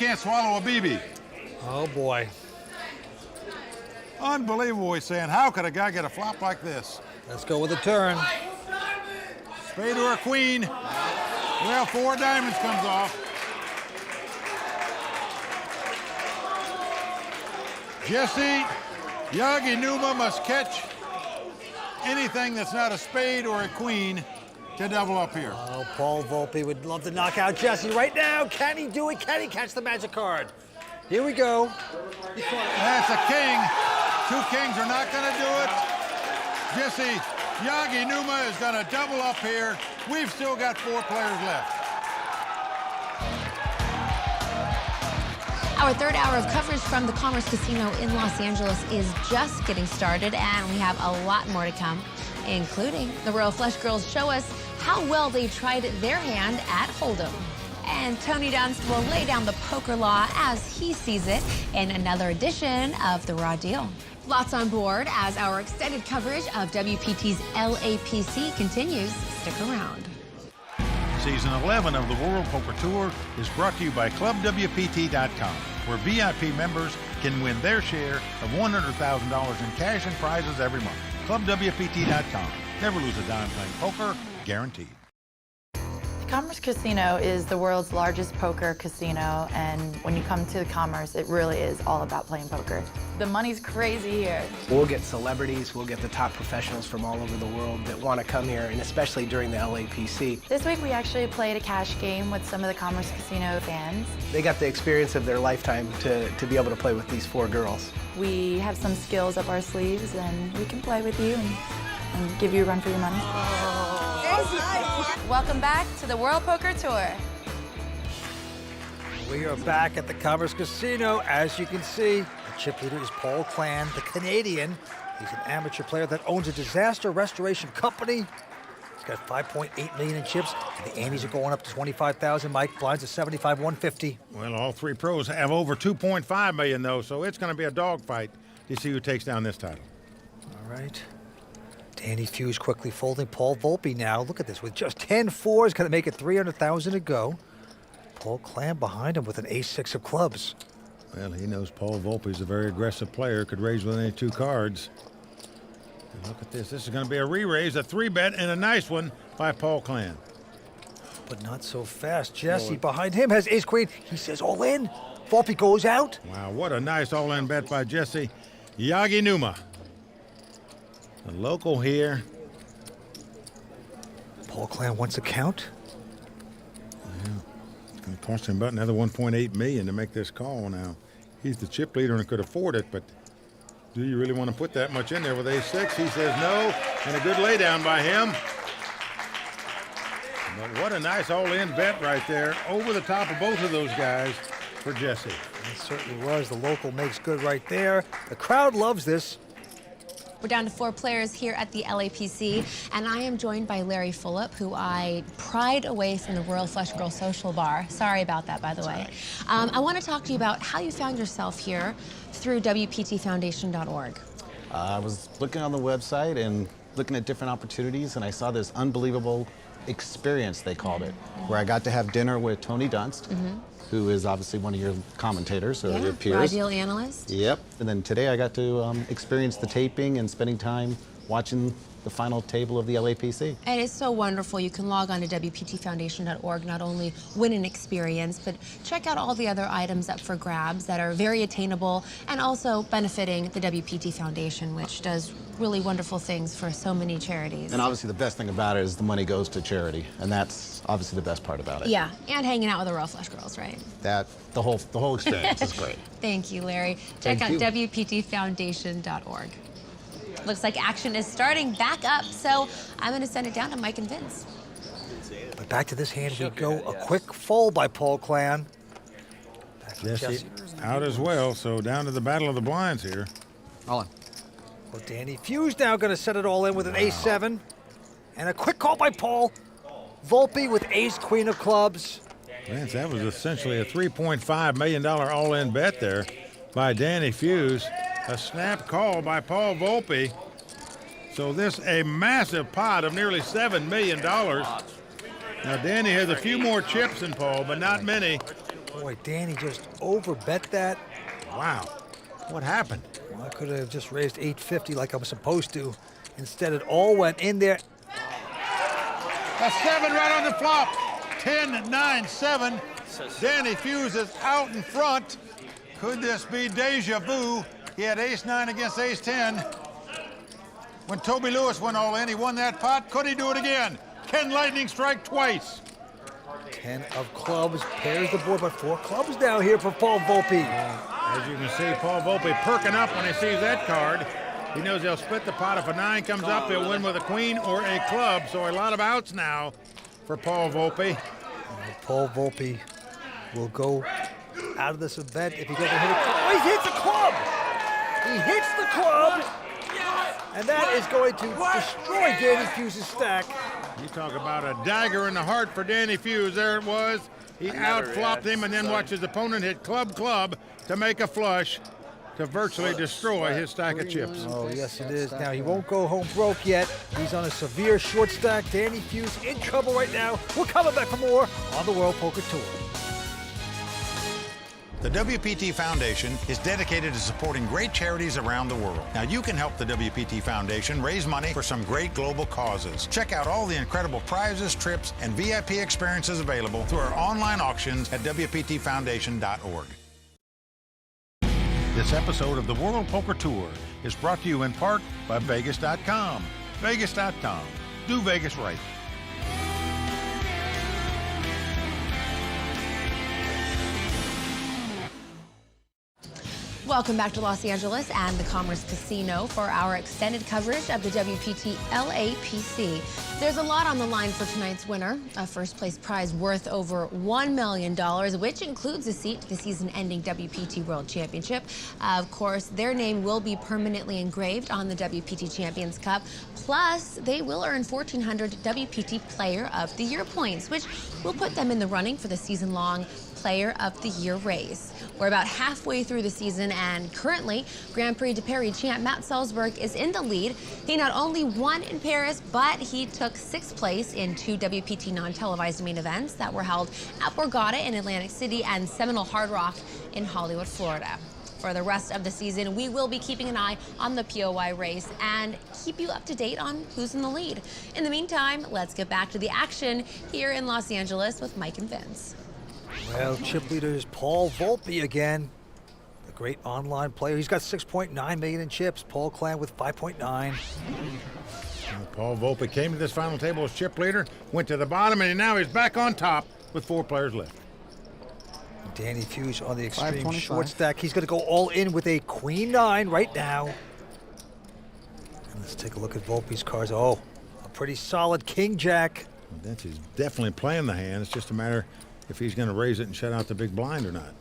can't swallow a BB. Oh, boy. Unbelievable, he's saying. How could a guy get a flop like this? Let's go with a turn. Spade or a queen. Well, 4 diamonds comes off. Jesse Yaginuma must catch anything that's not a spade or a queen to double up here. Oh, Paul Volpe would love to knock out Jesse right now. Can he do it? Can he catch the magic card? Here we go. That's a king. 2 kings are not going to do it. Jesse Yaginuma is going to double up here. We've still got 4 players left. Our third hour of coverage from the Commerce Casino in Los Angeles is just getting started, and we have a lot more to come, including the Royal Flush girls show us how well they tried their hand at Hold'em. And Tony Dunst will lay down the poker law as he sees it in another edition of The Raw Deal. Lots on board as our extended coverage of WPT's LAPC continues. Stick around. Season 11 of the World Poker Tour is brought to you by ClubWPT.com, where VIP members can win their share of $100,000 in cash and prizes every month. ClubWPT.com. Never lose a dime playing poker, guaranteed. Commerce Casino is the world's largest poker casino, and when you come to Commerce, it really is all about playing poker. The money's crazy here. We'll get celebrities, we'll get the top professionals from all over the world that want to come here, and especially during the LAPC. This week we actually played a cash game with some of the Commerce Casino fans. They got the experience of their lifetime to be able to play with these 4 girls. We have some skills up our sleeves, and we can play with you and give you a run for your money. Welcome back to the World Poker Tour. We are back at the Commerce Casino. As you can see, the chip leader is Paul Clan, the Canadian. He's an amateur player that owns a disaster restoration company. He's got 5.8 million in chips. And the antes are going up to 25,000. Mike blinds at 75, 150. Well, all 3 pros have over 2.5 million, though, so it's going to be a dogfight to see who takes down this title. All right. Danny Fuse quickly folding. Paul Volpe now. Look at this. With just 10 fours, going to make it 300,000 to go. Paul Clan behind him with an ace-6 of clubs. Well, he knows Paul Volpe is a very aggressive player. Could raise with any 2 cards. And look at this. This is going to be a re-raise, a 3-bet, and a nice one by Paul Clan. But not so fast. Jesse behind him has ace-queen. He says all in. Volpe goes out. Wow, what a nice all-in bet by Jesse Yaginuma. The local here. Paul Clan wants a count. Yeah. It's going to cost him about another 1.8 million to make this call now. He's the chip leader and could afford it, but do you really want to put that much in there with ace-6? He says no, and a good laydown by him. But what a nice all-in bet right there, over the top of both of those guys for Jesse. It certainly was. The local makes good right there. The crowd loves this. We're down to 4 players here at the LAPC, and I am joined by Larry Fulop, who I pried away from the Royal Flush Girl Social Bar. Sorry about that, by the way. I want to talk to you about how you found yourself here through WPTFoundation.org. I was looking on the website and looking at different opportunities, and I saw this unbelievable experience, they called it, where I got to have dinner with Tony Dunst, who is obviously one of your commentators or your peers. Ideal analyst. Yep. And then today I got to experience the taping and spending time watching the final table of the LAPC. And it's so wonderful. You can log on to WPTFoundation.org, not only win an experience, but check out all the other items up for grabs that are very attainable and also benefiting the WPT Foundation, which does really wonderful things for so many charities. And obviously the best thing about it is the money goes to charity, and that's obviously the best part about it. Yeah, and hanging out with the Royal Flush girls, right? The whole experience is great. Thank you, Larry. Check out WPTFoundation.org. Looks like action is starting back up, so I'm going to send it down to Mike and Vince. But back to this hand we go. A quick fold by Paul Clan. Jesse out as well, so down to the battle of the blinds here. All in. Well, Danny Fuse now going to set it all in with an ace-7. And a quick call by Paul. Volpe with ace-queen of clubs. Vince, that was essentially a $3.5 million all-in bet there by Danny Fuse. A snap call by Paul Volpe. So this a massive pot of nearly $7 million. Now Danny has a few more chips than Paul, but not many. Boy, Danny just overbet that. Wow. What happened? Well, I could have just raised 850 like I'm supposed to. Instead, it all went in there. A 7 right on the flop. 10, 9, 7. Danny Fuse is out in front. Could this be deja vu? He had ace-9 against ace-10. When Toby Lewis went all in, he won that pot. Could he do it again? Can lightning strike twice? 10 of clubs pairs the board, but 4 clubs now here for Paul Volpe. As you can see, Paul Volpe perking up when he sees that card. He knows he'll split the pot. If a 9 comes up, he'll win with a queen or a club. So a lot of outs now for Paul Volpe. Paul Volpe will go out of this event if he doesn't hit a club. Oh, he hits a club! He hits the club! And that is going to destroy Danny Fuse's stack. You talk about a dagger in the heart for Danny Fuse. There it was. He out-flopped him and then watched his opponent hit club to make a flush to virtually destroy his stack of chips. Oh, yes, it is. Now, he won't go home broke yet. He's on a severe short stack. Danny Fuse in trouble right now. We're coming back for more on the World Poker Tour. The WPT Foundation is dedicated to supporting great charities around the world. Now, you can help the WPT Foundation raise money for some great global causes. Check out all the incredible prizes, trips, and VIP experiences available through our online auctions at WPTFoundation.org. This episode of the World Poker Tour is brought to you in part by Vegas.com. Vegas.com. Do Vegas right. Welcome back to Los Angeles and the Commerce Casino for our extended coverage of the WPT LAPC. There's a lot on the line for tonight's winner, a first place prize worth over $1 million, which includes a seat to the season-ending WPT World Championship. Of course, their name will be permanently engraved on the WPT Champions Cup. Plus, they will earn 1,400 WPT Player of the Year points, which will put them in the running for the season-long Player of the Year race. We're about halfway through the season, and currently, Grand Prix de Paris champ Matt Salzberg is in the lead. He not only won in Paris, but he took 6th place in 2 WPT non-televised main events that were held at Borgata in Atlantic City and Seminole Hard Rock in Hollywood, Florida. For the rest of the season, we will be keeping an eye on the POI race and keep you up to date on who's in the lead. In the meantime, let's get back to the action here in Los Angeles with Mike and Vince. Well, chip leader is Paul Volpe again, the great online player. He's got 6.9 million in chips. Paul Clan with 5.9. Paul Volpe came to this final table as chip leader, went to the bottom, and now he's back on top with 4 players left. Danny Fuse on the extreme short stack. He's going to go all in with a queen-9 right now. And let's take a look at Volpe's cards. Oh, a pretty solid king-jack. Vince is definitely playing the hand. It's just a matter if he's going to raise it and shut out the big blind or not.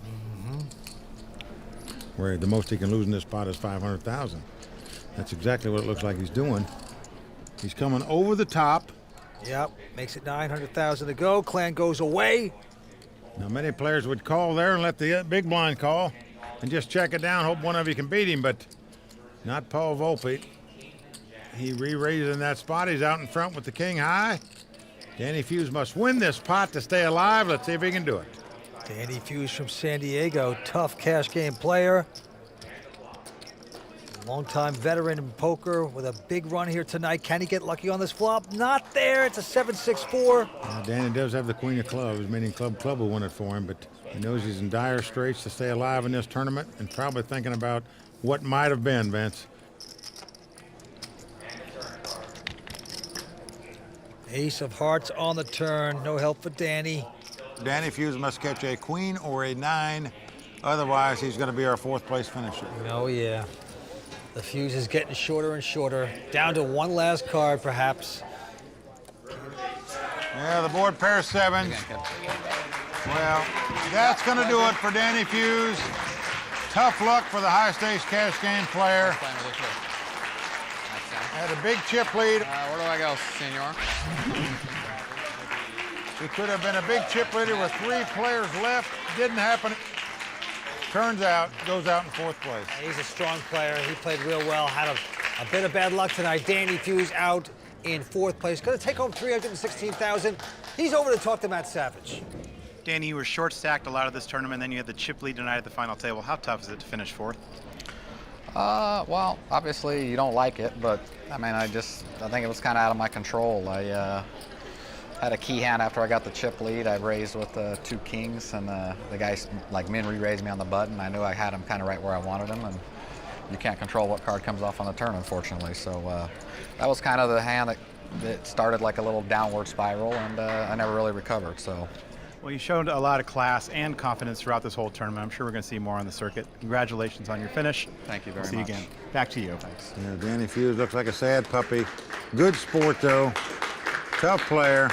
Where the most he can lose in this pot is 500,000. That's exactly what it looks like he's doing. He's coming over the top. Yep, makes it 900,000 to go. Clan goes away. Now, many players would call there and let the big blind call and just check it down, hope one of you can beat him, but not Paul Volpe. He re-raises in that spot. He's out in front with the king high. Danny Fuse must win this pot to stay alive. Let's see if he can do it. Danny Fuse from San Diego, tough cash game player. Longtime veteran in poker with a big run here tonight. Can he get lucky on this flop? Not there. It's a 7-6-4. Danny does have the queen of clubs, meaning club will win it for him, but he knows he's in dire straits to stay alive in this tournament and probably thinking about what might have been, Vince. Ace of hearts on the turn. No help for Danny. Danny Fuse must catch a queen or a 9. Otherwise, he's going to be our 4th place finisher. Oh, yeah. The fuse is getting shorter and shorter. Down to one last card, perhaps. Yeah, the board pairs 7s. Well, that's going to do it for Danny Fuse. Tough luck for the high-stakes cash game player. Had a big chip lead. Where do I go, senor? He could have been a big chip leader with 3 players left. Didn't happen. Turns out, goes out in 4th place. He's a strong player. He played real well. Had a bit of bad luck tonight. Danny Fuse out in 4th place. Going to take home $316,000. He's over to talk to Matt Savage. Danny, you were short stacked a lot of this tournament, then you had the chip lead tonight at the final table. How tough is it to finish fourth? Well, obviously you don't like it, but I mean, I think it was kind of out of my control. I had a key hand after I got the chip lead. I raised with 2 kings, and the guy, like Min, re-raised me on the button. I knew I had him kind of right where I wanted him, and you can't control what card comes off on the turn, unfortunately. So that was kind of the hand that started like a little downward spiral, and I never really recovered. So. Well, you showed a lot of class and confidence throughout this whole tournament. I'm sure we're going to see more on the circuit. Congratulations on your finish. Thank you very much. See you again. Back to you. Thanks. Yeah, Danny Fuse looks like a sad puppy. Good sport, though. Tough player.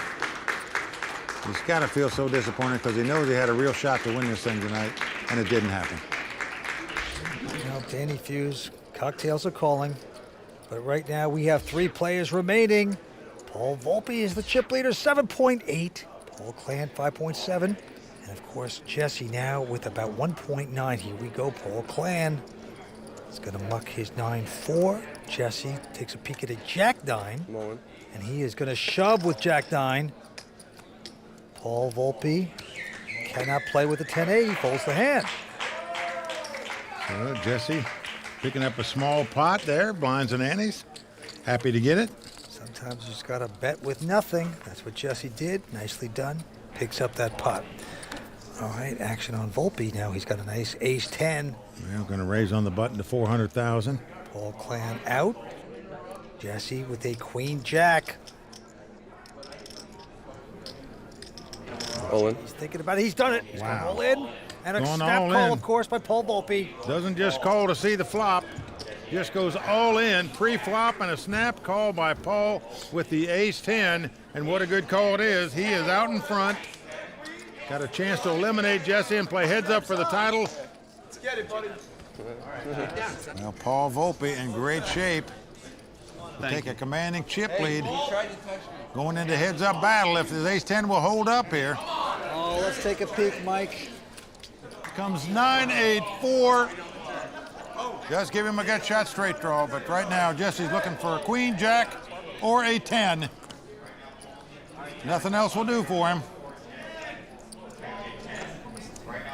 He's got to feel so disappointed because he knows he had a real shot to win this thing tonight, and it didn't happen. Now, Danny Fuse, cocktails are calling. But right now, we have 3 players remaining. Paul Volpe is the chip leader, 7.8. Paul Clan, 5.7. And of course, Jesse now with about 1.9. Here we go, Paul Clan. He's going to muck his 9-4. Jesse takes a peek at a Jack-9. And he is going to shove with Jack-9. Paul Volpe cannot play with the 10-8. He folds the hand. So Jesse picking up a small pot there, blinds and antes. Happy to get it. Sometimes you just got to bet with nothing. That's what Jesse did. Nicely done. Picks up that pot. All right, action on Volpe now. He's got a nice ace-10. Well, going to raise on the button to 400,000. Paul Clan out. Jesse with a queen-jack. All in. He's thinking about it. He's done it. He's Wow. going all in. And a Going snap all call, in. of course, by Paul Volpe. Doesn't just call to see the flop. Just goes all in, pre-flop, and a snap call by Paul with the ace-10. And what a good call it is. He is out in front. Got a chance to eliminate Jesse and play heads up for the title. Let's get it, buddy. Now, Paul Volpe in great shape. To take a commanding chip lead. Going into heads-up battle if his ace-10 will hold up here. Oh, let's take a peek, Mike. Comes 9-8-4. Just give him a gut shot straight draw, but right now Jesse's looking for a queen, jack, or a 10. Nothing else will do for him.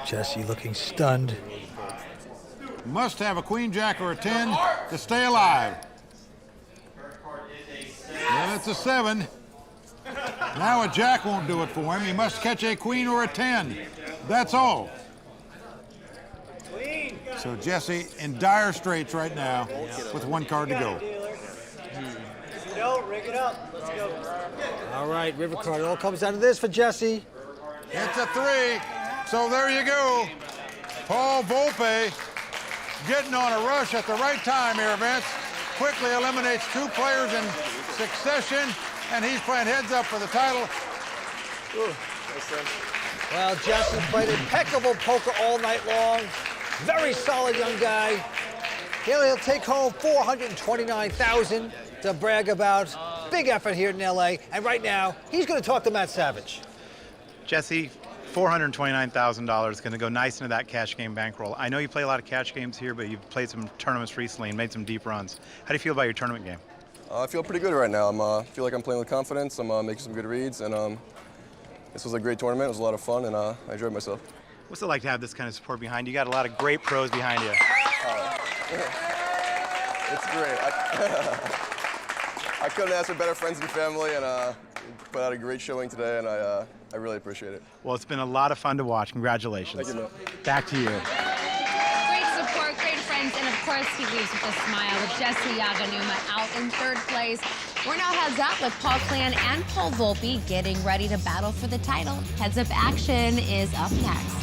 Jesse looking stunned. Must have a queen, jack, or a 10 to stay alive. Well, it's a 7. Now a jack won't do it for him. He must catch a queen or a 10. That's all. So Jesse in dire straits right now with 1 card to go. Rig it up. Let's go. All right, river card. It all comes down to this for Jesse. It's a 3. So there you go. Paul Volpe getting on a rush at the right time here, Vince. Quickly eliminates 2 players in succession, and he's playing heads up for the title. Well, Jesse played impeccable poker all night long. Very solid young guy. He'll take home $429,000 to brag about. Big effort here in LA, and right now he's going to talk to Matt Savage. Jesse, $429,000 is going to go nice into that cash game bankroll. I know you play a lot of cash games here, but you've played some tournaments recently and made some deep runs. How do you feel about your tournament game? I feel pretty good right now. I feel like I'm playing with confidence. I'm making some good reads, and this was a great tournament. It was a lot of fun, and I enjoyed myself. What's it like to have this kind of support behind you? You got a lot of great pros behind you. It's great. I couldn't ask for better friends and family, and put out a great showing today, and I really appreciate it. Well, it's been a lot of fun to watch. Congratulations. Thank you, man. Back to you. Great support, great friends, and of course he leaves with a smile with Jesse Yaganuma out in 3rd place. We're now heads up with Paul Clan and Paul Volpe getting ready to battle for the title. Heads up action is up next.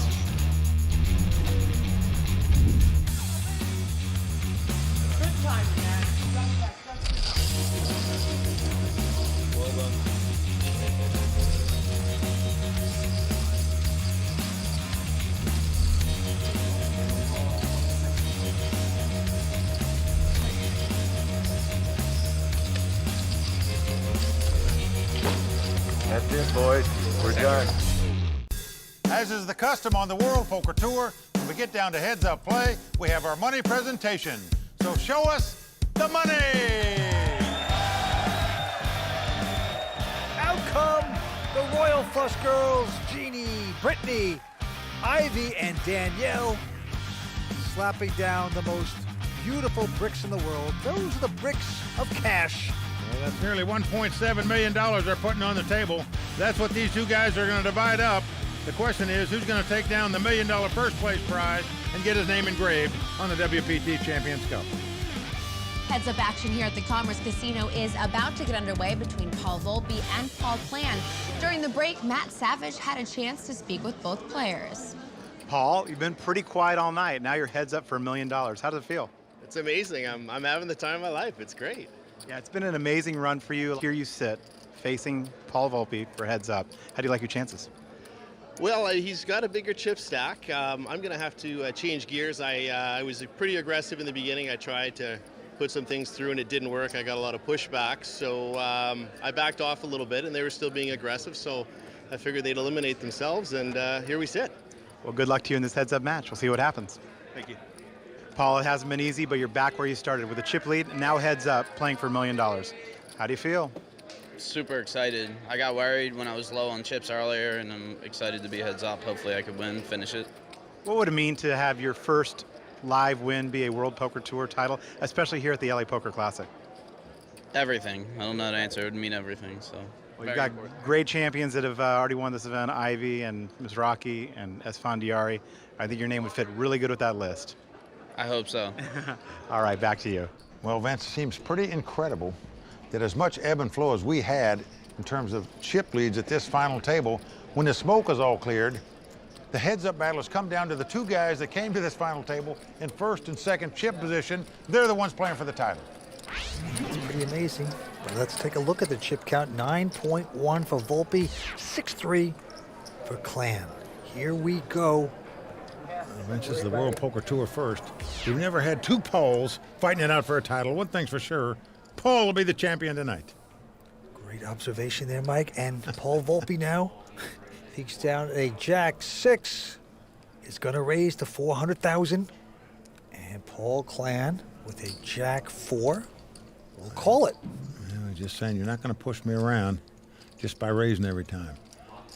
Good time, man. Well done. That's it, boys. We're done. As is the custom on the World Poker Tour, when we get down to heads-up play, we have our money presentation. So show us the money! Out come the Royal Flush Girls, Jeannie, Brittany, Ivy, and Danielle slapping down the most beautiful bricks in the world. Those are the bricks of cash. Well, that's nearly $1.7 million they're putting on the table. That's what these two guys are going to divide up. The question is, who's going to take down the $1 million first place prize and get his name engraved on the WPT Champions Cup? Heads-up action here at the Commerce Casino is about to get underway between Paul Volpe and Paul Klan. During the break, Matt Savage had a chance to speak with both players. Paul, you've been pretty quiet all night. Now your head's up for $1 million. How does it feel? It's amazing. I'm having the time of my life. It's great. Yeah, it's been an amazing run for you. Here you sit, facing Paul Volpe for heads up. How do you like your chances? Well, he's got a bigger chip stack. I'm going to have to change gears. I was pretty aggressive in the beginning. I tried to put some things through and it didn't work. I got a lot of pushback. So I backed off a little bit and they were still being aggressive. So I figured they'd eliminate themselves and here we sit. Well, good luck to you in this heads-up match. We'll see what happens. Thank you. Paul, it hasn't been easy, but you're back where you started with a chip lead and now heads up playing for $1 million. How do you feel? Super excited. I got worried when I was low on chips earlier, and I'm excited to be heads up. Hopefully I could win, finish it. What would it mean to have your first live win be a World Poker Tour title, especially here at the LA Poker Classic? Everything. I don't know how to answer. It would mean everything. So. Well, you've got great champions that have already won this event, Ivy and Mizrachi and Esfandiari. I think your name would fit really good with that list. I hope so. All right, back to you. Well, Vince, it seems pretty incredible that as much ebb and flow as we had in terms of chip leads at this final table, when the smoke is all cleared, the heads-up battle has come down to the two guys that came to this final table in first and second chip position. They're the ones playing for the title. It's pretty amazing. But let's take a look at the chip count. 9.1 for Volpe, 6.3 for Klan. Here we go. Vince, this is the World Poker Tour first. We've never had two Pauls fighting it out for a title. One thing's for sure, Paul will be the champion tonight. Great observation there, Mike. And Paul Volpe now, he's down a Jack 6. Is going to raise to 400,000. And Paul Klan with a Jack 4 will call it. I'm just saying, you're not going to push me around just by raising every time.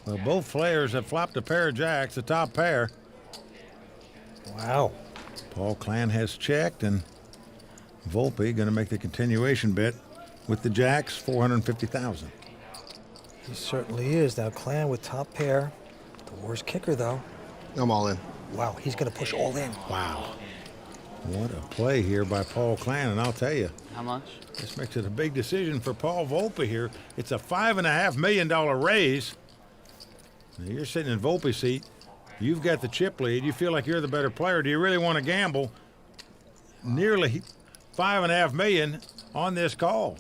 Well, both players have flopped a pair of jacks, the top pair. Wow. Paul Klan has checked, and Volpe going to make the continuation bet with the jacks, 450,000. He certainly is. Now Klan with top pair. The worst kicker, though. I'm all in. Wow, he's going to push all in. Wow. What a play here by Paul Klan, and I'll tell you. How much? This makes it a big decision for Paul Volpe here. It's a $5.5 million raise. Now you're sitting in Volpe's seat. You've got the chip lead. You feel like you're the better player. Do you really want to gamble nearly $5.5 million on this call?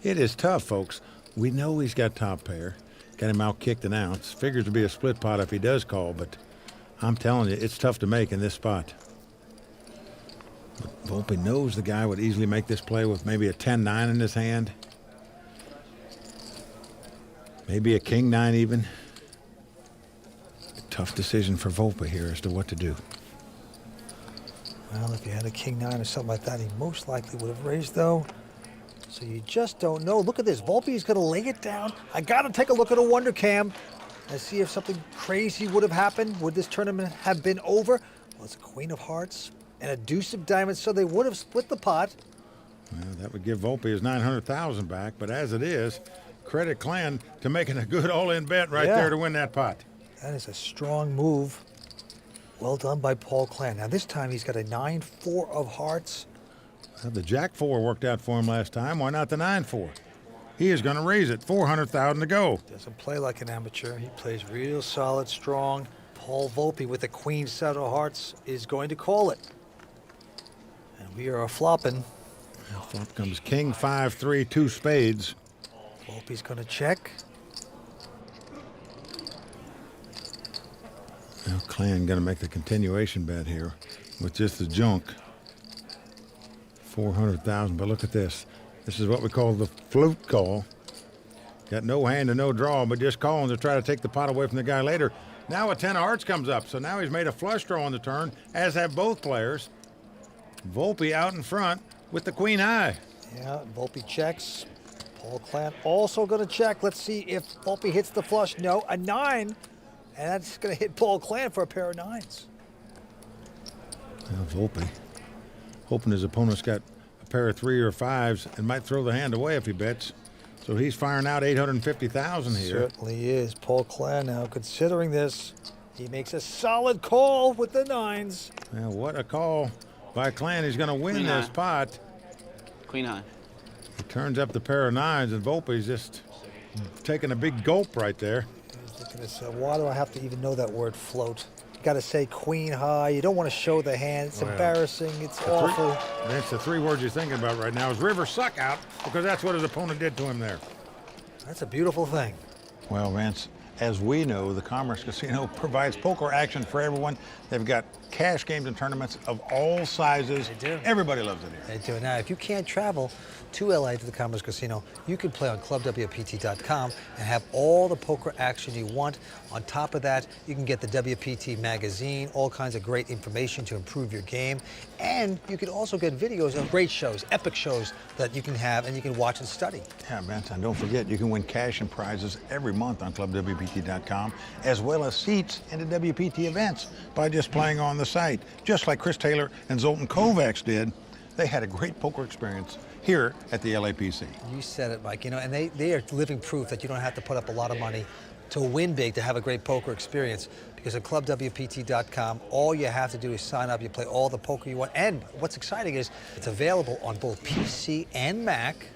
It is tough, folks. We know he's got top pair. Got him out-kicked an ounce. Figures to be a split pot if he does call, but I'm telling you, it's tough to make in this spot. But Volpe knows the guy would easily make this play with maybe a 10-9 in his hand. Maybe a king-9 even. Tough decision for Volpe here as to what to do. Well, if you had a king-9 or something like that, he most likely would have raised, though. So you just don't know. Look at this. Volpe is going to lay it down. I got to take a look at a Wonder Cam and see if something crazy would have happened. Would this tournament have been over? Well, it's a Queen of Hearts and a Deuce of Diamonds, so they would have split the pot. Well, that would give Volpe his 900,000 back, but as it is, credit Klan to making a good all-in bet right there to win that pot. That is a strong move. Well done by Paul Klan. Now this time he's got a 9-4 of hearts. Well, the Jack 4 worked out for him last time. Why not the 9-4? He is going to raise it. 400,000 to go. Doesn't play like an amateur. He plays real solid, strong. Paul Volpe with the Queen set of hearts is going to call it. And we are flopping. Now flop comes King 5-3, 2 spades. Volpe's going to check. Now Klan going to make the continuation bet here with just the junk. 400,000, but look at this. This is what we call the flute call. Got no hand and no draw, but just calling to try to take the pot away from the guy later. Now a 10 of hearts comes up, so now he's made a flush draw on the turn, as have both players. Volpe out in front with the queen high. Yeah, Volpe checks. Paul Clan also going to check. Let's see if Volpe hits the flush. No, a 9. And that's going to hit Paul Clan for a pair of 9s. Now Volpe, hoping his opponent's got a pair of 3 or 5s and might throw the hand away if he bets. So he's firing out 850,000 here. Certainly is. Paul Clan now considering this. He makes a solid call with the 9s. Now what a call by Clan. He's going to win this pot. Queen high. He turns up the pair of 9s, and Volpe's just taking a big gulp right there. He's looking to say, why do I have to even know that word float? You got to say queen high. You don't want to show the hand. It's embarrassing. It's awful. That's the 3 words you're thinking about right now is river suck out, because that's what his opponent did to him there. That's a beautiful thing. Well, Vince, as we know, the Commerce Casino provides poker action for everyone. They've got cash games and tournaments of all sizes. They do. Everybody loves it here. They do. Now, if you can't travel to LA to the Commerce Casino, you can play on clubwpt.com and have all the poker action you want. On top of that, you can get the WPT magazine, all kinds of great information to improve your game. And you can also get videos of great shows, epic shows that you can have and you can watch and study. Yeah, Vince, and don't forget, you can win cash and prizes every month on clubwpt.com, as well as seats into WPT events by just playing on the site. Just like Chris Taylor and Zoltan Kovacs did. They had a great poker experience here at the LAPC. You said it, Mike. You know, and they are living proof that you don't have to put up a lot of money to win big, to have a great poker experience. Because at clubwpt.com, all you have to do is sign up. You play all the poker you want. And what's exciting is it's available on both PC and Mac.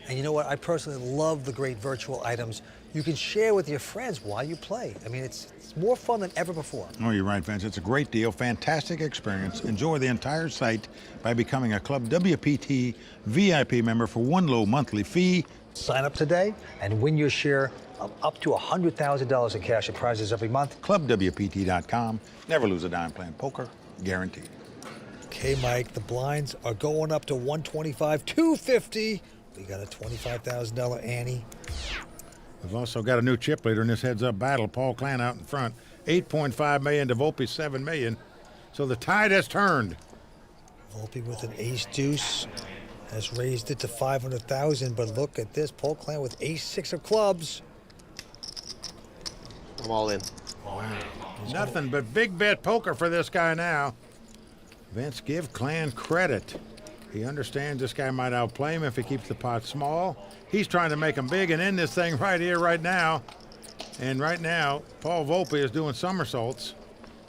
And you know what? I personally love the great virtual items you can share with your friends while you play. I mean, it's more fun than ever before. Oh, you're right, Vince. It's a great deal, fantastic experience. Enjoy the entire site by becoming a Club WPT VIP member for one low monthly fee. Sign up today and win your share of up to $100,000 in cash and prizes every month. ClubWPT.com. Never lose a dime playing poker, guaranteed. Okay, Mike, the blinds are going up to 125, 250. We got a $25,000 ante. We've also got a new chip leader in this heads-up battle. Paul Clan out in front. 8.5 million to Volpe 7 million. So the tide has turned. Volpe with an ace deuce has raised it to 500,000. But look at this, Paul Clan with ace 6 of clubs. I'm all in. Wow. Nothing but big bet poker for this guy now. Vince, give Clan credit. He understands this guy might outplay him if he keeps the pot small. He's trying to make him big and end this thing right here, right now. And right now, Paul Volpe is doing somersaults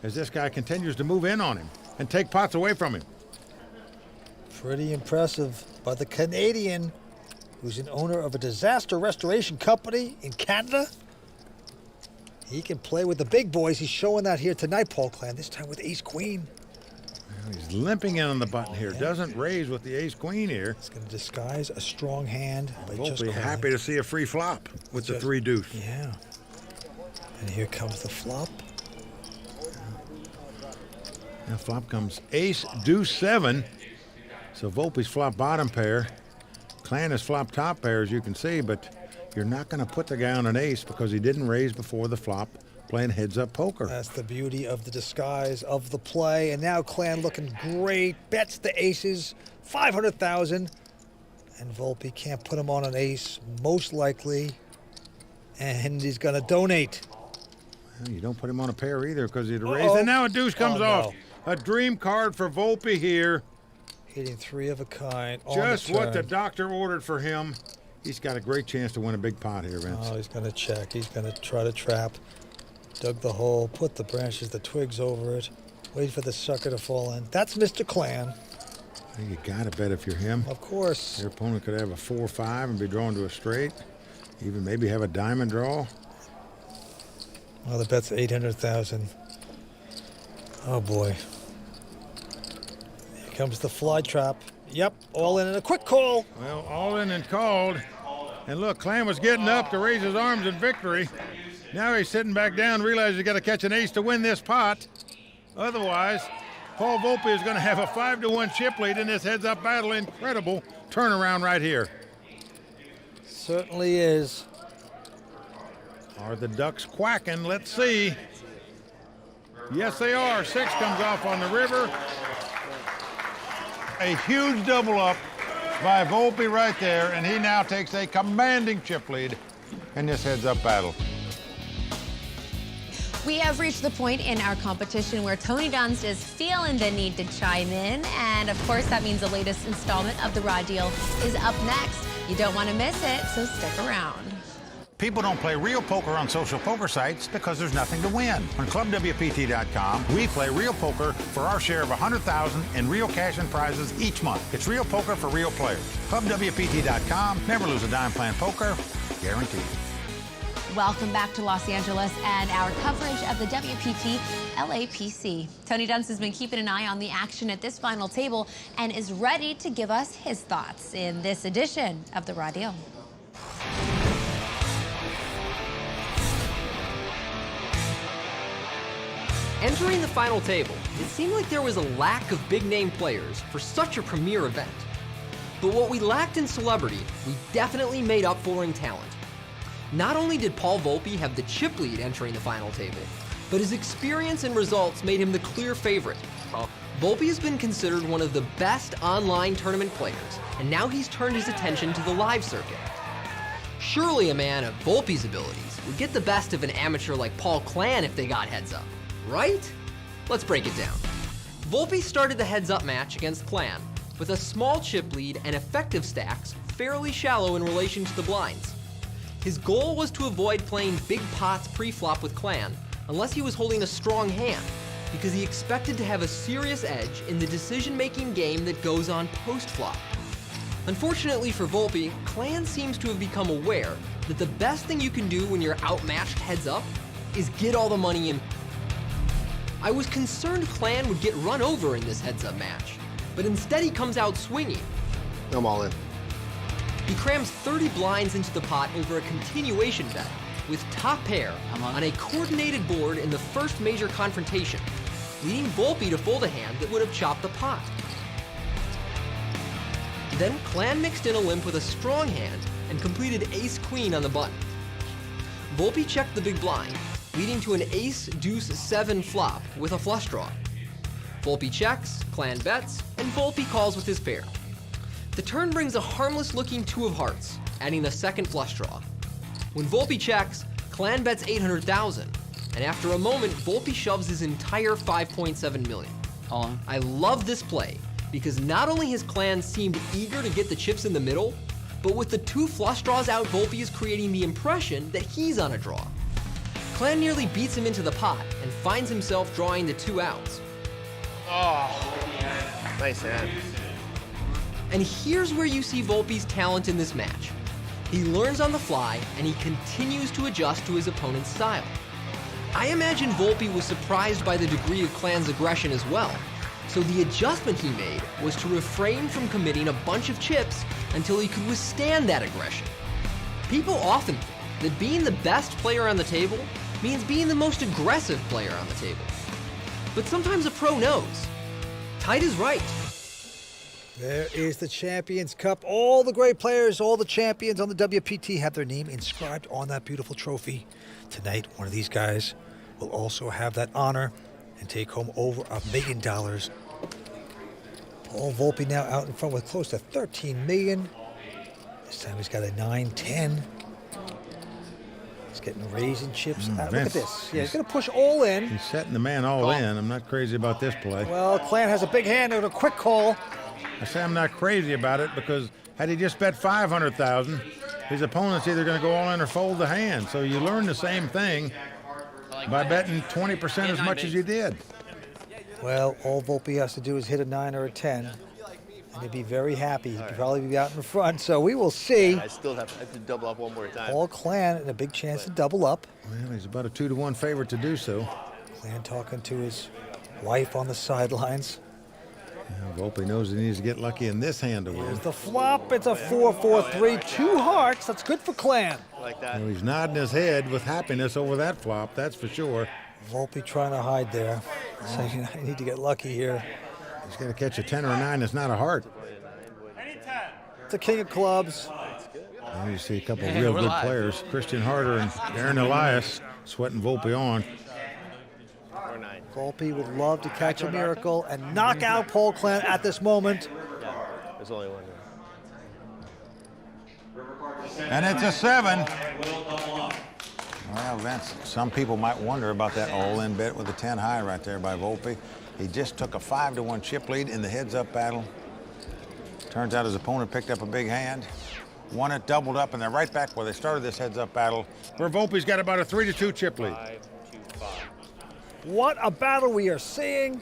as this guy continues to move in on him and take pots away from him. Pretty impressive by the Canadian, who's an owner of a disaster restoration company in Canada. He can play with the big boys. He's showing that here tonight, Paul Clan, this time with ace-queen. He's limping in on the button here. Doesn't raise with the ace-queen here. It's going to disguise a strong hand. Volpe happy to see a free flop with the 3 deuce. Yeah. And here comes the flop. Now flop comes ace deuce 7. So Volpe's flop bottom pair. Clan is flop top pair, as you can see, but you're not going to put the guy on an ace because he didn't raise before the flop, playing heads-up poker. That's the beauty of the disguise of the play. And now Clan looking great. Bets the aces, 500,000. And Volpe can't put him on an ace, most likely. And he's going to donate. Well, you don't put him on a pair either because he'd raise. And now a deuce comes off. A dream card for Volpe here. Hitting 3 of a kind. Just what the doctor ordered for him. He's got a great chance to win a big pot here, Vince. Oh, he's going to check. He's going to try to trap. Dug the hole, put the branches, the twigs over it, wait for the sucker to fall in. That's Mr. Clan. You got to bet if you're him. Of course. Your opponent could have a 4-5 and be drawn to a straight. Even maybe have a diamond draw. Well, the bet's 800,000. Oh, boy. Here comes the fly trap. Yep, all in and a quick call. Well, all in and called. And look, Clan was getting up to raise his arms in victory. Now he's sitting back down, realizes he's got to catch an ace to win this pot. Otherwise, Paul Volpe is going to have a 5-1 chip lead in this heads-up battle. Incredible turnaround right here. Certainly is. Are the ducks quacking? Let's see. Yes, they are. 6 comes off on the river. A huge double up by Volpe right there, and he now takes a commanding chip lead in this heads-up battle. We have reached the point in our competition where Tony Dunst is feeling the need to chime in. And of course, that means the latest installment of the Raw Deal is up next. You don't want to miss it, so stick around. People don't play real poker on social poker sites because there's nothing to win. On ClubWPT.com, we play real poker for our share of $100,000 in real cash and prizes each month. It's real poker for real players. ClubWPT.com, never lose a dime playing poker, guaranteed. Welcome back to Los Angeles and our coverage of the WPT LAPC. Tony Dunst has been keeping an eye on the action at this final table and is ready to give us his thoughts in this edition of the Raw Deal. Entering the final table, it seemed like there was a lack of big-name players for such a premier event. But what we lacked in celebrity, we definitely made up for in talent. Not only did Paul Volpe have the chip lead entering the final table, but his experience and results made him the clear favorite. Volpe has been considered one of the best online tournament players, and now he's turned his attention to the live circuit. Surely a man of Volpe's abilities would get the best of an amateur like Paul Clan if they got heads up, right? Let's break it down. Volpe started the heads up match against Clan with a small chip lead and effective stacks fairly shallow in relation to the blinds. His goal was to avoid playing big pots pre-flop with Clan unless he was holding a strong hand, because he expected to have a serious edge in the decision-making game that goes on post-flop. Unfortunately for Volpe, Clan seems to have become aware that the best thing you can do when you're outmatched heads up is get all the money in. I was concerned Clan would get run over in this heads up match, but instead he comes out swinging. I'm all in. He crams 30 blinds into the pot over a continuation bet with top pair on a coordinated board in the first major confrontation, leading Volpe to fold a hand that would have chopped the pot. Then Clan mixed in a limp with a strong hand and completed ace-queen on the button. Volpe checked the big blind, leading to an ace-deuce-7 flop with a flush draw. Volpe checks, Clan bets, and Volpe calls with his pair. The turn brings a harmless-looking 2 of hearts, adding a second flush draw. When Volpe checks, Clan bets $800,000, and after a moment, Volpe shoves his entire $5.7 million. I love this play, because not only has Clan seemed eager to get the chips in the middle, but with the 2 flush draws out, Volpe is creating the impression that he's on a draw. Clan nearly beats him into the pot and finds himself drawing the 2 outs. Oh, nice hand. And here's where you see Volpe's talent in this match. He learns on the fly, and he continues to adjust to his opponent's style. I imagine Volpe was surprised by the degree of Clan's aggression as well, so the adjustment he made was to refrain from committing a bunch of chips until he could withstand that aggression. People often think that being the best player on the table means being the most aggressive player on the table. But sometimes a pro knows. Tight is right. There is the Champions Cup. All the great players, all the champions on the WPT have their name inscribed on that beautiful trophy. Tonight, one of these guys will also have that honor and take home over $1 million. Paul Volpe now out in front with close to $13 million. This time he's got a 9-10. He's getting raising chips. Look at this. Yeah, he's going to push all in. He's setting the man all in. I'm not crazy about this play. Well, Clan has a big hand and a quick call. I say I'm not crazy about it because had he just bet $500,000, his opponent's either going to go all in or fold the hand. So you learn the same thing by betting 20% as much as you did. Well, all Volpe has to do is hit a 9 or a 10, and he'd be very happy. He'd probably be out in front. So we will see. I still have to double up one more time. Paul Clan and a big chance to double up. Well, he's about a 2-to-1 favorite to do so. Clan talking to his wife on the sidelines. Volpe knows he needs to get lucky in this hand to win. Here's the flop. It's a 4-4-3, 2 hearts. That's good for Clan. Like that. Well, he's nodding his head with happiness over that flop, that's for sure. Volpe trying to hide there. Saying, I need to get lucky here. He's got to catch a 10 or a 9. That's not a heart. The king of clubs. Now you see a couple of real good players. Christian Harder and Aaron Elias sweating Volpe on. Volpe would love to catch a miracle and knock out Paul Clan at this moment. Yeah, there's only one. And it's a 7. Well, Vince, some people might wonder about that all-in bet with the 10 high right there by Volpe. He just took a 5-1 chip lead in the heads-up battle. Turns out his opponent picked up a big hand, won it, doubled up, and they're right back where they started this heads-up battle, where Volpe's got about a 3-2 chip lead. What a battle we are seeing.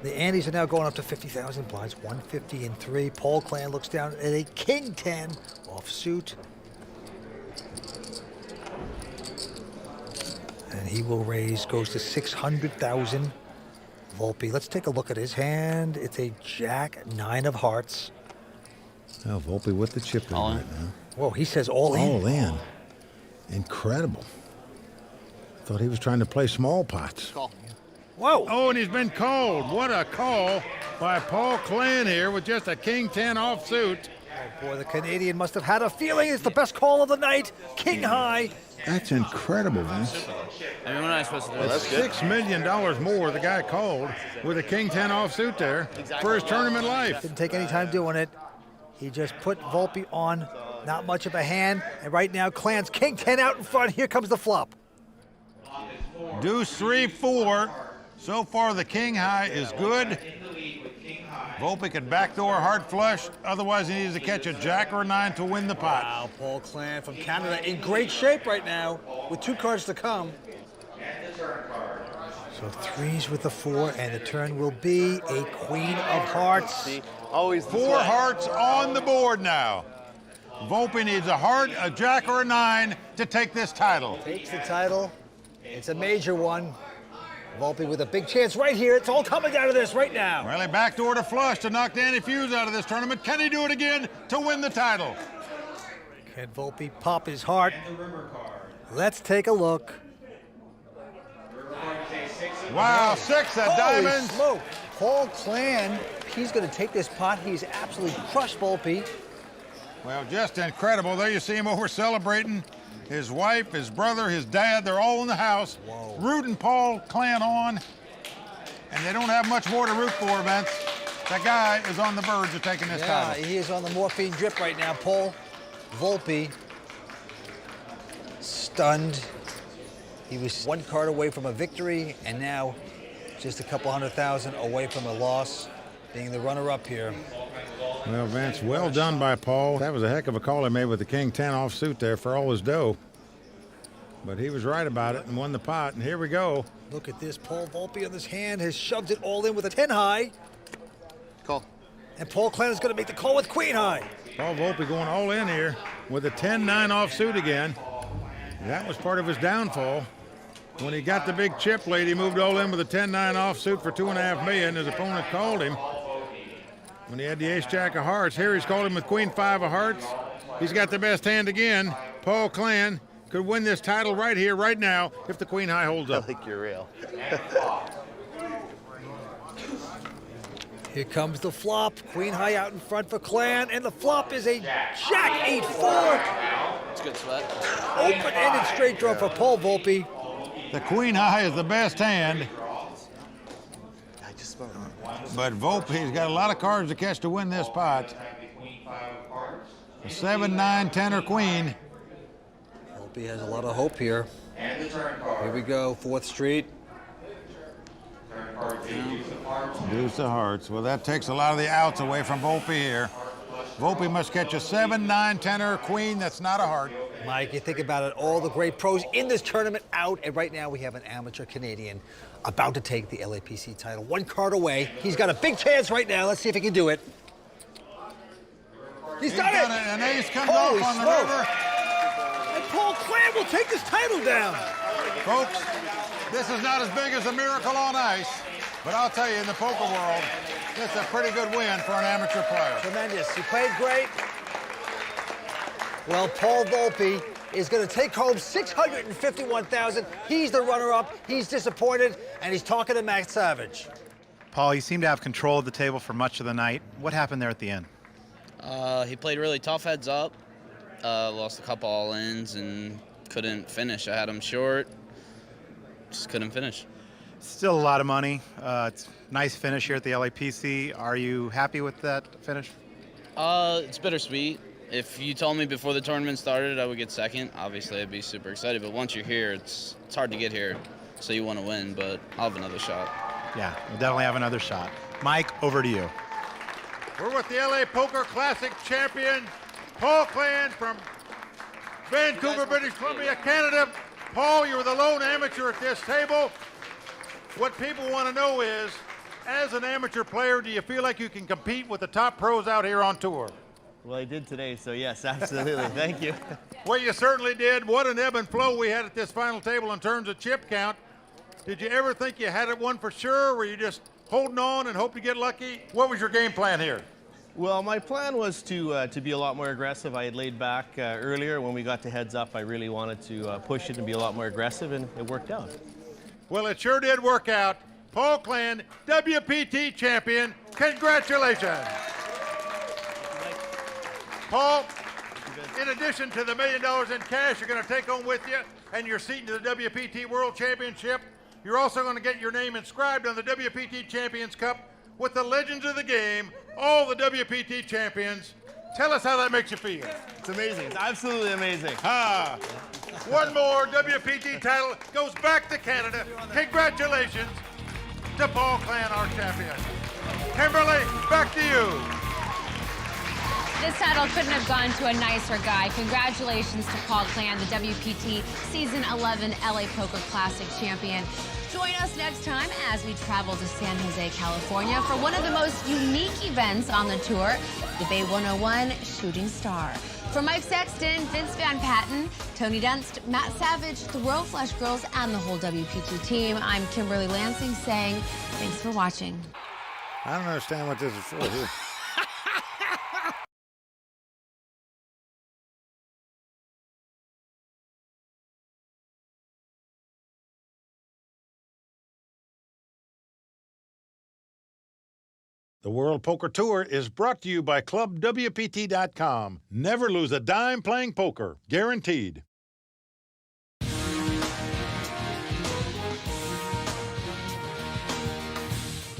The Andes are now going up to 50,000 blinds, 150-3. Paul Clan looks down at a king 10 offsuit. And he will raise, goes to 600,000. Volpe, let's take a look at his hand. It's a jack 9 of hearts. Oh, Volpe with the chip lead right now. Whoa, he says all in. All in. Incredible. Thought he was trying to play small pots. Call. Whoa. Oh, and he's been called. What a call by Paul Clan here with just a king 10 offsuit. Oh boy, the Canadian must have had a feeling it's the best call of the night. King high. That's incredible, Vince. I mean, what am I supposed to do? That's $6 million more the guy called with a king 10 offsuit there for his tournament life. Didn't take any time doing it. He just put Volpe on. Not much of a hand. And right now, Clan's king 10 out in front. Here comes the flop. Deuce 3-4. So far, the king high is good. Volpe could backdoor hard flush. Otherwise, he needs to catch a jack or a 9 to win the pot. Wow, Paul Clan from Canada in great shape right now with 2 cards to come. So 3s with the 4, and the turn will be a queen of hearts. Always 4 hearts on the board now. Volpe needs a heart, a jack, or a 9 to take this title. Takes the title. It's a major one. Volpe with a big chance right here. It's all coming out of this right now. Well, he backdoored a flush to knock Danny Fuse out of this tournament. Can he do it again to win the title? Can Volpe pop his heart? Let's take a look. Wow, 6 of diamonds. Smoke. Paul Clan, he's going to take this pot. He's absolutely crushed Volpe. Well, just incredible. There you see him over celebrating. His wife, his brother, his dad, they're all in the house. Whoa. Rooting Paul Clan on. And they don't have much more to root for, Vince. That guy is on the verge of taking this title. He is on the morphine drip right now. Paul Volpe, stunned. He was 1 card away from a victory, and now just a couple 100,000 away from a loss, being the runner-up here. Well, Vince, well done by Paul. That was a heck of a call he made with the king 10 offsuit there for all his dough. But he was right about it and won the pot, and here we go. Look at this. Paul Volpe on this hand has shoved it all in with a 10 high. Call. And Paul Clan is going to make the call with queen high. Paul Volpe going all in here with a 10-9 offsuit again. That was part of his downfall. When he got the big chip lead, he moved all in with a 10-9 offsuit for $2.5 million. His opponent called him when he had the ace-jack of hearts. Here he's called him with queen 5 of hearts. He's got the best hand again. Paul Clan could win this title right here, right now, if the queen high holds up. I think you're real. Here comes the flop. Queen high out in front for Clan, and the flop is a jack 8-4. It's good sweat. Open-ended straight draw for Paul Volpe. The queen high is the best hand. But Volpe's got a lot of cards to catch to win this pot. A 7, 9, 10, or queen. Volpe has a lot of hope here. Here we go, 4th Street. Deuce of hearts. Well, that takes a lot of the outs away from Volpe here. Volpe must catch a 7, 9, 10, or a queen. That's not a heart. Mike, you think about it, all the great pros in this tournament out, and right now we have an amateur Canadian about to take the LAPC title. 1 card away. He's got a big chance right now. Let's see if he can do it. He's done it! An ace comes Holy off on the smoke. river. And Paul Clan will take this title down. Folks, this is not as big as a miracle on ice, but I'll tell you, in the poker world, this is a pretty good win for an amateur player. Tremendous. He played great. Well, Paul Volpe is going to take home $651,000. He's the runner-up. He's disappointed, and he's talking to Max Savage. Paul, you seem to have control of the table for much of the night. What happened there at the end? He played really tough heads up. Lost a couple all-ins and couldn't finish. I had him short. Just couldn't finish. Still a lot of money. It's a nice finish here at the LAPC. Are you happy with that finish? It's bittersweet. If you told me before the tournament started I would get second, obviously I'd be super excited. But once you're here, it's hard to get here, so you want to win. But I'll have another shot. Yeah, we'll definitely have another shot. Mike, over to you. We're with the LA Poker Classic champion, Paul Clan from Vancouver, British Columbia, Canada. Paul, you were the lone amateur at this table. What people want to know is, as an amateur player, do you feel like you can compete with the top pros out here on tour? Well, I did today, so yes, absolutely. Thank you. Well, you certainly did. What an ebb and flow we had at this final table in terms of chip count. Did you ever think you had it won for sure? Or were you just holding on and hope to get lucky? What was your game plan here? Well, my plan was to be a lot more aggressive. I had laid back earlier. When we got to heads up, I really wanted to push it and be a lot more aggressive, and it worked out. Well, it sure did work out. Paul Clan, WPT champion. Congratulations. Paul, in addition to the $1 million in cash you're going to take home with you and your seat into the WPT World Championship, you're also going to get your name inscribed on the WPT Champions Cup with the legends of the game, all the WPT champions. Tell us how that makes you feel. It's amazing. It's absolutely amazing. Ah, one more WPT title goes back to Canada. Congratulations to Paul Clan, our champion. Kimberly, back to you. This title couldn't have gone to a nicer guy. Congratulations to Paul Clan, the WPT Season 11 LA Poker Classic champion. Join us next time as we travel to San Jose, California for one of the most unique events on the tour, the Bay 101 Shooting Star. For Mike Sexton, Vince Van Patten, Tony Dunst, Matt Savage, the Royal Flush Girls, and the whole WPT team, I'm Kimberly Lansing saying thanks for watching. I don't understand what this is for here. The World Poker Tour is brought to you by ClubWPT.com. Never lose a dime playing poker. Guaranteed.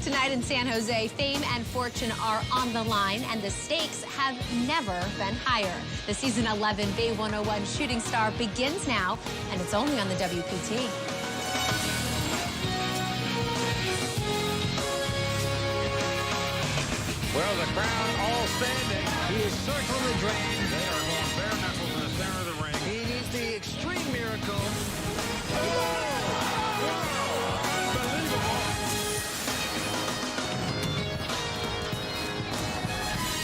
Tonight in San Jose, fame and fortune are on the line, and the stakes have never been higher. The Season 11 Bay 101 Shooting Star begins now, and it's only on the WPT. Well, the crowd all standing. He is circling the drain. They are going bare knuckles in the center of the ring. He needs the extreme miracle.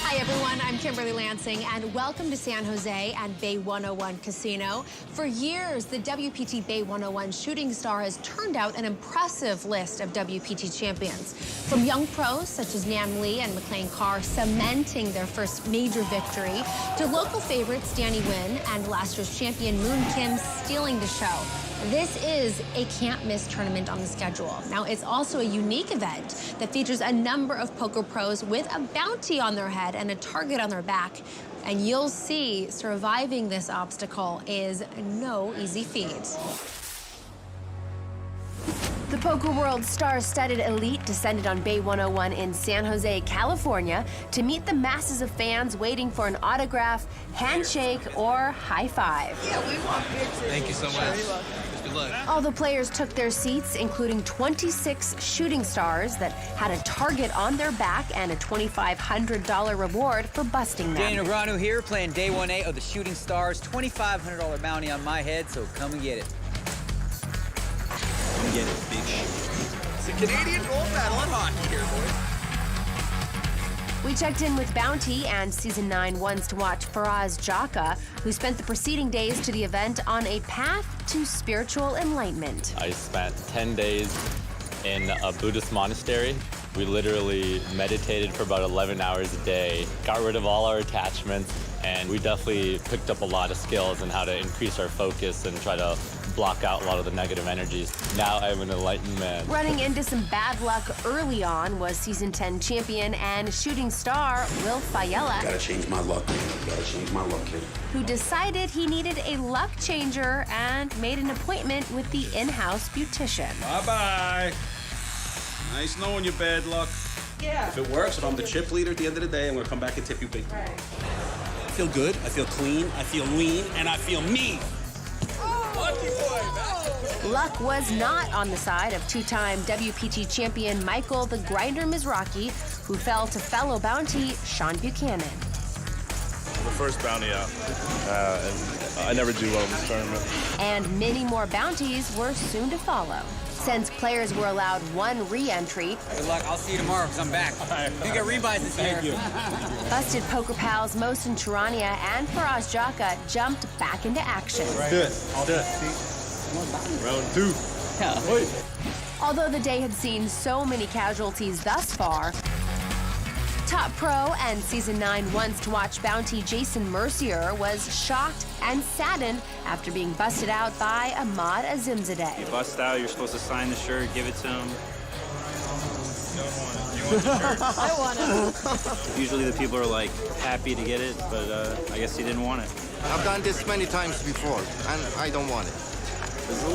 Hi, everyone. I'm Kimberly Lansing, and welcome to San Jose and Bay 101 Casino. For years, the WPT Bay 101 Shooting Star has turned out an impressive list of WPT champions. From young pros such as Nam Lee and McLean Carr cementing their first major victory, to local favorites Danny Nguyen and last year's champion Moon Kim stealing the show. This is a can't-miss tournament on the schedule. Now, it's also a unique event that features a number of poker pros with a bounty on their head and a target on their back. And you'll see surviving this obstacle is no easy feat. The Poker World star-studded elite descended on Bay 101 in San Jose, California to meet the masses of fans waiting for an autograph, handshake, or high five. Yeah, we want pictures. Thank you so much. Good luck. All the players took their seats, including 26 shooting stars that had a target on their back and a $2,500 reward for busting them. Danny Negreanu here, playing Day 1A of the Shooting Stars. $2,500 bounty on my head, so come and get it. Come get it, bitch. It's a Canadian gold medal in hockey here, boys. We checked in with Bounty and Season 9 ones to watch Faraz Jaka, who spent the preceding days to the event on a path to spiritual enlightenment. I spent 10 days in a Buddhist monastery. We literally meditated for about 11 hours a day, got rid of all our attachments, and we definitely picked up a lot of skills on how to increase our focus and try to block out a lot of the negative energies. Now I'm an enlightened man. Running into some bad luck early on was Season 10 champion and shooting star Will Fayella. Gotta change my luck, man. Gotta change my luck, kid. Who decided he needed a luck changer and made an appointment with the in-house beautician. Bye-bye. Nice knowing you, bad luck. If it works, if I'm the chip leader at the end of the day, I'm gonna come back and tip you big. I feel good, I feel clean, I feel lean, and I feel mean. Lucky boy, man. Luck was not on the side of two-time WPT champion Michael the Grinder Mizrachi, who fell to fellow bounty Sean Buchanan. The first bounty out, and I never do well in this tournament. And many more bounties were soon to follow. Since players were allowed one re-entry. Good luck. I'll see you tomorrow because I'm back. You get rebuys this year. Thank you. Busted poker pals Mohsen Charania and Faraz Jaka jumped back into action. Let's do it. Round two. Yeah. Although the day had seen so many casualties thus far, top pro and Season 9 once-to-watch bounty Jason Mercier was shocked and saddened after being busted out by Ahmad Azimzadeh. You bust out, you're supposed to sign the shirt, give it to him. I want it. Usually the people are like happy to get it, but I guess he didn't want it. I've done this many times before, and I don't want it. It's a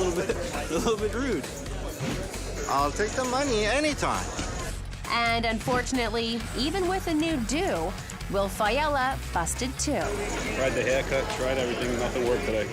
little bit rude. I'll take the money anytime. And unfortunately, even with a new due, Will Fayella busted too. Tried the haircut, tried everything, nothing worked today.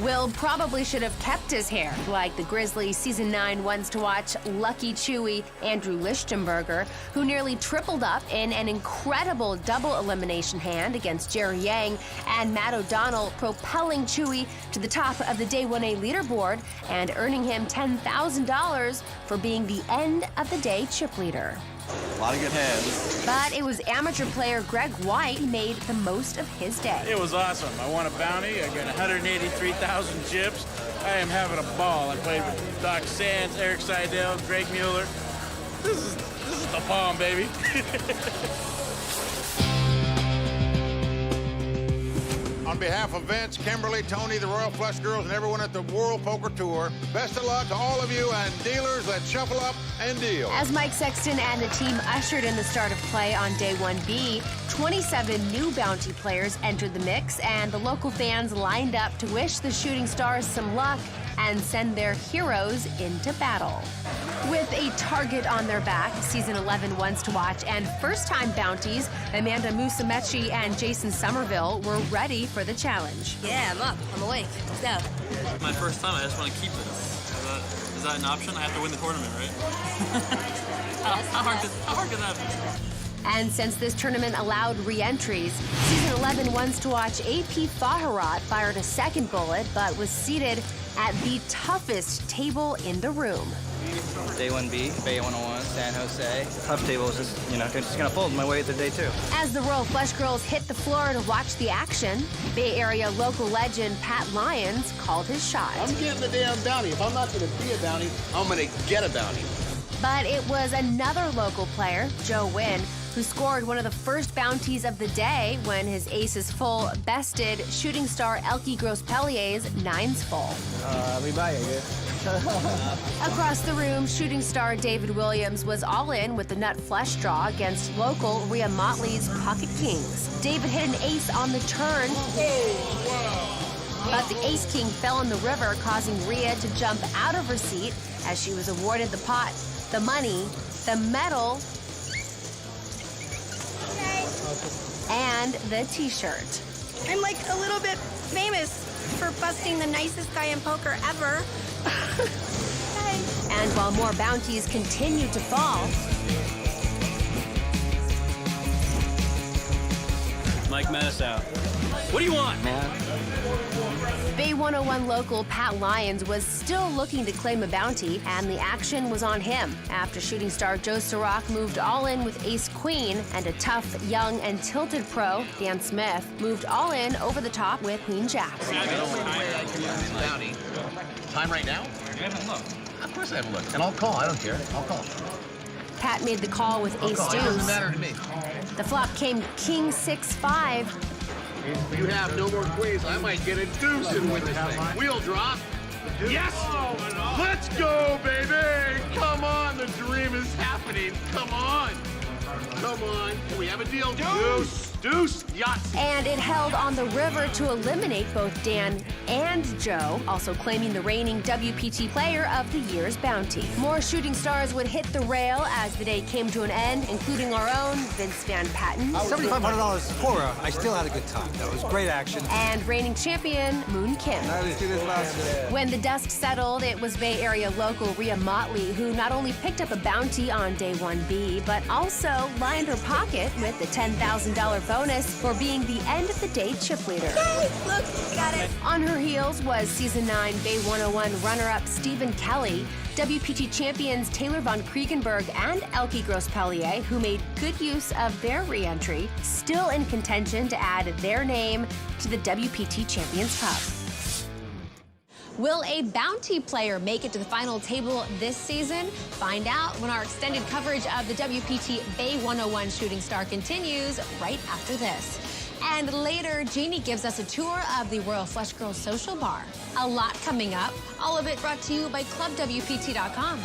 Will probably should have kept his hair, like the Grizzlies Season 9 ones-to-watch Lucky Chewy Andrew Lichtenberger, who nearly tripled up in an incredible double elimination hand against Jerry Yang, and Matt O'Donnell propelling Chewy to the top of the Day 1A leaderboard and earning him $10,000 for being the end of the day chip leader. A lot of good hands. But it was amateur player Greg White made the most of his day. It was awesome. I won a bounty. I got 183,000 chips. I am having a ball. I played with Doc Sands, Eric Seidel, Greg Mueller. This is the bomb, baby. On behalf of Vince, Kimberly, Tony, the Royal Flush Girls, and everyone at the World Poker Tour, best of luck to all of you, and dealers, let's shuffle up and deal. As Mike Sexton and the team ushered in the start of play on Day 1B, 27 new bounty players entered the mix, and the local fans lined up to wish the shooting stars some luck and send their heroes into battle. With a target on their back, Season 11 ones-to-watch and first-time bounties Amanda Musamechi and Jason Somerville were ready for the challenge. Yeah, I'm up. I'm awake. Let's go. My first time, I just want to keep this. Is that an option? I have to win the tournament, right? How hard can that be? And since this tournament allowed re-entries, Season 11 ones-to-watch AP Faharat fired a second bullet, but was seated at the toughest table in the room. Day 1B, Bay 101, San Jose. Tough table is just gonna fold my way through day 2. As the Royal Flush Girls hit the floor to watch the action, Bay Area local legend Pat Lyons called his shot. I'm getting the damn bounty. If I'm not gonna be a bounty, I'm gonna get a bounty. But it was another local player, Joe Nguyen, who scored one of the first bounties of the day when his aces full bested shooting star Elke Grospellier's nines full. Across the room, shooting star David Williams was all in with the nut flush draw against local Rhea Motley's Pocket Kings. David hit an ace on the turn, but the ace king fell in the river, causing Rhea to jump out of her seat as she was awarded the pot, the money, the medal, and the t-shirt. I'm like a little bit famous for busting the nicest guy in poker ever. And while more bounties continue to fall, Mike, met us out. What do you want, man? Bay 101 local Pat Lyons was still looking to claim a bounty, and the action was on him after shooting star Joe Sirach moved all in with ace-queen, and a tough, young, and tilted pro, Dan Smith, moved all in over the top with queen-jack. Bounty. Time right now? You haven't looked. Of course I haven't looked. And I'll call. I don't care. I'll call. Pat made the call with ace-deuce. It doesn't matter to me. The flop came king 6-5. If you have no more queens, I might get a deuce and win this thing. Wheel drop. Yes! Let's go, baby! Come on, the dream is happening. Come on. Come on. Can we have a deal? Deuce! Deuce, Yahtzee. And it held on the river to eliminate both Dan and Joe, also claiming the reigning WPT Player of the Year's bounty. More shooting stars would hit the rail as the day came to an end, including our own Vince Van Patten. $7,500 poorer. I still had a good time. That was great action. And reigning champion, Moon Kim. Let's do this last. When the dust settled, it was Bay Area local Rhea Motley who not only picked up a bounty on day 1B, but also lined her pocket with the $10,000 bonus for being the end of the day chip leader. Yay! Look, got it. On her heels was Season 9 Bay 101 runner-up Stephen Kelly, WPT champions Taylor von Kriegenberg and Elke Gross-Pellier, who made good use of their re-entry, still in contention to add their name to the WPT Champions Cup. Will a bounty player make it to the final table this season? Find out when our extended coverage of the WPT Bay 101 Shooting Star continues right after this. And later, Jeannie gives us a tour of the Royal Flush Girls Social Bar. A lot coming up, all of it brought to you by ClubWPT.com.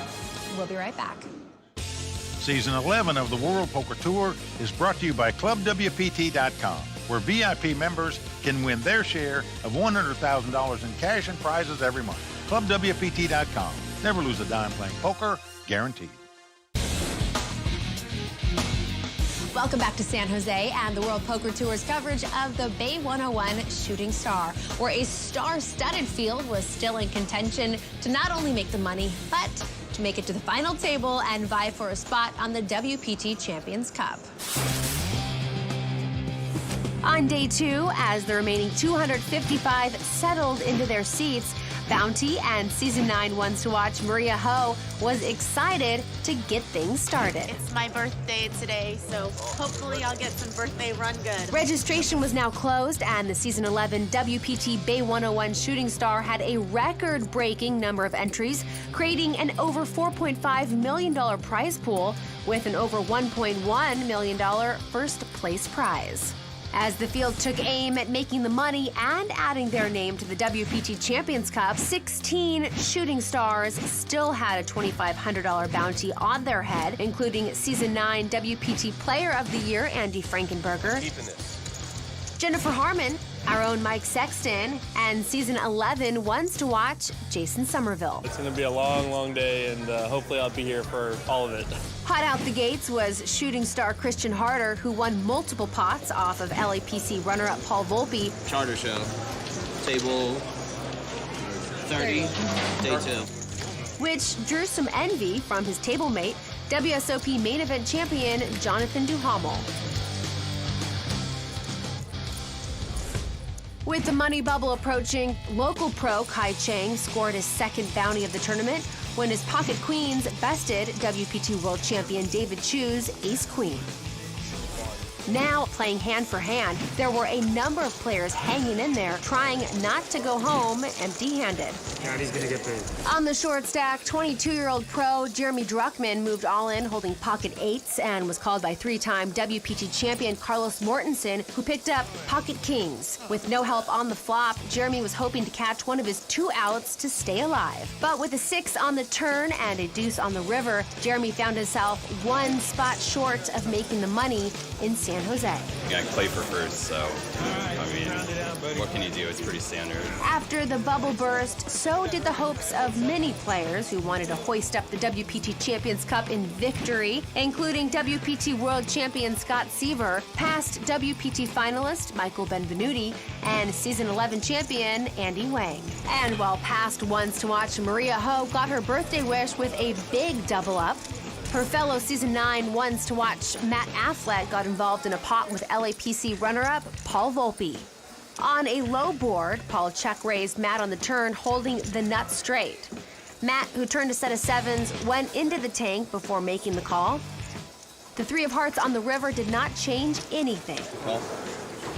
We'll be right back. Season 11 of the World Poker Tour is brought to you by ClubWPT.com, where VIP members can win their share of $100,000 in cash and prizes every month. ClubWPT.com. Never lose a dime playing poker, guaranteed. Welcome back to San Jose and the World Poker Tour's coverage of the Bay 101 Shooting Star, where a star-studded field was still in contention to not only make the money, but to make it to the final table and vie for a spot on the WPT Champions Cup. On day 2, as the remaining 255 settled into their seats, Bounty and Season 9 ones to watch Maria Ho was excited to get things started. It's my birthday today, so hopefully I'll get some birthday run good. Registration was now closed, and the Season 11 WPT Bay 101 Shooting Star had a record-breaking number of entries, creating an over $4.5 million prize pool with an over $1.1 million first-place prize. As the field took aim at making the money and adding their name to the WPT Champions Cup, 16 shooting stars still had a $2,500 bounty on their head, including Season 9 WPT Player of the Year Andy Frankenberger, Jennifer Harmon, our own Mike Sexton, and Season 11 ones to watch Jason Somerville. It's going to be a long, long day, and hopefully I'll be here for all of it. Hot out the gates was shooting star Christian Harder, who won multiple pots off of LAPC runner-up Paul Volpe. Charter show. Table 30, day 2. Which drew some envy from his table mate, WSOP main event champion Jonathan Duhamel. With the money bubble approaching, local pro Kai Chang scored his second bounty of the tournament when his pocket queens bested WPT World Champion David Chu's Ace Queen. Now, playing hand for hand, there were a number of players hanging in there, trying not to go home empty-handed. Yeah, he's going to get paid. On the short stack, 22-year-old pro Jeremy Druckmann moved all in, holding pocket eights, and was called by three-time WPT champion Carlos Mortensen, who picked up pocket kings. With no help on the flop, Jeremy was hoping to catch one of his 2 outs to stay alive. But with a 6 on the turn and a deuce on the river, Jeremy found himself 1 spot short of making the money in San Jose. You gotta play for first, so, I mean, what can you do? It's pretty standard. After the bubble burst, so did the hopes of many players who wanted to hoist up the WPT Champions Cup in victory, including WPT World Champion Scott Seaver, past WPT finalist Michael Benvenuti, and Season 11 champion Andy Wang. And while past ones to watch Maria Ho got her birthday wish with a big double-up, her fellow Season 9 ones to watch Matt Affleck got involved in a pot with LAPC runner-up Paul Volpe. On a low board, Paul check-raised Matt on the turn, holding the nut straight. Matt, who turned a set of 7s, went into the tank before making the call. The 3 of hearts on the river did not change anything.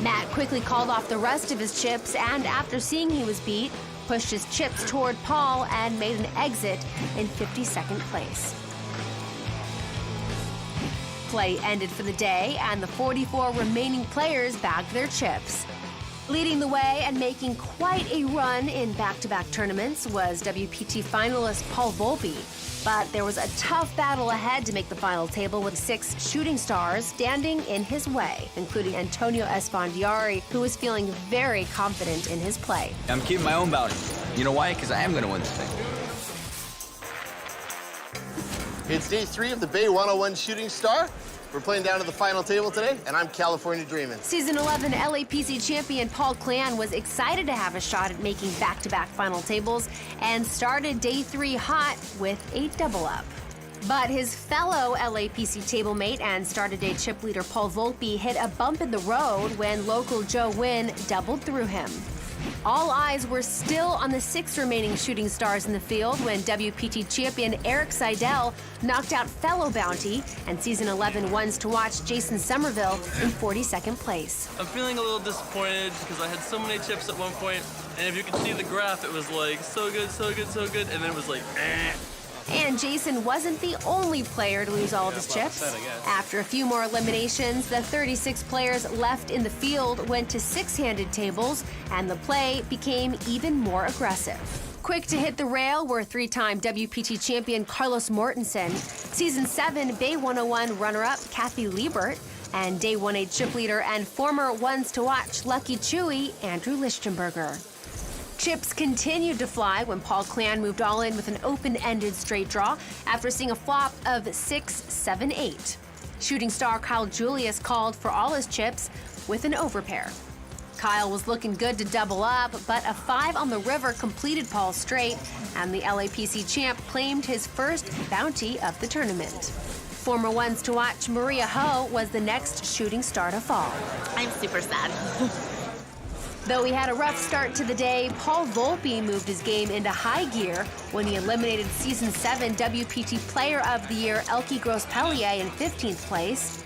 Matt quickly called off the rest of his chips, and after seeing he was beat, pushed his chips toward Paul and made an exit in 52nd place. Play ended for the day, and the 44 remaining players bagged their chips. Leading the way and making quite a run in back-to-back tournaments was WPT finalist Paul Volpe. But there was a tough battle ahead to make the final table with 6 shooting stars standing in his way, including Antonio Esfandiari, who was feeling very confident in his play. I'm keeping my own bounty. You know why? Because I am going to win this thing. It's day 3 of the Bay 101 Shooting Star. We're playing down to the final table today, and I'm California Dreamin'. Season 11 LAPC champion Paul Clan was excited to have a shot at making back-to-back final tables and started day 3 hot with a double-up. But his fellow LAPC tablemate and start-a-day chip leader Paul Volpe hit a bump in the road when local Joe Nguyen doubled through him. All eyes were still on the 6 remaining shooting stars in the field when WPT champion Eric Seidel knocked out fellow bounty and Season 11 ones to watch Jason Somerville in 42nd place. I'm feeling a little disappointed because I had so many chips at one point, and if you could see the graph, it was like so good, so good, so good, and then it was like, eh. And Jason wasn't the only player to lose all of his chips. After a few more eliminations, the 36 players left in the field went to 6-handed tables, and the play became even more aggressive. Quick to hit the rail were 3-time WPT champion Carlos Mortensen, Season 7 Bay 101 runner-up Kathy Liebert, and Day 1-8 chip leader and former ones to watch Lucky Chewy Andrew Lichtenberger. Chips continued to fly when Paul Clan moved all in with an open-ended straight draw after seeing a flop of 6-7-8. Shooting star Kyle Julius called for all his chips with an overpair. Kyle was looking good to double up, but a 5 on the river completed Paul's straight, and the LAPC champ claimed his first bounty of the tournament. Former ones to watch Maria Ho was the next shooting star to fall. I'm super sad. Though he had a rough start to the day, Paul Volpe moved his game into high gear when he eliminated Season 7 WPT Player of the Year Elke Gross-Pellier in 15th place.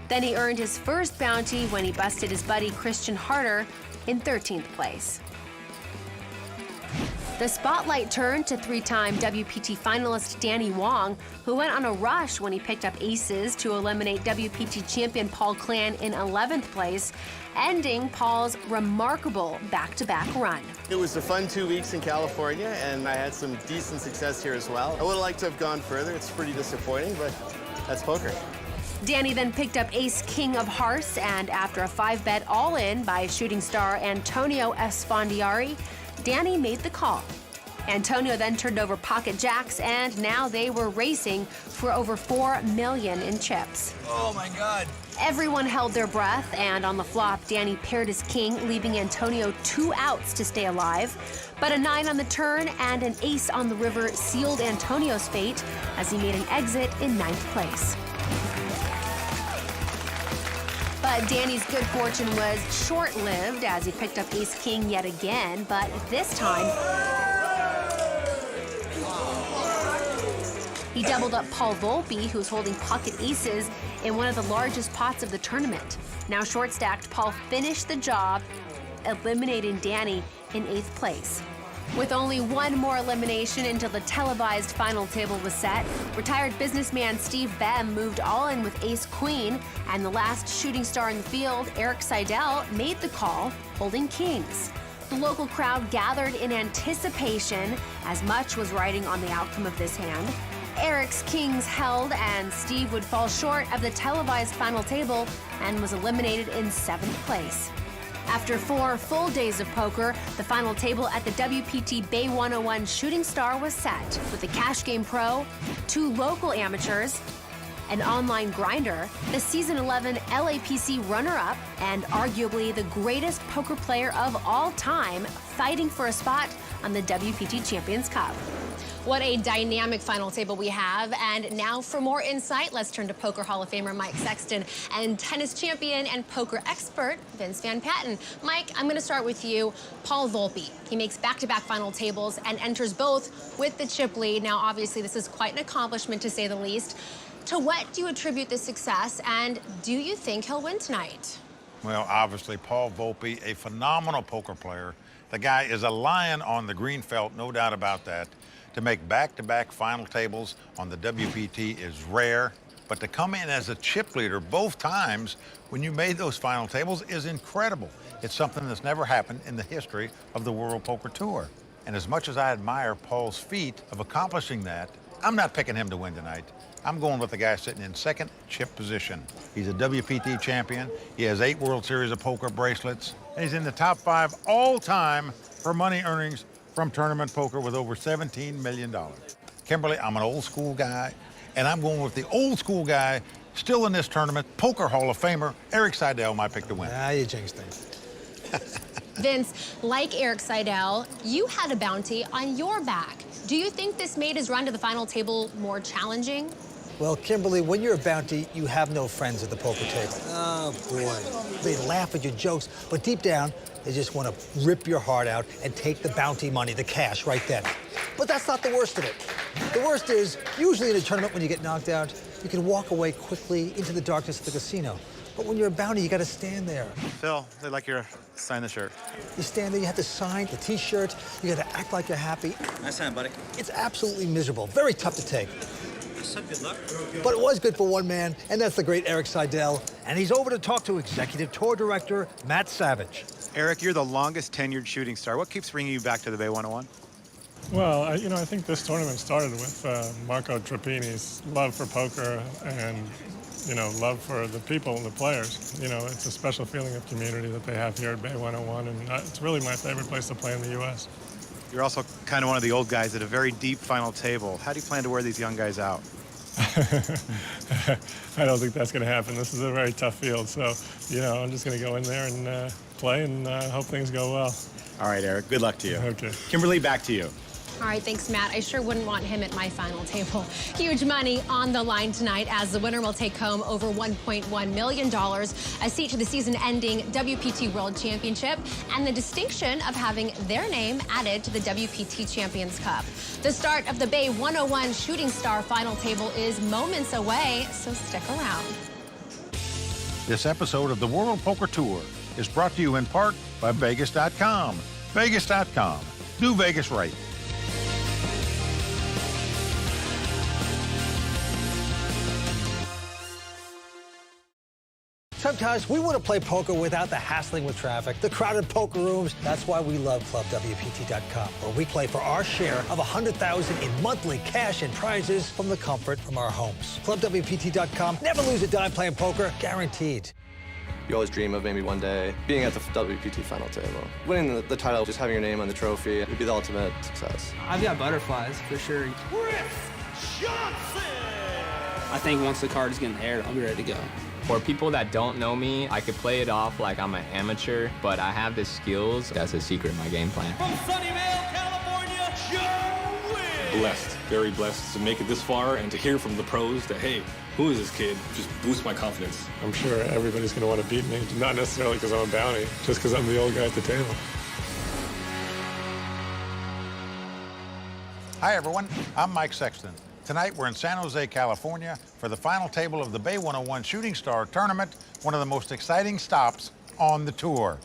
Then he earned his first bounty when he busted his buddy Christian Harder in 13th place. The spotlight turned to 3-time WPT finalist Danny Wong, who went on a rush when he picked up aces to eliminate WPT champion Paul Clan in 11th place, ending Paul's remarkable back-to-back run. It was a fun 2 weeks in California, and I had some decent success here as well. I would have liked to have gone further. It's pretty disappointing, but that's poker. Danny then picked up ace-king of hearts, and after a 5-bet all-in by shooting star Antonio Esfandiari, Danny made the call. Antonio then turned over pocket jacks, and now they were racing for over $4 million in chips. Oh my God. Everyone held their breath, and on the flop, Danny paired his king, leaving Antonio 2 outs to stay alive. But a 9 on the turn and an ace on the river sealed Antonio's fate as he made an exit in 9th place. But Danny's good fortune was short-lived as he picked up ace-king yet again, but this time he doubled up Paul Volpe, who's holding pocket aces in one of the largest pots of the tournament. Now short-stacked, Paul finished the job, eliminating Danny in 8th place. With only one more elimination until the televised final table was set, retired businessman Steve Bem moved all in with ace-queen, and the last shooting star in the field, Eric Seidel, made the call, holding kings. The local crowd gathered in anticipation, as much was riding on the outcome of this hand. Eric's kings held, and Steve would fall short of the televised final table and was eliminated in 7th place. After 4 full days of poker, the final table at the WPT Bay 101 Shooting Star was set with a cash game pro, 2 local amateurs, an online grinder, the Season 11 LAPC runner-up, and arguably the greatest poker player of all time fighting for a spot on the WPT Champions Cup. What a dynamic final table we have. And now for more insight, let's turn to Poker Hall of Famer Mike Sexton and tennis champion and poker expert Vince Van Patten. Mike, I'm going to start with you. Paul Volpe. He makes back-to-back final tables and enters both with the chip lead. Now, obviously, this is quite an accomplishment, to say the least. To what do you attribute this success, and do you think he'll win tonight? Well, obviously, Paul Volpe, a phenomenal poker player. The guy is a lion on the green felt, no doubt about that. To make back-to-back final tables on the WPT is rare, but to come in as a chip leader both times when you made those final tables is incredible. It's something that's never happened in the history of the World Poker Tour. And as much as I admire Paul's feat of accomplishing that, I'm not picking him to win tonight. I'm going with the guy sitting in second chip position. He's a WPT champion. He has 8 World Series of Poker bracelets. And he's in the top 5 all time for money earnings from tournament poker with over $17 million. Kimberly, I'm an old school guy, and I'm going with the old school guy still in this tournament, Poker Hall of Famer, Eric Seidel, my pick to win. Ah, you jinxed him. Vince, like Eric Seidel, you had a bounty on your back. Do you think this made his run to the final table more challenging? Well, Kimberly, when you're a bounty, you have no friends at the poker table. Oh, boy. They laugh at your jokes, but deep down, they just want to rip your heart out and take the bounty money, the cash, right then. But that's not the worst of it. The worst is, usually in a tournament when you get knocked out, you can walk away quickly into the darkness of the casino. But when you're a bounty, you got to stand there. Phil, they'd like you to sign the shirt. You stand there, you have to sign the T-shirt, you got to act like you're happy. Nice hand, buddy. It's absolutely miserable, very tough to take. So good luck. But it was good for one man, and that's the great Eric Seidel. And he's over to talk to Executive Tour Director Matt Savage. Eric, you're the longest tenured shooting star. What keeps bringing you back to the Bay 101? Well, I think this tournament started with Marco Trappini's love for poker and, love for the people and the players. It's a special feeling of community that they have here at Bay 101, and it's really my favorite place to play in the U.S. You're also kind of one of the old guys at a very deep final table. How do you plan to wear these young guys out? I don't think that's going to happen. This is a very tough field, so, I'm just going to go in there and play and hope things go well. All right, Eric, good luck to you. Okay. Kimberly, back to you. All right, thanks, Matt. I sure wouldn't want him at my final table. Huge money on the line tonight as the winner will take home over $1.1 million, a seat to the season-ending WPT World Championship, and the distinction of having their name added to the WPT Champions Cup. The start of the Bay 101 Shooting Star final table is moments away, so stick around. This episode of the World Poker Tour is brought to you in part by Vegas.com. Vegas.com. Do Vegas right. Sometimes we want to play poker without the hassling with traffic, the crowded poker rooms. That's why we love ClubWPT.com, where we play for our share of $100,000 in monthly cash and prizes from the comfort from our homes. ClubWPT.com. Never lose a dime playing poker, guaranteed. You always dream of maybe one day being at the WPT final table. Winning the title, just having your name on the trophy, would be the ultimate success. I've got butterflies, for sure. Chris Johnson! I think once the card is getting aired, I'll be ready to go. For people that don't know me, I could play it off like I'm an amateur, but I have the skills. That's a secret in my game plan. From Sunnyvale, California, Nguyen! Blessed, very blessed to make it this far and to hear from the pros that, hey, who is this kid? Just boosts my confidence. I'm sure everybody's going to want to beat me, not necessarily because I'm a bounty, just because I'm the old guy at the table. Hi, everyone. I'm Mike Sexton. Tonight, we're in San Jose, California for the final table of the Bay 101 Shooting Star Tournament, one of the most exciting stops on the tour.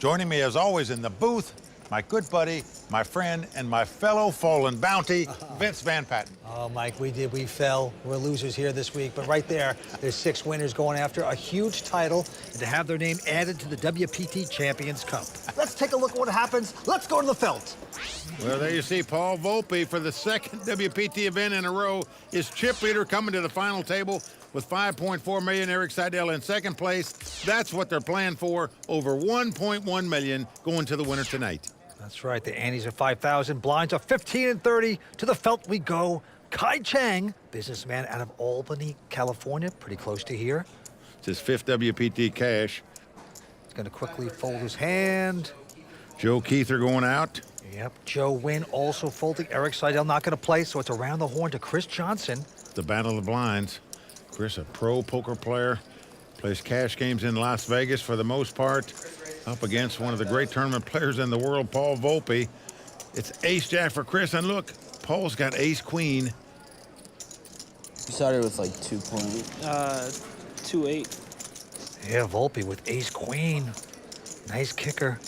Joining me, as always, in the booth, my good buddy, my friend, and my fellow fallen bounty, Vince Van Patten. Oh, Mike, we fell. We're losers here this week, but right there's 6 winners going after a huge title and to have their name added to the WPT Champions Cup. Let's take a look at what happens. Let's go to the felt. Well, there you see Paul Volpe for the second WPT event in a row. His chip leader coming to the final table with $5.4 million. Eric Seidel in second place. That's what they're playing for. Over $1.1 million going to the winner tonight. That's right. The antes are 5,000. Blinds are 15 and 30. To the felt we go. Kai Chang, businessman out of Albany, California, pretty close to here. It's his 5th WPT cash. He's going to quickly fold his hand. Joe Keither going out. Yep. Joe Nguyen also folding. Eric Seidel not going to play, so it's around the horn to Chris Johnson. The battle of the blinds. Chris, a pro poker player, plays cash games in Las Vegas for the most part, up against one of the great tournament players in the world, Paul Volpe. It's ace-jack for Chris, and look, Paul's got ace-queen. We started with like 2.8. Yeah, Volpe with ace-queen. Nice kicker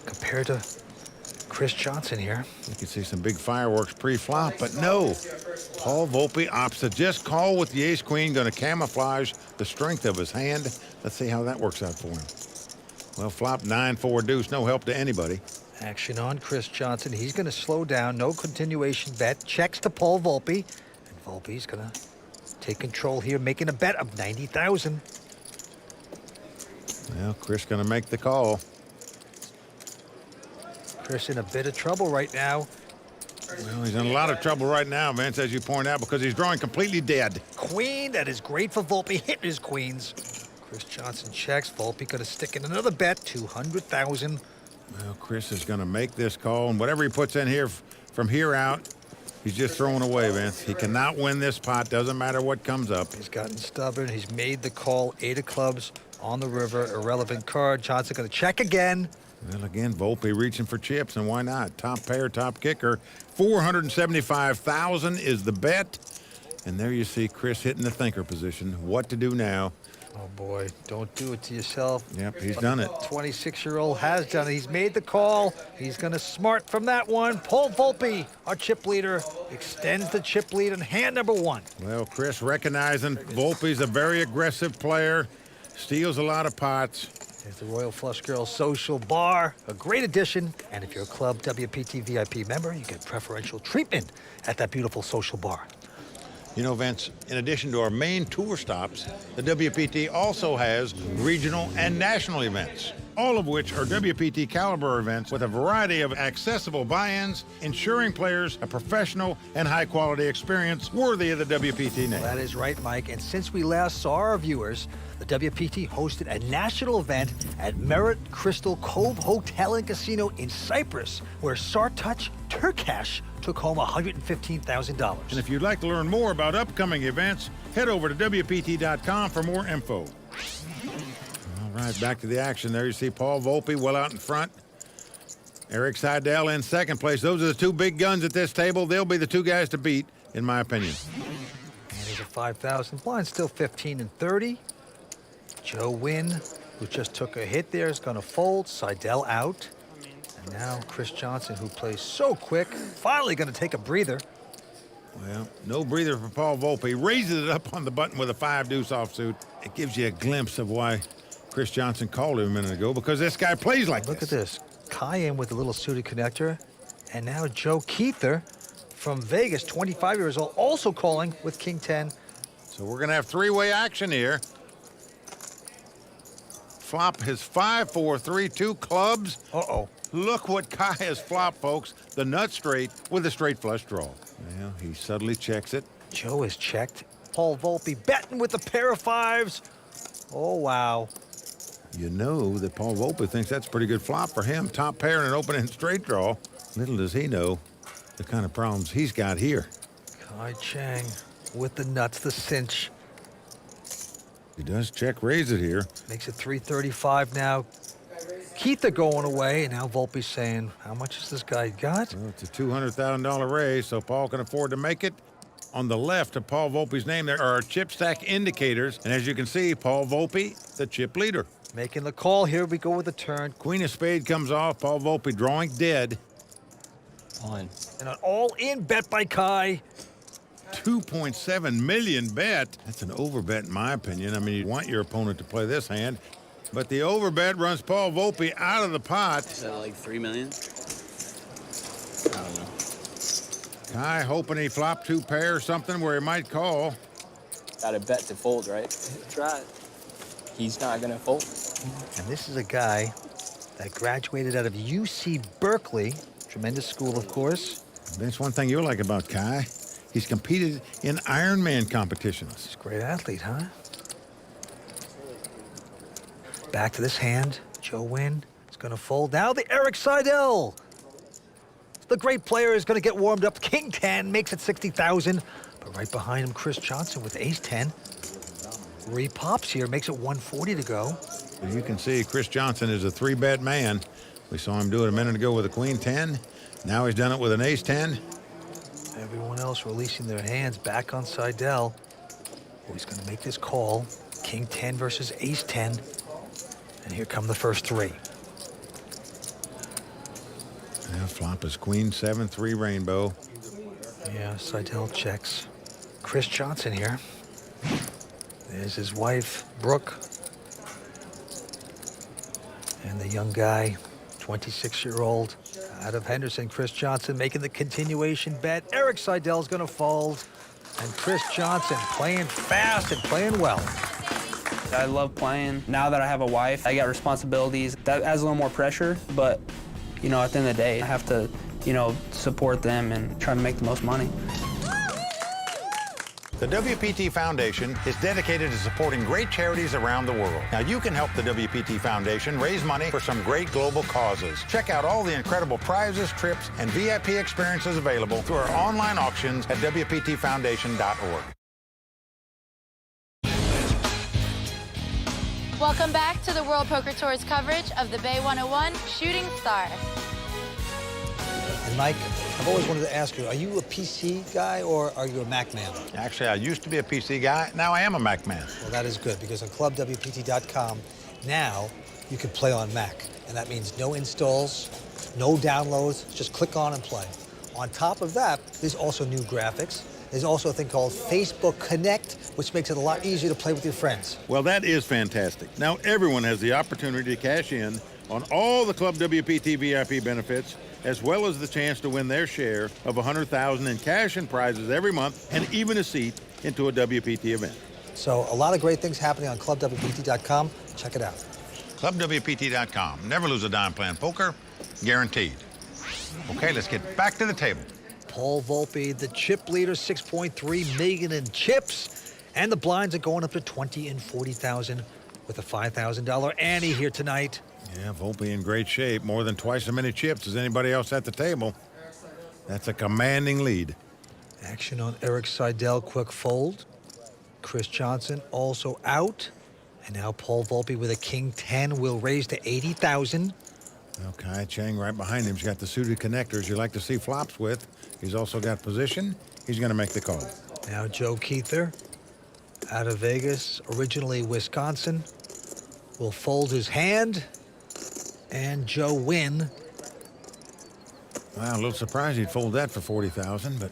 compared to Chris Johnson here. You can see some big fireworks pre-flop, but no. Paul Volpe opts to just call with the ace-queen, going to camouflage the strength of his hand. Let's see how that works out for him. Well, flop 9-4 deuce, no help to anybody. Action on Chris Johnson. He's going to slow down. No continuation bet. Checks to Paul Volpe. And Volpe's going to take control here, making a bet of 90,000. Well, Chris going to make the call. Chris in a bit of trouble right now. Well, he's in a lot of trouble right now, Vince, as you point out, because he's drawing completely dead. Queen, that is great for Volpe. Hitting his queens. Chris Johnson checks. Volpe going to stick in another bet, 200,000. Well, Chris is going to make this call, and whatever he puts in here from here out, he's just throwing away, Vince. He cannot win this pot. Doesn't matter what comes up. He's gotten stubborn. He's made the call. 8 of clubs on the river. Irrelevant card. Johnson going to check again. Well, again, Volpe reaching for chips, and why not? Top pair, top kicker. 475,000 is the bet. And there you see Chris hitting the thinker position. What to do now? Oh, boy. Don't do it to yourself. Yep, he's done it. 26-year-old has done it. He's made the call. He's going to smart from that one. Paul Volpe, our chip leader, extends the chip lead in hand number 1. Well, Chris recognizing Volpe's a very aggressive player. Steals a lot of pots. There's the Royal Flush Girls Social Bar, a great addition. And if you're a Club WPT VIP member, you get preferential treatment at that beautiful social bar. You know, Vince, in addition to our main tour stops, the WPT also has regional and national events, all of which are WPT caliber events with a variety of accessible buy-ins, ensuring players a professional and high-quality experience worthy of the WPT name. That is right, Mike. And since we last saw our viewers, the WPT hosted a national event at Merit Crystal Cove Hotel and Casino in Cyprus, where Sartouch Turkash took home $115,000. And if you'd like to learn more about upcoming events, head over to WPT.com for more info. All right, back to the action. There you see Paul Volpe well out in front. Eric Seidel in second place. Those are the two big guns at this table. They'll be the two guys to beat, in my opinion. And there's a 5,000 blind, still 15 and 30. Joe Nguyen, who just took a hit there, is going to fold. Seidel out. And now Chris Johnson, who plays so quick, finally going to take a breather. Well, no breather for Paul Volpe. Raises it up on the button with a 5-deuce offsuit. It gives you a glimpse of why Chris Johnson called him a minute ago, because this guy plays like Look at this. Kai in with a little suited connector. And now Joe Keither from Vegas, 25 years old, also calling with King 10. So we're going to have three-way action here. Flop his 5-4-3-2 clubs. Uh-oh. Look what Kai has flopped, folks. The nut straight with a straight flush draw. Well, he subtly checks it. Joe is checked. Paul Volpe betting with a pair of 5s. Oh, wow. You know that Paul Volpe thinks that's a pretty good flop for him. Top pair and an open-end straight draw. Little does he know the kind of problems he's got here. Kai Chang with the nuts, the cinch. He does check raise it here. Makes it 335 now. Keitha going away, and now Volpe's saying, how much has this guy got? Well, it's a $200,000 raise, so Paul can afford to make it. On the left of Paul Volpe's name, there are chip stack indicators. And as you can see, Paul Volpe, the chip leader. Making the call. Here we go with the turn. Queen of spade comes off. Paul Volpe drawing dead. And an all-in bet by Kai. 2.7 million bet. That's an overbet in my opinion. I mean, you want your opponent to play this hand. But the overbet runs Paul Volpe out of the pot. Is that like 3 million? I don't know. Kai hoping he flopped 2 pair or something where he might call. Got a bet to fold, right? Try it. He's not gonna fold. And this is a guy that graduated out of UC Berkeley. Tremendous school, of course. That's one thing you'll like about Kai. He's competed in Ironman competitions. He's a great athlete, huh? Back to this hand. Joe Nguyen is going to fold. Now the Eric Seidel. The great player is going to get warmed up. King 10 makes it 60,000. But right behind him, Chris Johnson with ace 10. Repops here, makes it 140 to go. As you can see, Chris Johnson is a 3-bet man. We saw him do it a minute ago with a queen 10. Now he's done it with an ace 10. Everyone else releasing their hands back on Seidel. Oh, he's going to make this call. King 10 versus ace 10. And here come the first 3. Now flop is queen 7-3 rainbow. Yeah, Seidel checks. Chris Johnson here. There's his wife, Brooke. And the young guy, 26-year-old. Out of Henderson, Chris Johnson making the continuation bet. Eric Seidel's going to fold. And Chris Johnson playing fast and playing well. I love playing. Now that I have a wife, I got responsibilities. That adds a little more pressure, but, you know, at the end of the day, I have to, you know, support them and try to make the most money. The WPT Foundation is dedicated to supporting great charities around the world. Now, you can help the WPT Foundation raise money for some great global causes. Check out all the incredible prizes, trips, and VIP experiences available through our online auctions at WPTFoundation.org. Welcome back to the World Poker Tour's coverage of the Bay 101 Shooting Star. And Mike, I've always wanted to ask you, are you a PC guy or are you a Mac man? Actually, I used to be a PC guy. Now I am a Mac man. Well, that is good, because on ClubWPT.com, now you can play on Mac. And that means no installs, no downloads, just click on and play. On top of that, there's also new graphics. There's also a thing called Facebook Connect, which makes it a lot easier to play with your friends. Well, that is fantastic. Now everyone has the opportunity to cash in on all the Club WPT VIP benefits, as well as the chance to win their share of $100,000 in cash and prizes every month, and even a seat into a WPT event. So a lot of great things happening on ClubWPT.com. Check it out. ClubWPT.com. Never lose a dime playing poker, guaranteed. Okay, let's get back to the table. Paul Volpe, the chip leader, 6.3 million in chips. And the blinds are going up to 20 and 40,000 with a $5,000 ante here tonight. Yeah, Volpe in great shape. More than twice as many chips as anybody else at the table. That's a commanding lead. Action on Eric Seidel, quick fold. Chris Johnson also out. And now Paul Volpe with a king 10 will raise to 80,000. Well, Kai Chang right behind him. He's got the suited connectors you like to see flops with. He's also got position. He's going to make the call. Now Joe Keither out of Vegas, originally Wisconsin, will fold his hand. And Joe Nguyen. Wow, a little surprised he'd fold that for 40,000, but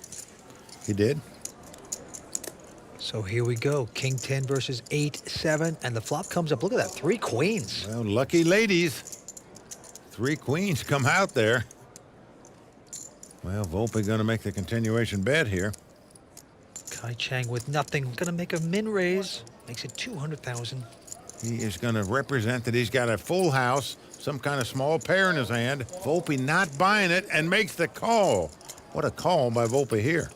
he did. So here we go. King 10 versus 8-7, and the flop comes up. Look at that, 3 queens. Well, lucky ladies. 3 queens come out there. Well, Volpe going to make the continuation bet here. Kai Chang with nothing. Going to make a min raise. Makes it 200,000. He is going to represent that he's got a full house, some kind of small pair in his hand. Volpe not buying it and makes the call. What a call by Volpe here.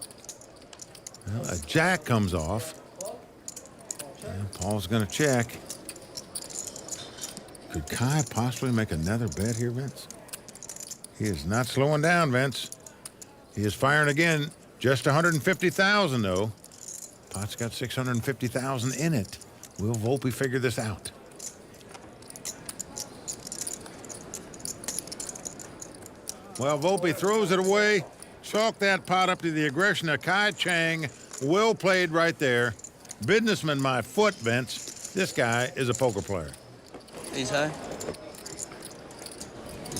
Well, a jack comes off. And Paul's going to check. Could Kai possibly make another bet here, Vince? He is not slowing down, Vince. He is firing again. Just 150,000, though. Pot's got 650,000 in it. Will Volpe figure this out? Well, Volpe throws it away. Chalk that pot up to the aggression of Kai Chang. Well played right there. Businessman, my foot, Vince. This guy is a poker player. He's high.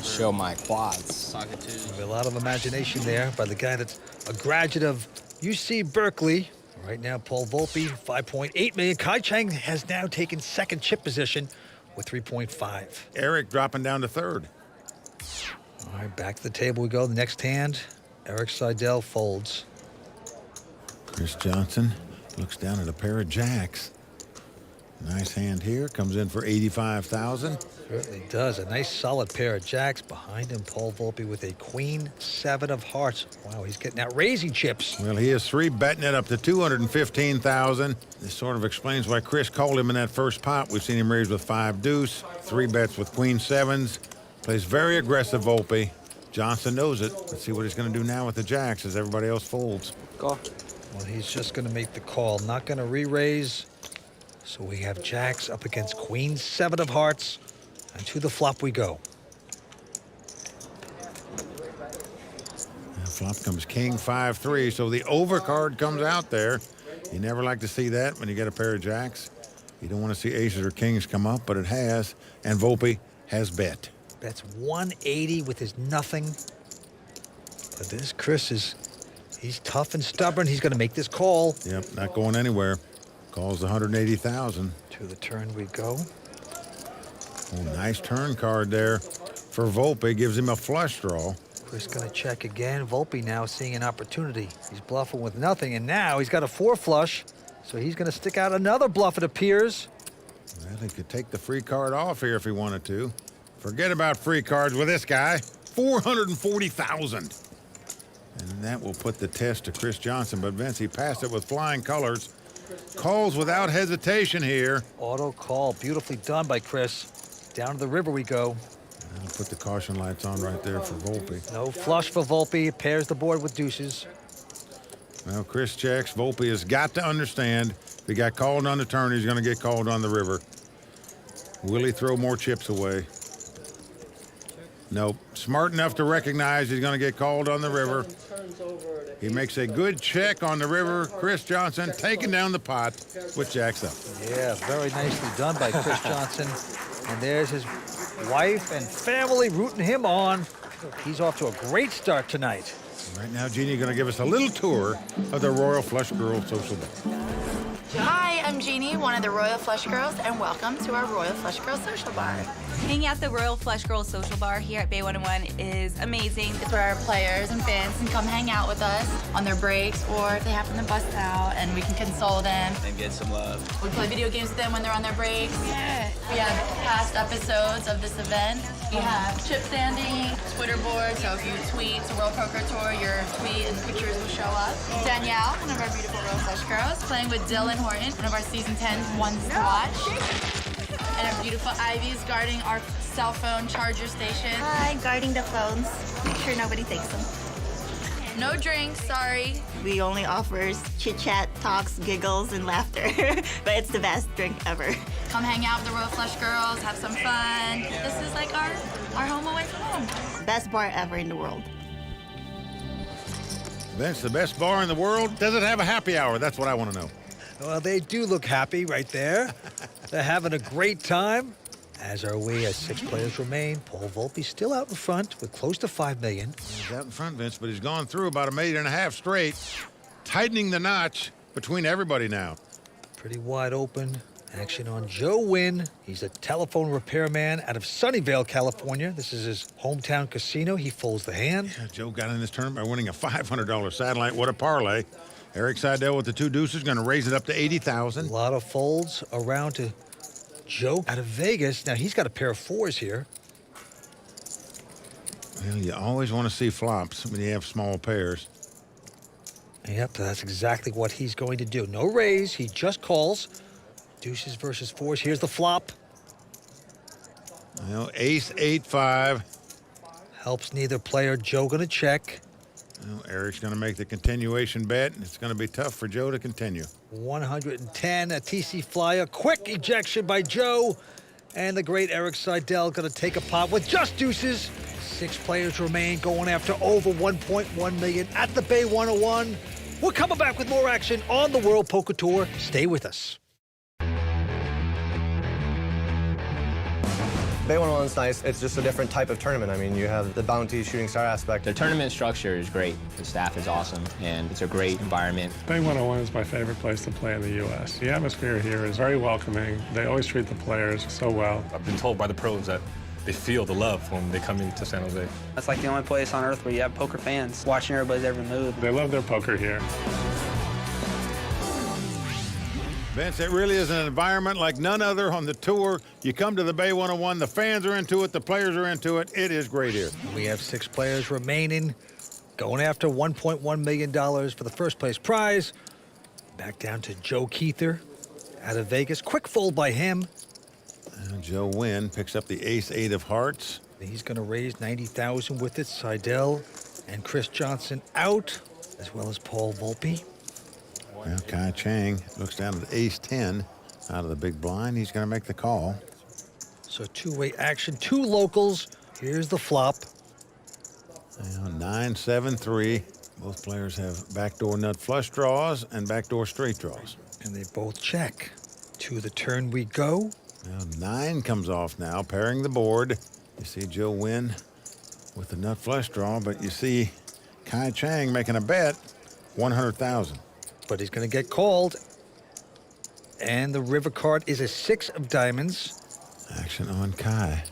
Show my quads. A lot of imagination there by the guy that's a graduate of UC Berkeley. Right now, Paul Volpe, 5.8 million. Kai Chang has now taken second chip position with 3.5. Eric dropping down to third. All right, back to the table we go. The next hand, Eric Seidel folds. Chris Johnson looks down at a pair of jacks. Nice hand here. Comes in for 85,000. Certainly does. A nice solid pair of jacks. Behind him, Paul Volpe with a queen 7 of hearts. Wow, he's getting out raising chips. Well, he is 3-betting it up to 215,000. This sort of explains why Chris called him in that first pot. We've seen him raise with 5 deuce, 3 bets with queen 7s. Plays very aggressive, Volpe. Johnson knows it. Let's see what he's going to do now with the jacks as everybody else folds. Call. Well, he's just going to make the call. Not going to re-raise. So we have jacks up against queen 7 of hearts. And to the flop we go. And flop comes king 5-3. So the overcard comes out there. You never like to see that when you get a pair of jacks. You don't want to see aces or kings come up, but it has. And Volpe has bet. Bets 180 with his nothing. But this Chris he's tough and stubborn. He's going to make this call. Yep, not going anywhere. Calls 180,000. To the turn we go. Oh, nice turn card there for Volpe. Gives him a flush draw. Chris gonna check again. Volpe now seeing an opportunity. He's bluffing with nothing, and now he's got a 4 flush, so he's gonna stick out another bluff, it appears. Well, he could take the free card off here if he wanted to. Forget about free cards with this guy. 440,000. And that will put the test to Chris Johnson, but Vince, he passed it with flying colors. Calls without hesitation here. Auto call, beautifully done by Chris. Down to the river we go. I'll put the caution lights on right there for Volpe. No flush for Volpe. Pairs the board with deuces. Well, Chris checks. Volpe has got to understand if he got called on the turn, he's going to get called on the river. Will he throw more chips away? Nope. Smart enough to recognize he's going to get called on the river. He makes a good check on the river. Chris Johnson taking down the pot with jacks up. Yeah, very nicely done by Chris Johnson. And there's his wife and family rooting him on. He's off to a great start tonight. Right now, Jeannie going to give us a little tour of the Royal Flush Girl Social Bar. Hi, I'm Jeannie, one of the Royal Flush Girls, and welcome to our Royal Flush Girl Social Bar. Hanging out at the Royal Flush Girls Social Bar here at Bay 101 is amazing. It's where our players and fans can come hang out with us on their breaks or if they happen to bust out, and we can console them. And get some love. We play video games with them when they're on their breaks. Yeah. We have past episodes of this event. We have chip standing, Twitter board, so if you tweet to World Poker Tour, your tweet and pictures will show up. Danielle, one of our beautiful Royal Flush Girls, playing with Dylan Horton, one of our Season 10 ones to watch. And our beautiful Ivy is guarding our cell phone charger station. Hi, guarding the phones. Make sure nobody takes them. No drinks, sorry. We only offers chit-chat, talks, giggles, and laughter. But it's the best drink ever. Come hang out with the Royal Flush Girls, have some fun. This is like our home away from home. Best bar ever in the world. Vince, the best bar in the world. Does it have a happy hour? That's what I want to know. Well, they do look happy right there. They're having a great time. As are we, as 6 players remain. Paul Volpe still out in front with close to $5 million. He's out in front, Vince, but he's gone through about $1.5 million straight, tightening the notch between everybody now. Pretty wide open. Action on Joe Nguyen. He's a telephone repairman out of Sunnyvale, California. This is his hometown casino. He folds the hand. Yeah, Joe got in this tournament by winning a $500 satellite. What a parlay. Eric Seidel with the 2 deuces, going to raise it up to 80,000. A lot of folds around to Joe out of Vegas. Now, he's got a pair of 4s here. Well, you always want to see flops when you have small pairs. Yep, that's exactly what he's going to do. No raise, he just calls. Deuces versus 4s. Here's the flop. Well, ace, 8-5. Helps neither player. Joe going to check. Well, Eric's going to make the continuation bet. It's going to be tough for Joe to continue. 110, a TC flyer. Quick ejection by Joe. And the great Eric Seidel going to take a pot with just deuces. 6 players remain, going after over $1.1 million at the Bay 101. We're coming back with more action on the World Poker Tour. Stay with us. Bay 101 is nice. It's just a different type of tournament. I mean, you have the bounty shooting star aspect. The tournament structure is great. The staff is awesome, and it's a great environment. Bay 101 is my favorite place to play in the U.S. The atmosphere here is very welcoming. They always treat the players so well. I've been told by the pros that they feel the love when they come into San Jose. That's like the only place on earth where you have poker fans watching everybody's every move. They love their poker here. Vince, it really is an environment like none other on the tour. You come to the Bay 101, the fans are into it, the players are into it. It is great here. We have 6 players remaining, going after $1.1 million for the first place prize. Back down to Joe Keither out of Vegas. Quick fold by him. And Joe Nguyen picks up the ace-8 of hearts. He's going to raise $90,000 with it. Seidel and Chris Johnson out, as well as Paul Volpe. Well, Kai Chang looks down at the ace-10 out of the big blind. He's going to make the call. So 2-way action, 2 locals. Here's the flop. 9-7-3. Both players have backdoor nut flush draws and backdoor straight draws. And they both check. To the turn we go. Now 9 comes off now, pairing the board. You see Joe Nguyen with the nut flush draw, but you see Kai Chang making a bet, 100,000. But he's going to get called. And the river card is a 6 of diamonds. Action on Kai.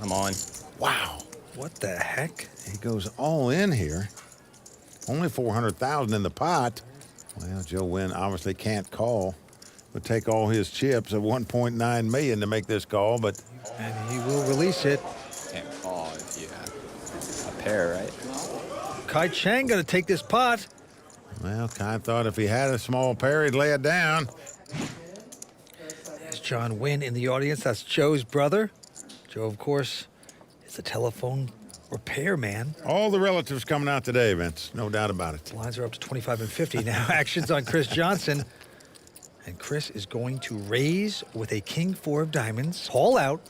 I'm on. Wow. What the heck? He goes all in here. Only 400,000 in the pot. Well, Joe Nguyen obviously can't call. Would take all his chips of 1.9 million to make this call, but... And he will release it. Can't call if you have a pair, right? Kai Chang gonna take this pot. Well, Kai thought if he had a small pair, he'd lay it down. There's John Nguyen in the audience. That's Joe's brother. Joe, of course, is the telephone repairman. All the relatives coming out today, Vince. No doubt about it. Lines are up to 25 and 50 now. Action's on Chris Johnson. And Chris is going to raise with a king 4 of diamonds. Call out.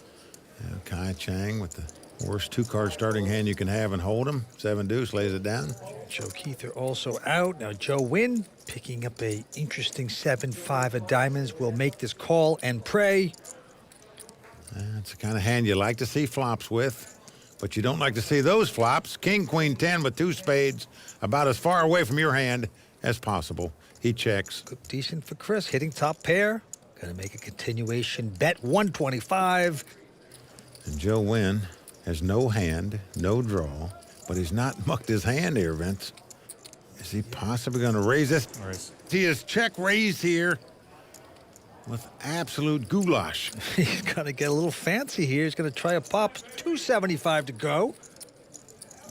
Yeah, Kai Chang with the worst 2-card starting hand you can have and hold him. 7 deuce, lays it down. Joe Keith are also out. Now Joe Nguyen picking up a interesting 7-5 of diamonds. Will make this call and pray. It's the kind of hand you like to see flops with, but you don't like to see those flops. King, Queen, 10 with 2 spades, about as far away from your hand as possible. He checks. Good, decent for Chris, hitting top pair. Gonna make a continuation bet, 125. And Joe Nguyen has no hand, no draw, but he's not mucked his hand here, Vince. Is he possibly gonna raise this? He is check raised here with absolute goulash. He's gonna get a little fancy here. He's gonna try a pop, 275 to go.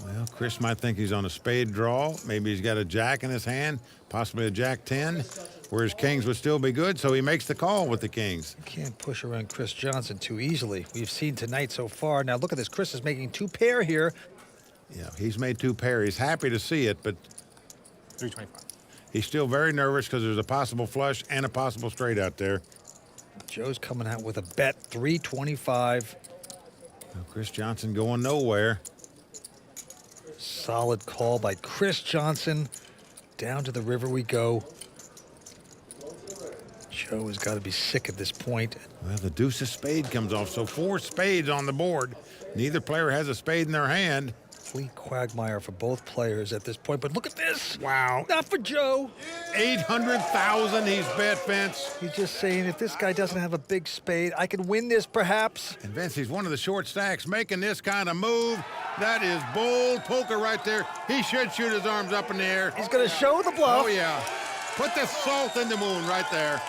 Well, Chris might think he's on a spade draw. Maybe he's got a jack in his hand, possibly a jack 10, where his kings would still be good, so he makes the call with the kings. You can't push around Chris Johnson too easily. We've seen tonight so far. Now look at this. Chris is making 2 pair here. Yeah, he's made 2 pair. He's happy to see it, but 325. He's still very nervous because there's a possible flush and a possible straight out there. Joe's coming out with a bet, 325. Well, Chris Johnson going nowhere. Solid call by Chris Johnson. Down to the river we go. Joe has got to be sick at this point. Well, the deuce of spade comes off, so 4 spades on the board. Neither player has a spade in their hand. Complete quagmire for both players at this point, but look at this. Wow. Not for Joe. 800,000 he's bet, Vince. He's just saying, if this guy doesn't have a big spade, I can win this perhaps. And Vince, he's one of the short stacks making this kind of move. That is bold poker right there. He should shoot his arms up in the air. He's going to show the bluff. Oh, yeah. Put the salt in the moon right there.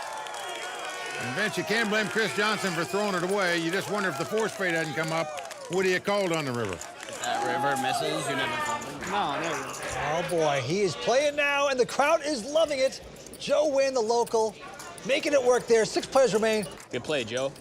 And Vince, you can't blame Chris Johnson for throwing it away. You just wonder if the 4 spade hadn't come up, would he have called on the river? That river misses, you never fold. No, never. Oh, boy, he is playing now, and the crowd is loving it. Joe Nguyen, the local, making it work there. 6 players remain. Good play, Joe.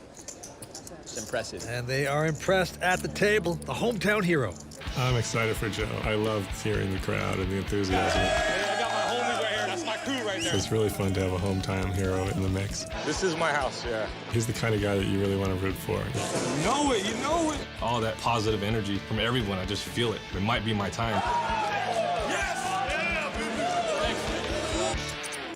It's impressive. And they are impressed at the table, the hometown hero. I'm excited for Joe. I love hearing the crowd and the enthusiasm. I got my homies right here. That's my crew right there. So it's really fun to have a hometown hero in the mix. This is my house, yeah. He's the kind of guy that you really want to root for. You know it, you know it. All that positive energy from everyone, I just feel it. It might be my time.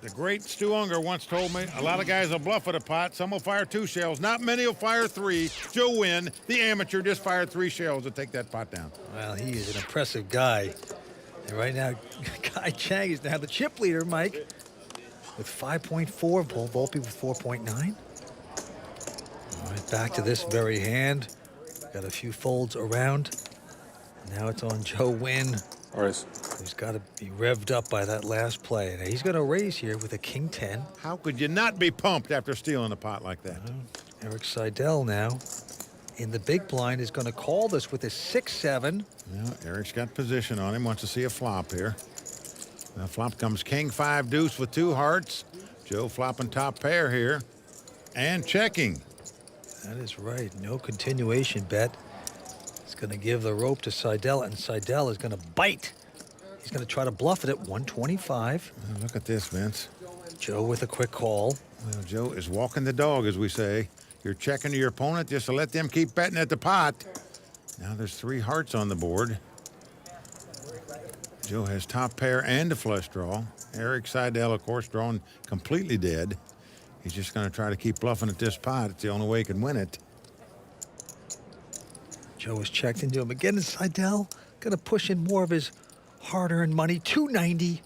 The great Stu Unger once told me, a lot of guys will bluff at a pot. Some will fire 2 shells. Not many will fire 3. Joe Nguyen, the amateur, just fired 3 shells to take that pot down. Well, he is an impressive guy. And right now, Kai Chang is now the chip leader, Mike, with 5.4. Volpe with 4.9. All right, back to this very hand. Got a few folds around. Now it's on Joe Nguyen. All right. He's got to be revved up by that last play. Now he's going to raise here with a king 10. How could you not be pumped after stealing a pot like that? Eric Seidel now in the big blind is going to call this with a 6-7. Well, Eric's got position on him, wants to see a flop here. Now flop comes king 5 deuce with 2 hearts. Joe flopping top pair here and checking. That is right. No continuation bet. He's going to give the rope to Seidel, and Seidel is going to bite. He's going to try to bluff it at 125. Well, look at this, Vince. Joe with a quick call. Well, Joe is walking the dog, as we say. You're checking to your opponent just to let them keep betting at the pot. Now there's 3 hearts on the board. Joe has top pair and a flush draw. Eric Seidel, of course, drawing completely dead. He's just going to try to keep bluffing at this pot. It's the only way he can win it. Joe is checked into him again, and Seidel going to push in more of his hard-earned money, 290.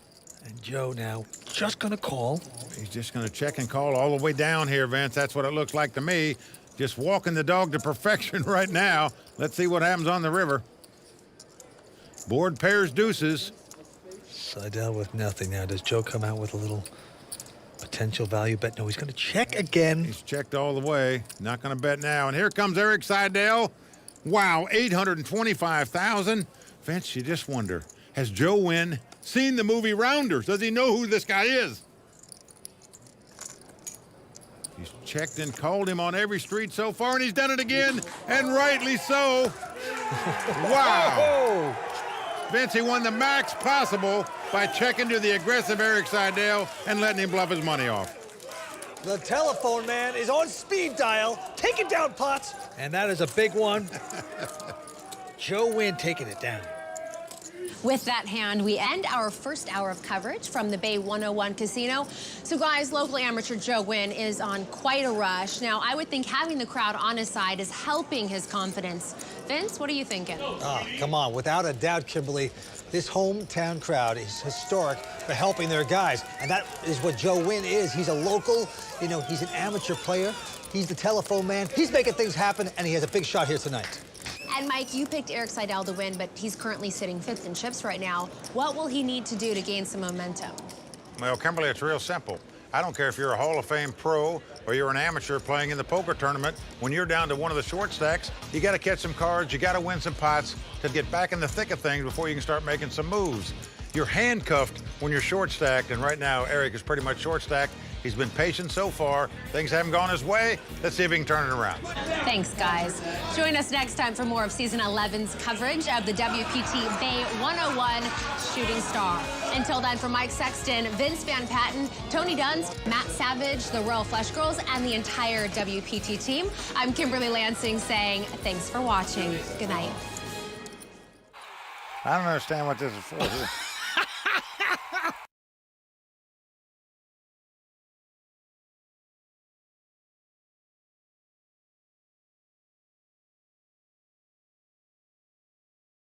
And Joe now just going to call. He's just going to check and call all the way down here, Vince. That's what it looks like to me. Just walking the dog to perfection right now. Let's see what happens on the river. Board pairs deuces. Seidel with nothing now. Does Joe come out with a little potential value bet? No, he's going to check again. He's checked all the way. Not going to bet now. And here comes Eric Seidel. Wow, 825,000. Vince, you just wonder, has Joe Nguyen seen the movie Rounders? Does he know who this guy is? He's checked and called him on every street so far, and he's done it again, and rightly so. Wow. Vince, he won the max possible by checking to the aggressive Eric Seidel and letting him bluff his money off. The telephone man is on speed dial. Take it down, Potts. And that is a big one. Joe Nguyen taking it down. With that hand, we end our first hour of coverage from the Bay 101 Casino. So guys, local amateur Joe Nguyen is on quite a rush. Now, I would think having the crowd on his side is helping his confidence. Vince, what are you thinking? Oh, come on. Without a doubt, Kimberly, this hometown crowd is historic for helping their guys. And that is what Joe Nguyen is. He's a local, you know, he's an amateur player. He's the telephone man. He's making things happen, and he has a big shot here tonight. And Mike, you picked Eric Seidel to win, but he's currently sitting 5th in chips right now. What will he need to do to gain some momentum? Well, Kimberly, it's real simple. I don't care if you're a Hall of Fame pro or you're an amateur playing in the poker tournament. When you're down to one of the short stacks, you got to catch some cards, you got to win some pots to get back in the thick of things before you can start making some moves. You're handcuffed when you're short stacked, and right now Eric is pretty much short stacked. He's been patient so far. Things haven't gone his way. Let's see if he can turn it around. Thanks, guys. Join us next time for more of Season 11's coverage of the WPT Bay 101 Shooting Star. Until then, for Mike Sexton, Vince Van Patten, Tony Dunst, Matt Savage, the Royal Flush Girls, and the entire WPT team, I'm Kimberly Lansing saying thanks for watching. Good night. I don't understand what this is for.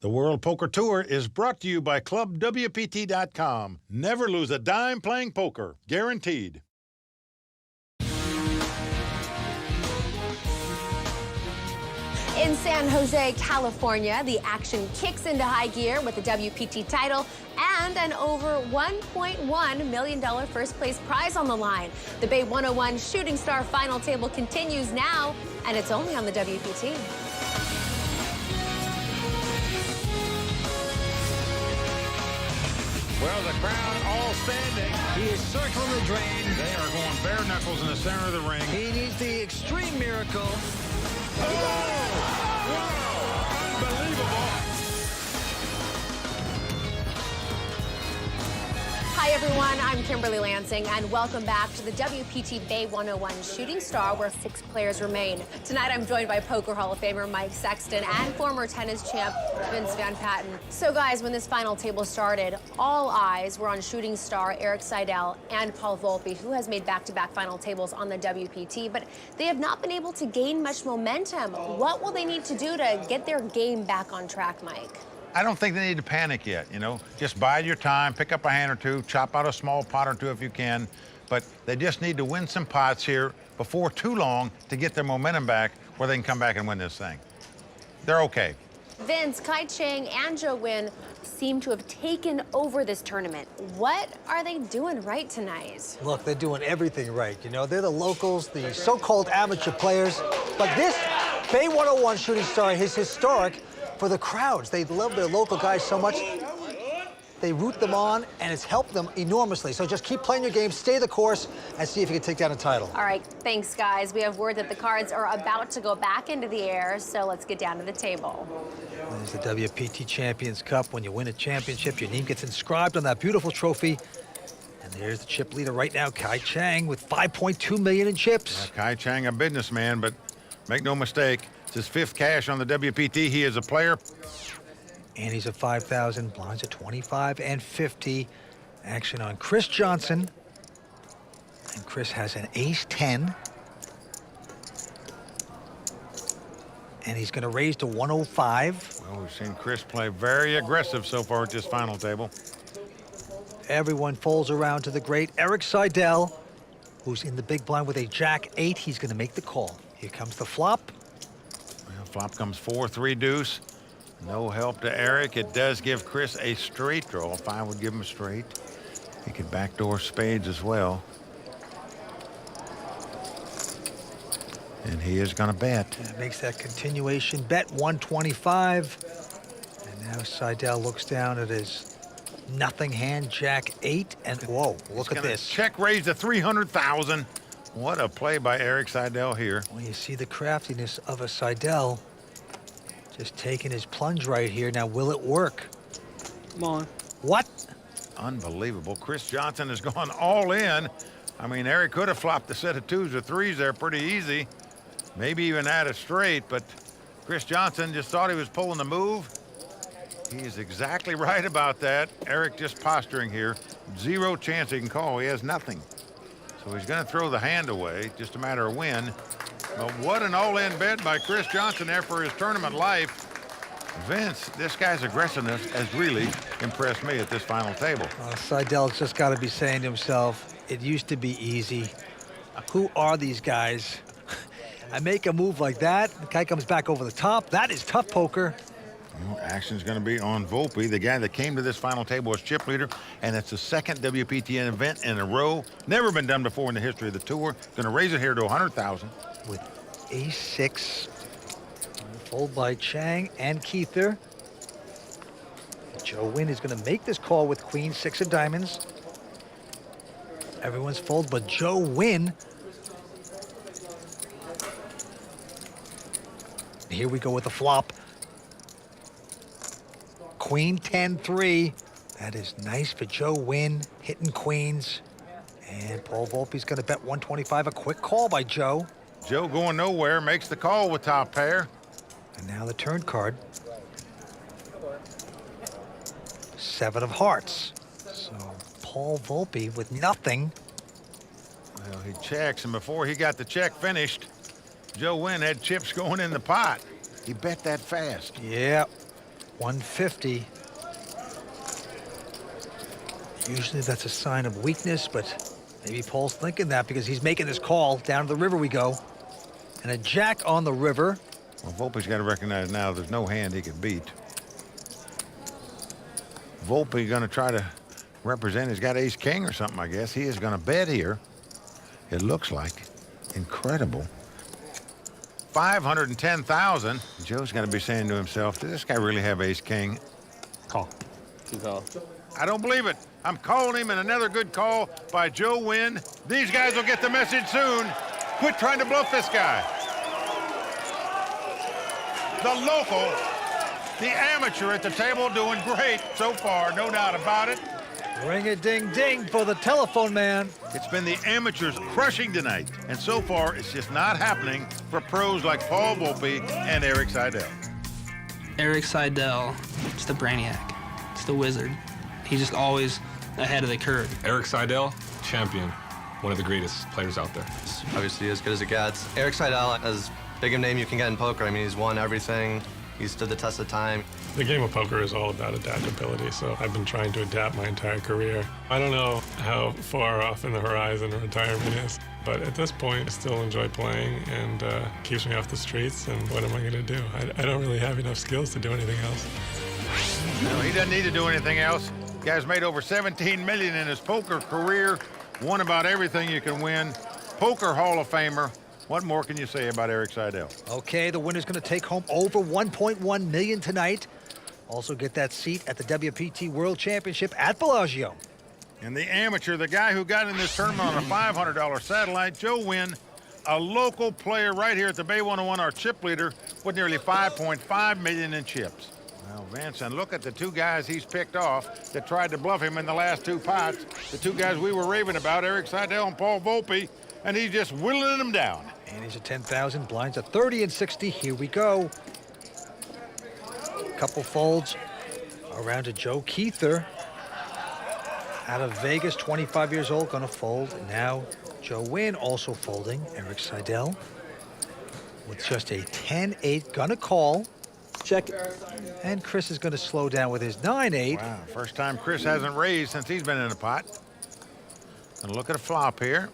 The World Poker Tour is brought to you by ClubWPT.com. Never lose a dime playing poker. Guaranteed. In San Jose, California, the action kicks into high gear with the WPT title and an over $1.1 million first place prize on the line. The Bay 101 Shooting Star final table continues now, and it's only on the WPT. Well, the crowd all standing. He is circling the drain. They are going bare knuckles in the center of the ring. He needs the extreme miracle. Hi, everyone. I'm Kimberly Lansing, and welcome back to the WPT Bay 101 Shooting Star, where 6 players remain. Tonight, I'm joined by Poker Hall of Famer Mike Sexton and former tennis champ Vince Van Patten. So, guys, when this final table started, all eyes were on shooting star Eric Seidel and Paul Volpe, who has made back-to-back final tables on the WPT, but they have not been able to gain much momentum. What will they need to do to get their game back on track, Mike? I don't think they need to panic yet, you know. Just bide your time, pick up a hand or two, chop out a small pot or two if you can. But they just need to win some pots here before too long to get their momentum back where they can come back and win this thing. They're okay. Vince, Kai Chang, and Joe Nguyen seem to have taken over this tournament. What are they doing right tonight? Look, they're doing everything right. You know, they're the locals, the so-called amateur players. But this Bay 101 Shooting Star is historic for the crowds. They love their local guys so much. They root them on, and it's helped them enormously. So just keep playing your game, stay the course, and see if you can take down a title. All right, thanks, guys. We have word that the cards are about to go back into the air, so let's get down to the table. There's the WPT Champions Cup. When you win a championship, your name gets inscribed on that beautiful trophy. And there's the chip leader right now, Kai Chang, with $5.2 million in chips. Kai Chang, a businessman, but make no mistake, it's his 5th cash on the WPT. He is a player. And he's at 5,000, blinds at 25 and 50. Action on Chris Johnson. And Chris has an ace-10. And he's going to raise to 105. Well, we've seen Chris play very aggressive so far at this final table. Everyone folds around to the great Eric Seidel, who's in the big blind with a jack-8. He's going to make the call. Here comes the flop. Well, flop comes 4-3 deuce. No help to Eric. It does give Chris a straight draw. If I would give him a straight, he could backdoor spades as well. And he is going to bet. That makes that continuation bet 125. And now Seidel looks down at his nothing hand, Jack 8. And whoa, look at this. Check raise to 300,000. What a play by Eric Seidel here. Well, you see the craftiness of a Seidel. Just taking his plunge right here. Now, will it work? Come on. What? Unbelievable. Chris Johnson has gone all in. I mean, Eric could have flopped a set of 2s or 3s there pretty easy. Maybe even add a straight, but Chris Johnson just thought he was pulling the move. He is exactly right about that. Eric just posturing here. Zero chance he can call. He has nothing. So he's going to throw the hand away. Just a matter of when. But what an all-in bet by Chris Johnson there for his tournament life. Vince, this guy's aggressiveness has really impressed me at this final table. Seidel's just got to be saying to himself, it used to be easy. Who are these guys? I make a move like that, the guy comes back over the top. That is tough poker. Well, action's going to be on Volpe, the guy that came to this final table as chip leader, and it's the second WPT event in a row. Never been done before in the history of the tour. Going to raise it here to 100,000. With ace-6. Fold by Chang and Keither. Joe Nguyen is going to make this call with queen 6 of diamonds. Everyone's fold, but Joe Nguyen. Here we go with the flop. Queen 10-3. That is nice for Joe Nguyen, hitting queens. And Paul Volpe's going to bet 125. A quick call by Joe. Joe going nowhere, makes the call with top pair. And now the turn card. 7 of hearts. So Paul Volpe with nothing. Well, he checks, and before he got the check finished, Joe Nguyen had chips going in the pot. He bet that fast. Yeah, 150. Usually that's a sign of weakness, but maybe Paul's thinking that because he's making this call. Down to the river we go. And a jack on the river. Well, Volpe's got to recognize now there's no hand he can beat. Volpe going to try to represent. He's got ace-king or something, I guess. He is going to bet here. It looks like. Incredible. 510,000. Joe's going to be saying to himself, does this guy really have ace-king? Call. I don't believe it. I'm calling him, and another good call by Joe Nguyen. These guys will get the message soon. Quit trying to bluff this guy. The local, the amateur at the table doing great so far, no doubt about it. Ring-a-ding-ding for the telephone man. It's been the amateurs crushing tonight, and so far it's just not happening for pros like Paul Volpe and Eric Seidel. Eric Seidel, it's the brainiac. It's the wizard. He's just always ahead of the curve. Eric Seidel, champion. One of the greatest players out there. Obviously as good as it gets. Eric Seidel, as big a name you can get in poker. I mean, he's won everything. He stood the test of time. The game of poker is all about adaptability, so I've been trying to adapt my entire career. I don't know how far off in the horizon retirement is, but at this point, I still enjoy playing and keeps me off the streets, and what am I going to do? I don't really have enough skills to do anything else. No, he doesn't need to do anything else. Guy's made over $17 million in his poker career, won about everything you can win. Poker Hall of Famer. What more can you say about Eric Seidel? Okay, the winner's going to take home over $1.1 million tonight. Also get that seat at the WPT World Championship at Bellagio. And the amateur, the guy who got in this tournament on a $500 satellite, Joe Nguyen, a local player right here at the Bay 101, our chip leader, with nearly $5.5 million in chips. Well, Vince, and look at the two guys he's picked off that tried to bluff him in the last 2 pots. The 2 guys we were raving about, Eric Seidel and Paul Volpe, and he's just whittling them down. And he's at 10,000, blinds at 30 and 60. Here we go. Couple folds around to Joe Keither. Out of Vegas, 25 years old, gonna fold. Now Joe Nguyen also folding. Eric Seidel with just a 10-8, gonna call. Check. And Chris is gonna slow down with his 9-8. Wow, first time Chris hasn't raised since he's been in the pot. And look at a flop here.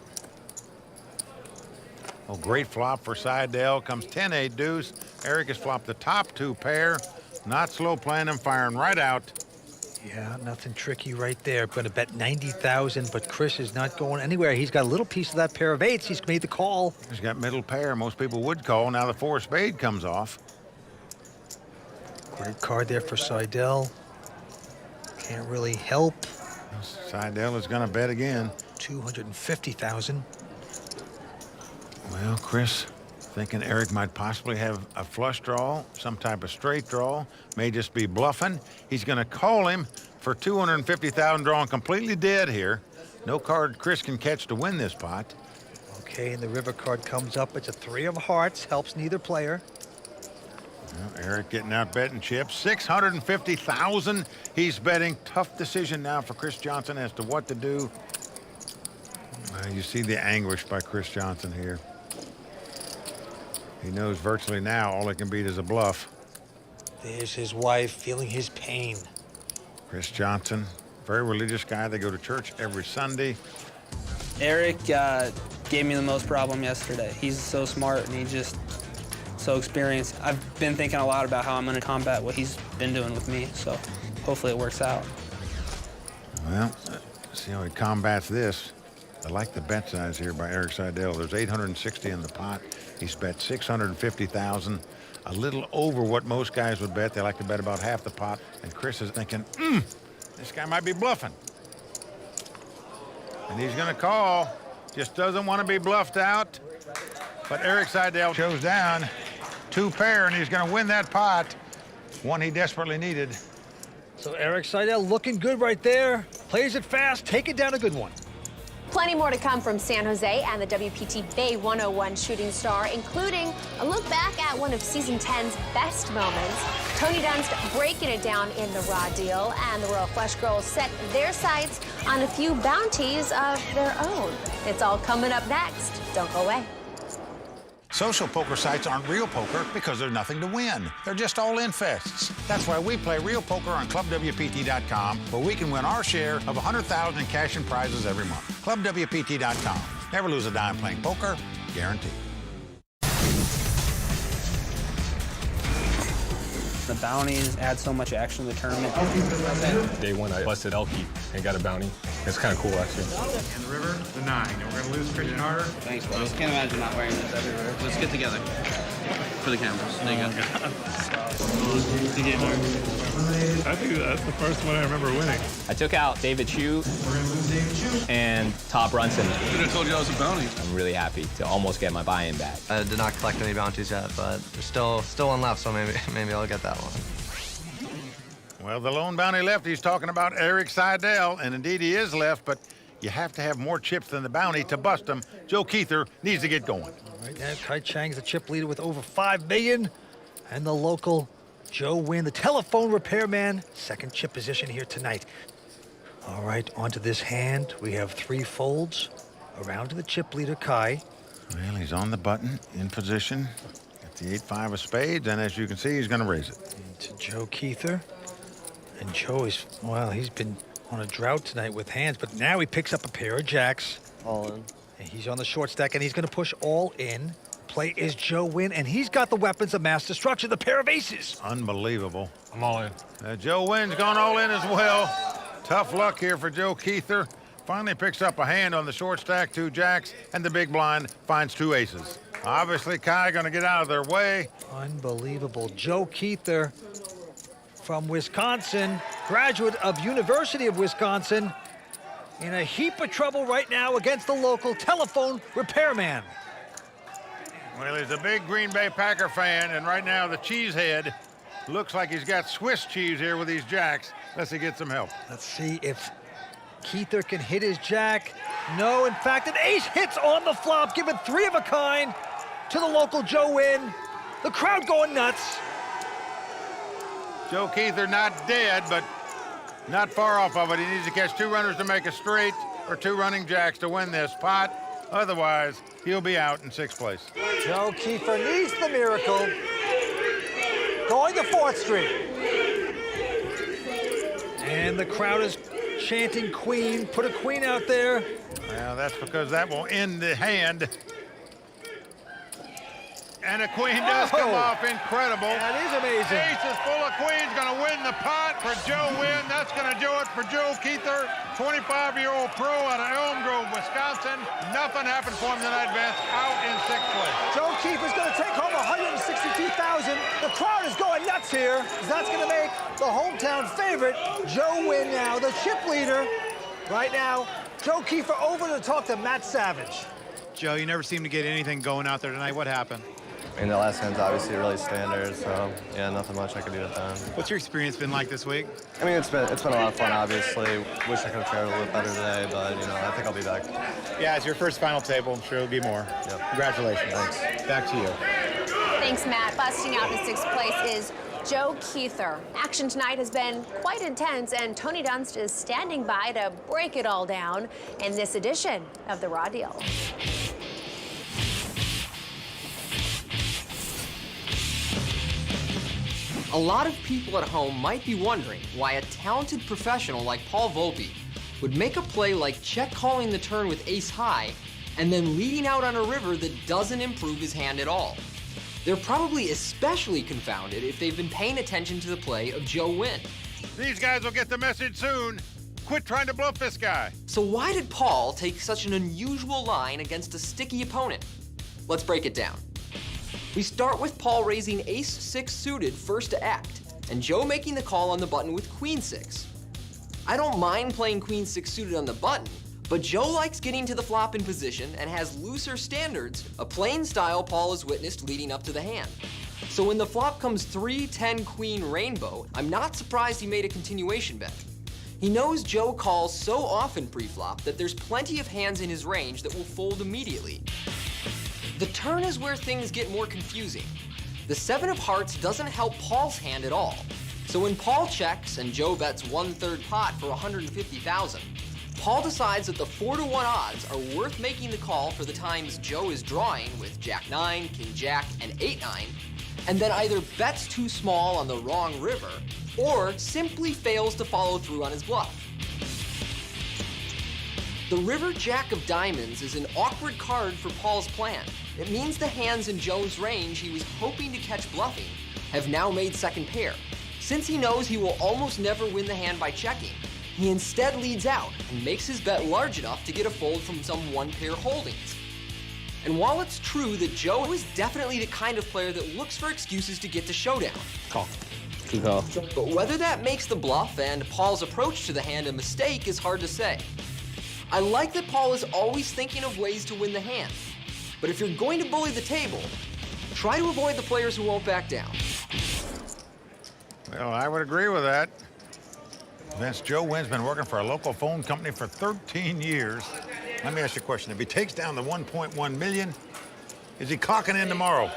Oh, great flop for Seidel. Comes 10-8 deuce. Eric has flopped the top 2 pair. Not slow playing him, firing right out. Yeah, nothing tricky right there. Going to bet 90,000, but Chris is not going anywhere. He's got a little piece of that pair of eights. He's made the call. He's got middle pair. Most people would call. Now the 4 of spade comes off. Great card there for Seidel. Can't really help. Seidel is going to bet again. 250,000. Well, Chris thinking Eric might possibly have a flush draw, some type of straight draw, may just be bluffing. He's going to call him for 250,000, drawing completely dead here. No card Chris can catch to win this pot. Okay, and the river card comes up. It's a 3 of hearts, helps neither player. Well, Eric getting out betting chips. 650,000 he's betting. Tough decision now for Chris Johnson as to what to do. You see the anguish by Chris Johnson here. He knows virtually now all it can beat is a bluff. There's his wife feeling his pain. Chris Johnson, very religious guy. They go to church every Sunday. Eric gave me the most problem yesterday. He's so smart and he's just so experienced. I've been thinking a lot about how I'm going to combat what he's been doing with me, so hopefully it works out. Well, see how he combats this. I like the bet size here by Eric Seidel. There's 860 in the pot. He's bet 650,000, a little over what most guys would bet. They like to bet about half the pot. And Chris is thinking, this guy might be bluffing. And he's going to call. Just doesn't want to be bluffed out. But Eric Seidel shows down 2 pair, and he's going to win that pot. One he desperately needed. So Eric Seidel looking good right there. Plays it fast, taking down a good one. Plenty more to come from San Jose and the WPT Bay 101 shooting star, including a look back at one of Season 10's best moments. Tony Dunst breaking it down in the raw deal, and the Royal Flush Girls set their sights on a few bounties of their own. It's all coming up next. Don't go away. Social poker sites aren't real poker because there's nothing to win. They're just all-in fests. That's why we play real poker on ClubWPT.com, where we can win our share of $100,000 in cash and prizes every month. ClubWPT.com. Never lose a dime playing poker, guaranteed. The bounties add so much action to the tournament. Day 1, I busted Elkie and got a bounty. It's kind of cool, actually. In the river, the 9. And we're going to lose Christian Harder. Thanks, bro. I can't imagine not wearing this everywhere. Let's get together. For the cameras. There you go. I think that's the first one I remember winning. I took out David Chu and Top Brunson. I should have told you I was a bounty. I'm really happy to almost get my buy-in back. I did not collect any bounties yet, but there's still one left, so maybe I'll get that one. Well, the lone bounty left, he's talking about Eric Seidel, and indeed he is left, but you have to have more chips than the bounty to bust him. Joe Keither needs to get going. All right, now Kai Chang's the chip leader with over $5 million, and the local Joe Nguyen, the telephone repairman, second chip position here tonight. All right, onto this hand. We have 3 folds around to the chip leader, Kai. Well, he's on the button, in position. Got the 8-5 of spades, and as you can see, he's going to raise it. To Joe Keither. And Joe is, well, he's been on a drought tonight with hands, but now he picks up a pair of jacks. All in. And he's on the short stack, and he's going to push all in. Play is Joe Nguyen, and he's got the weapons of mass destruction, the pair of aces. Unbelievable. I'm all in. Joe Nguyen's gone all in as well. Tough luck here for Joe Keither. Finally picks up a hand on the short stack, 2 jacks, and the big blind finds 2 aces. Obviously, Kai going to get out of their way. Unbelievable. Joe Keither from Wisconsin, graduate of University of Wisconsin, in a heap of trouble right now against the local telephone repairman. Well, he's a big Green Bay Packer fan, and right now the cheesehead looks like he's got Swiss cheese here with these jacks. Let's see, get some help. Let's see if Keither can hit his jack. No, in fact, an ace hits on the flop, giving 3 of a kind to the local Joe Nguyen. The crowd going nuts. Joe Keither not dead, but not far off of it. He needs to catch 2 runners to make a straight or 2 running jacks to win this pot. Otherwise, he'll be out in 6th place. Joe Keither needs the miracle. Going to 4th Street. And the crowd is chanting queen. Put a queen out there. Well, that's because that will end the hand. And a queen does come off. Incredible. That is amazing. Ace is full of queens. Going to win the pot for Joe Nguyen. That's going to do it for Joe Keither, 25-year-old pro out of Elm Grove, Wisconsin. Nothing happened for him tonight, Vince. Out in 6th place. Joe Keither's going to take home $162,000. The crowd is going nuts here. That's going to make the hometown favorite, Joe Nguyen, now the chip leader. Right now, Joe Keither over to talk to Matt Savage. Joe, you never seem to get anything going out there tonight. What happened? I mean, the last hand's obviously really standard, so yeah, nothing much I could do with that. What's your experience been like this week? I mean, it's been a lot of fun, obviously. Wish I could have fared a little bit better today, but, you know, I think I'll be back. Yeah, it's your first final table. I'm sure it'll be more. Yep. Congratulations. Thanks. Back to you. Thanks, Matt. Busting out in 6th place is Joe Keither. Action tonight has been quite intense, and Tony Dunst is standing by to break it all down in this edition of The Raw Deal. A lot of people at home might be wondering why a talented professional like Paul Volpe would make a play like check calling the turn with ace high and then leading out on a river that doesn't improve his hand at all. They're probably especially confounded if they've been paying attention to the play of Joe Nguyen. These guys will get the message soon. Quit trying to bluff this guy. So why did Paul take such an unusual line against a sticky opponent? Let's break it down. We start with Paul raising ace-6 suited first to act, and Joe making the call on the button with queen-6. I don't mind playing queen-6 suited on the button, but Joe likes getting to the flop in position and has looser standards, a playing style Paul has witnessed leading up to the hand. So when the flop comes 3-10 queen rainbow, I'm not surprised he made a continuation bet. He knows Joe calls so often pre-flop that there's plenty of hands in his range that will fold immediately. The turn is where things get more confusing. The 7 of hearts doesn't help Paul's hand at all. So when Paul checks and Joe bets 1/3 pot for $150,000, Paul decides that the 4-to-1 odds are worth making the call for the times Joe is drawing with Jack-9, King-Jack, and 8-9, and then either bets too small on the wrong river or simply fails to follow through on his bluff. The river Jack of Diamonds is an awkward card for Paul's plan. It means the hands in Joe's range he was hoping to catch bluffing have now made second pair. Since he knows he will almost never win the hand by checking, he instead leads out and makes his bet large enough to get a fold from some one-pair holdings. And while it's true that Joe is definitely the kind of player that looks for excuses to get to showdown, Call. Good call. But whether that makes the bluff and Paul's approach to the hand a mistake is hard to say. I like that Paul is always thinking of ways to win the hand. But if you're going to bully the table, try to avoid the players who won't back down. Well, I would agree with that. Vince, Joe Nguyen's been working for a local phone company for 13 years. Let me ask you a question. If he takes down the 1.1 million, is he clocking in tomorrow?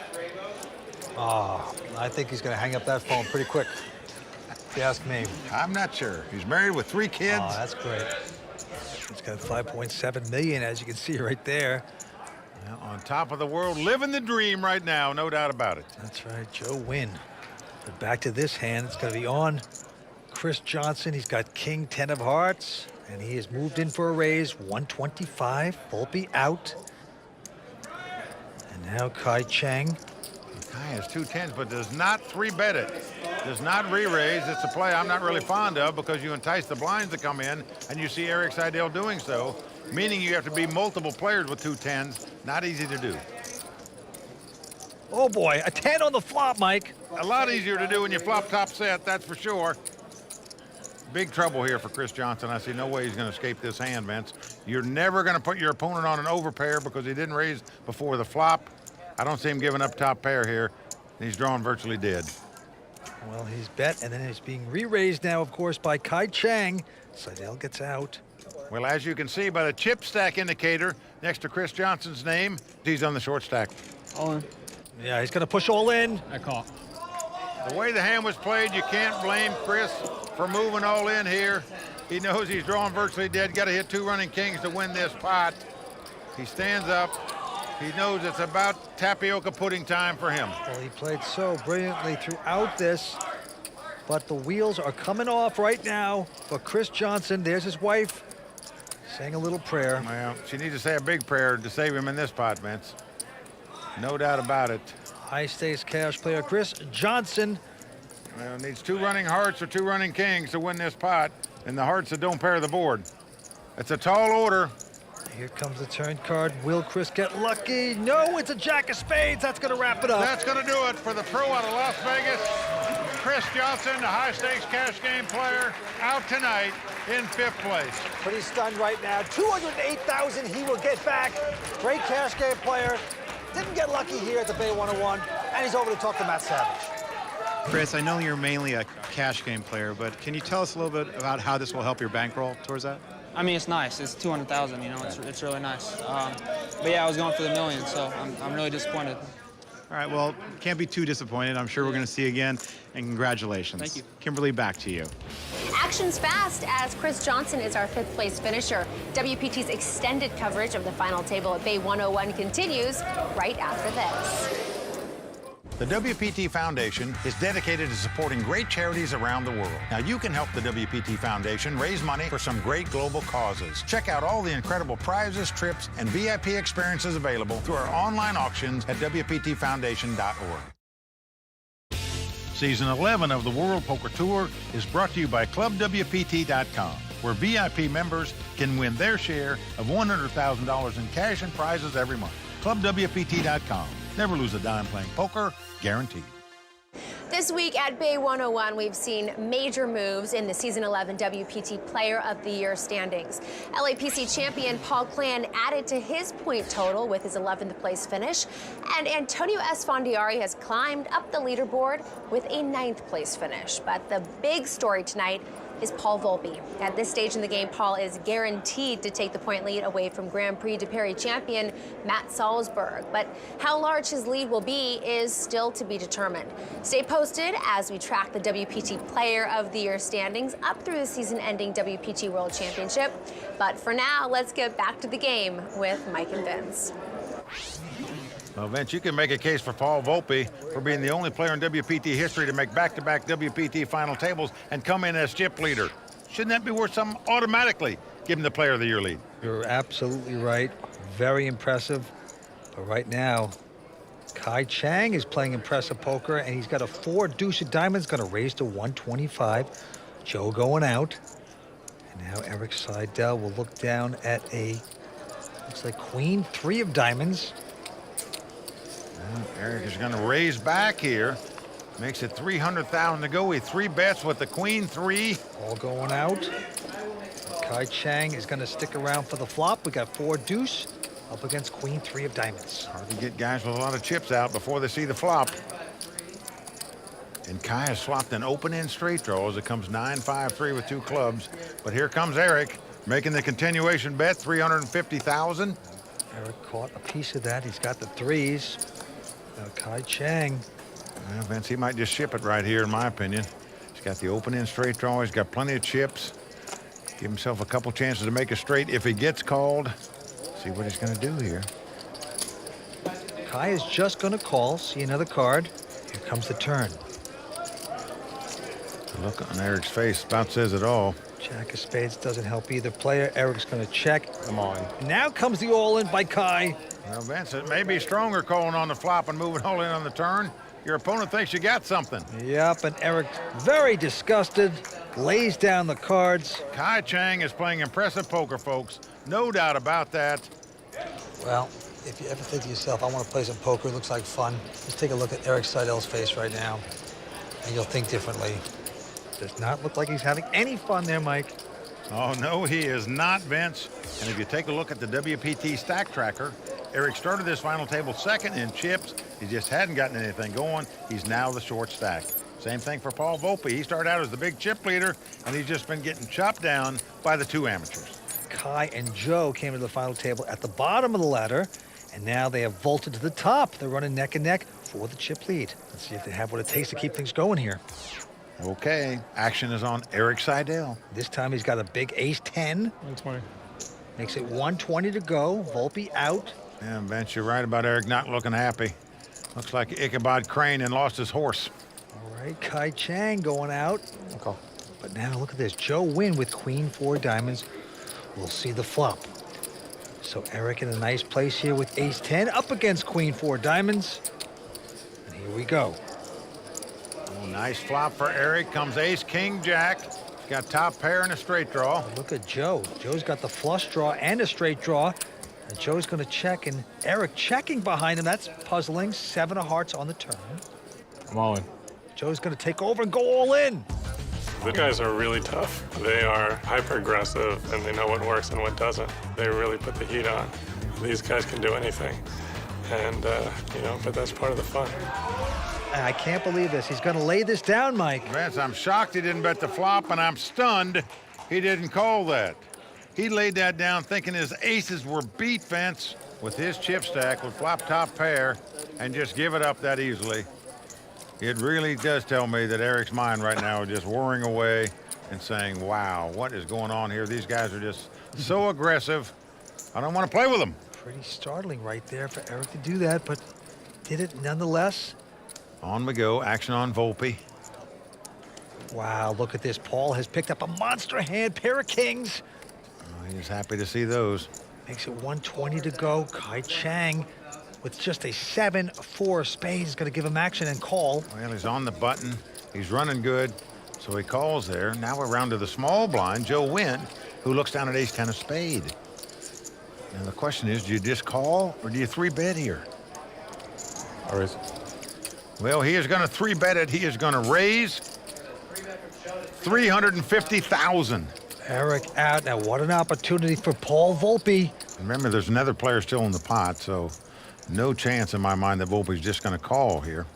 I think he's going to hang up that phone pretty quick, if you ask me. I'm not sure. He's married with 3 kids. Oh, that's great. He's got 5.7 million, as you can see right there. Well, on top of the world, living the dream right now, no doubt about it. That's right, Joe Nguyen. But back to this hand, it's going to be on Chris Johnson. He's got king 10 of hearts, and he has moved in for a raise, 125. Volpe out. And now Kai Cheng. Kai has 2 10s, but does not 3-bet it. Does not re-raise. It's a play I'm not really fond of because you entice the blinds to come in, and you see Eric Seidel doing so, meaning you have to be multiple players with 2 10s. Not easy to do. Oh, boy, a 10 on the flop, Mike. A lot easier to do when you flop top set, that's for sure. Big trouble here for Chris Johnson. I see no way he's going to escape this hand, Vince. You're never going to put your opponent on an overpair because he didn't raise before the flop. I don't see him giving up top pair here. He's drawn virtually dead. Well, he's bet, and then he's being re-raised now, of course, by Kai Cheng. Seidel gets out. Well, as you can see by the chip stack indicator next to Chris Johnson's name, he's on the short stack. All in. Yeah, he's going to push all in. I call. The way the hand was played, you can't blame Chris for moving all in here. He knows he's drawing virtually dead. Got to hit 2 running kings to win this pot. He stands up. He knows it's about tapioca pudding time for him. Well, he played so brilliantly throughout this, but the wheels are coming off right now for Chris Johnson. There's his wife saying a little prayer. Well, she needs to say a big prayer to save him in this pot, Vince. No doubt about it. High stakes cash player Chris Johnson. Well, needs 2 running hearts or 2 running kings to win this pot, and the hearts that don't pair the board. It's a tall order. Here comes the turn card. Will Chris get lucky? No, it's a jack of spades. That's going to wrap it up. That's going to do it for the pro out of Las Vegas. Chris Johnson, the high-stakes cash game player, out tonight in 5th place. Pretty stunned right now. $208,000 he will get back. Great cash game player. Didn't get lucky here at the Bay 101, and he's over to talk to Matt Savage. Chris, I know you're mainly a cash game player, but can you tell us a little bit about how this will help your bankroll towards that? I mean, it's nice. It's 200,000. You know, it's really nice. But yeah, I was going for the million, so I'm really disappointed. All right, well, can't be too disappointed. I'm sure we're going to see you again, and congratulations. Thank you. Kimberly, back to you. Action's fast as Chris Johnson is our 5th place finisher. WPT's extended coverage of the final table at Bay 101 continues right after this. The WPT Foundation is dedicated to supporting great charities around the world. Now, you can help the WPT Foundation raise money for some great global causes. Check out all the incredible prizes, trips, and VIP experiences available through our online auctions at WPTFoundation.org. Season 11 of the World Poker Tour is brought to you by ClubWPT.com, where VIP members can win their share of $100,000 in cash and prizes every month. ClubWPT.com. Never lose a dime playing poker, guaranteed. This week at Bay 101, we've seen major moves in the Season 11 WPT Player of the Year standings. LAPC champion Paul Clan added to his point total with his 11th place finish, and Antonio Esfandiari has climbed up the leaderboard with a 9th place finish. But the big story tonight is Paul Volpe. At this stage in the game, Paul is guaranteed to take the point lead away from Grand Prix de Paris champion Matt Salzberg. But how large his lead will be is still to be determined. Stay posted as we track the WPT Player of the Year standings up through the season-ending WPT World Championship. But for now, let's get back to the game with Mike and Vince. Well, Vince, you can make a case for Paul Volpe for being the only player in WPT history to make back-to-back WPT final tables and come in as chip leader. Shouldn't that be worth something automatically, given the Player of the Year lead? You're absolutely right. Very impressive. But right now, Kai Chang is playing impressive poker, and he's got a 4 deuce of diamonds, going to raise to 125. Joe going out. And now Eric Seidel will look down at a, looks like Queen 3 of diamonds. Well, Eric is going to raise back here. Makes it 300,000 to go. With 3 bets with the Queen 3. All going out. Kai Chang is going to stick around for the flop. We got 4 deuce up against Queen 3 of diamonds. Hard to get guys with a lot of chips out before they see the flop. And Kai has swapped an open-end straight draw as it comes 9-5-3 with 2 clubs. But here comes Eric making the continuation bet, 350,000. Eric caught a piece of that. He's got the 3s. Now Kai Chang. Well, Vince, he might just ship it right here, in my opinion. He's got the open-end straight draw. He's got plenty of chips. Give himself a couple chances to make a straight if he gets called. See what he's going to do here. Kai is just going to call. See another card. Here comes the turn. The look on Eric's face about says it all. Jack of spades doesn't help either player. Eric's going to check. Come on. Now comes the all-in by Kai. Well, Vince, it may be stronger calling on the flop and moving all in on the turn. Your opponent thinks you got something. Yep, and Eric, very disgusted, lays down the cards. Kai Chang is playing impressive poker, folks. No doubt about that. Well, if you ever think to yourself, I want to play some poker, it looks like fun, just take a look at Eric Seidel's face right now, and you'll think differently. Does not look like he's having any fun there, Mike. Oh, no, he is not, Vince. And if you take a look at the WPT stack tracker, Eric started this final table second in chips. He just hadn't gotten anything going. He's now the short stack. Same thing for Paul Volpe. He started out as the big chip leader, and he's just been getting chopped down by the 2 amateurs. Kai and Joe came to the final table at the bottom of the ladder, and now they have vaulted to the top. They're running neck and neck for the chip lead. Let's see if they have what it takes to keep things going here. Okay, action is on Eric Seidel. This time he's got a big ace-10. 120. Makes it 120 to go. Volpe out. Yeah, Vince, you're right about Eric not looking happy. Looks like Ichabod Crane and lost his horse. All right, Kai Chang going out. Okay. But now look at this. Joe Nguyen with Queen 4 diamonds. We'll see the flop. So Eric in a nice place here with ace-10 up against Queen 4 diamonds. Here we go. Oh, nice flop for Eric. Comes ace, king, jack. Got top pair and a straight draw. Look at Joe. Joe's got the flush draw and a straight draw. And Joe's going to check, and Eric checking behind him. That's puzzling. 7 of hearts on the turn. I'm all in. Joe's going to take over and go all in. The guys are really tough. They are hyper-aggressive, and they know what works and what doesn't. They really put the heat on. These guys can do anything. And, but that's part of the fun. I can't believe this. He's going to lay this down, Mike. Vance, I'm shocked he didn't bet the flop, and I'm stunned he didn't call that. He laid that down thinking his aces were beat, Vance, with his chip stack, with flop top pair, and just give it up that easily. It really does tell me that Eric's mind right now is just whirring away and saying, wow, what is going on here? These guys are just so aggressive. I don't want to play with them. Pretty startling right there for Eric to do that, but did it nonetheless. On we go. Action on Volpe. Wow, look at this. Paul has picked up a monster hand, pair of kings. Oh, he's happy to see those. Makes it 120 to go. Kai Chang with just a 7-4 spade is going to give him action and call. Well, he's on the button. He's running good, so he calls there. Now we're round to the small blind, Joe Nguyen, who looks down at ace-10 of spade. Now the question is, do you just call or do you 3-bet here? Or is Well, he is going to 3-bet it. He is going to raise 350,000. Eric out. Now, what an opportunity for Paul Volpe. Remember, there's another player still in the pot, so no chance in my mind that Volpe's just going to call here,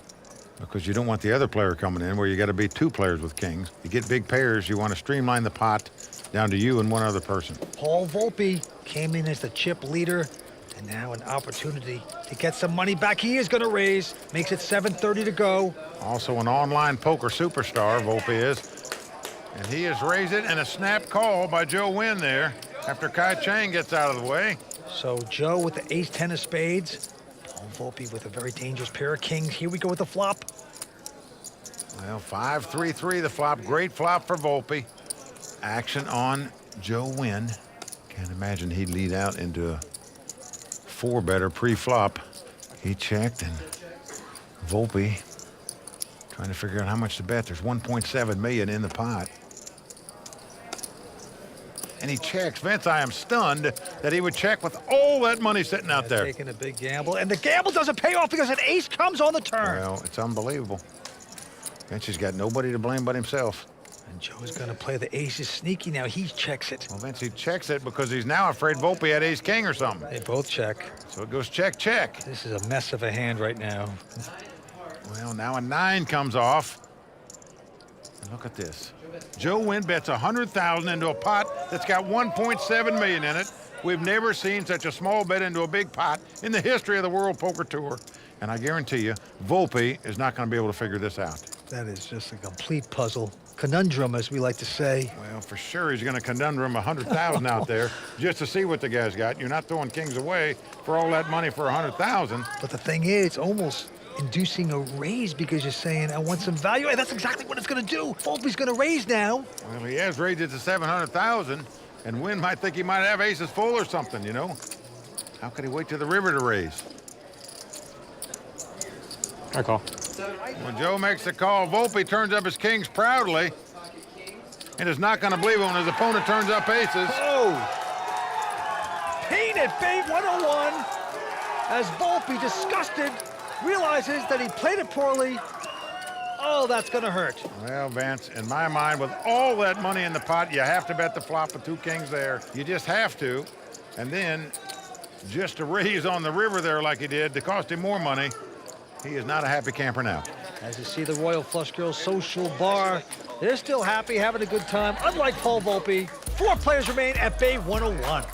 because you don't want the other player coming in where you got to be 2 players with kings. You get big pairs, you want to streamline the pot down to you and one other person. Paul Volpe came in as the chip leader, and now an opportunity to get some money back. He is going to raise, makes it 7:30 to go. Also an online poker superstar, Volpe is. And he has raised it, and a snap call by Joe Nguyen there after Kai Chang gets out of the way. So Joe with the ace-10 of spades. Paul Volpe with a very dangerous pair of kings. Here we go with the flop. Well, 5-3-3 the flop. Great flop for Volpe. Action on Joe Nguyen. Can't imagine he'd lead out into a 4-better pre-flop. He checked, and Volpe trying to figure out how much to bet. There's 1.7 million in the pot. And he checks. Vince, I am stunned that he would check with all that money sitting out there. Taking a big gamble, and the gamble doesn't pay off because an ace comes on the turn. Well, it's unbelievable. Vince has got nobody to blame but himself. And Joe's going to play the ace is sneaky now. He checks it. Well, Vince, he checks it because he's now afraid Volpe had ace-king or something. They both check. So it goes check, check. This is a mess of a hand right now. Well, now a 9 comes off. And look at this. Joe Nguyen bets 100,000 into a pot that's got 1.7 million in it. We've never seen such a small bet into a big pot in the history of the World Poker Tour. And I guarantee you, Volpe is not going to be able to figure this out. That is just a complete puzzle. Conundrum, as we like to say. Well, for sure he's going to conundrum 100,000 out there just to see what the guy's got. You're not throwing kings away for all that money for 100,000. But the thing is, it's almost inducing a raise because you're saying, I want some value. And that's exactly what it's going to do. Volpe's going to raise now. Well, he has raised it to 700,000, and Nguyen might think he might have aces full or something, you know? How could he wait till the river to raise? I call. When Joe makes the call, Volpe turns up his kings proudly and is not going to believe it when his opponent turns up aces. Oh! Pain at Bay 101 as Volpe, disgusted, realizes that he played it poorly. Oh, that's going to hurt. Well, Vance, in my mind, with all that money in the pot, you have to bet the flop with 2 kings there. You just have to. And then just to raise on the river there like he did to cost him more money, he is not a happy camper now. As you see the Royal Flush Girls social bar, they're still happy, having a good time. Unlike Paul Volpe, 4 players remain at Bay 101.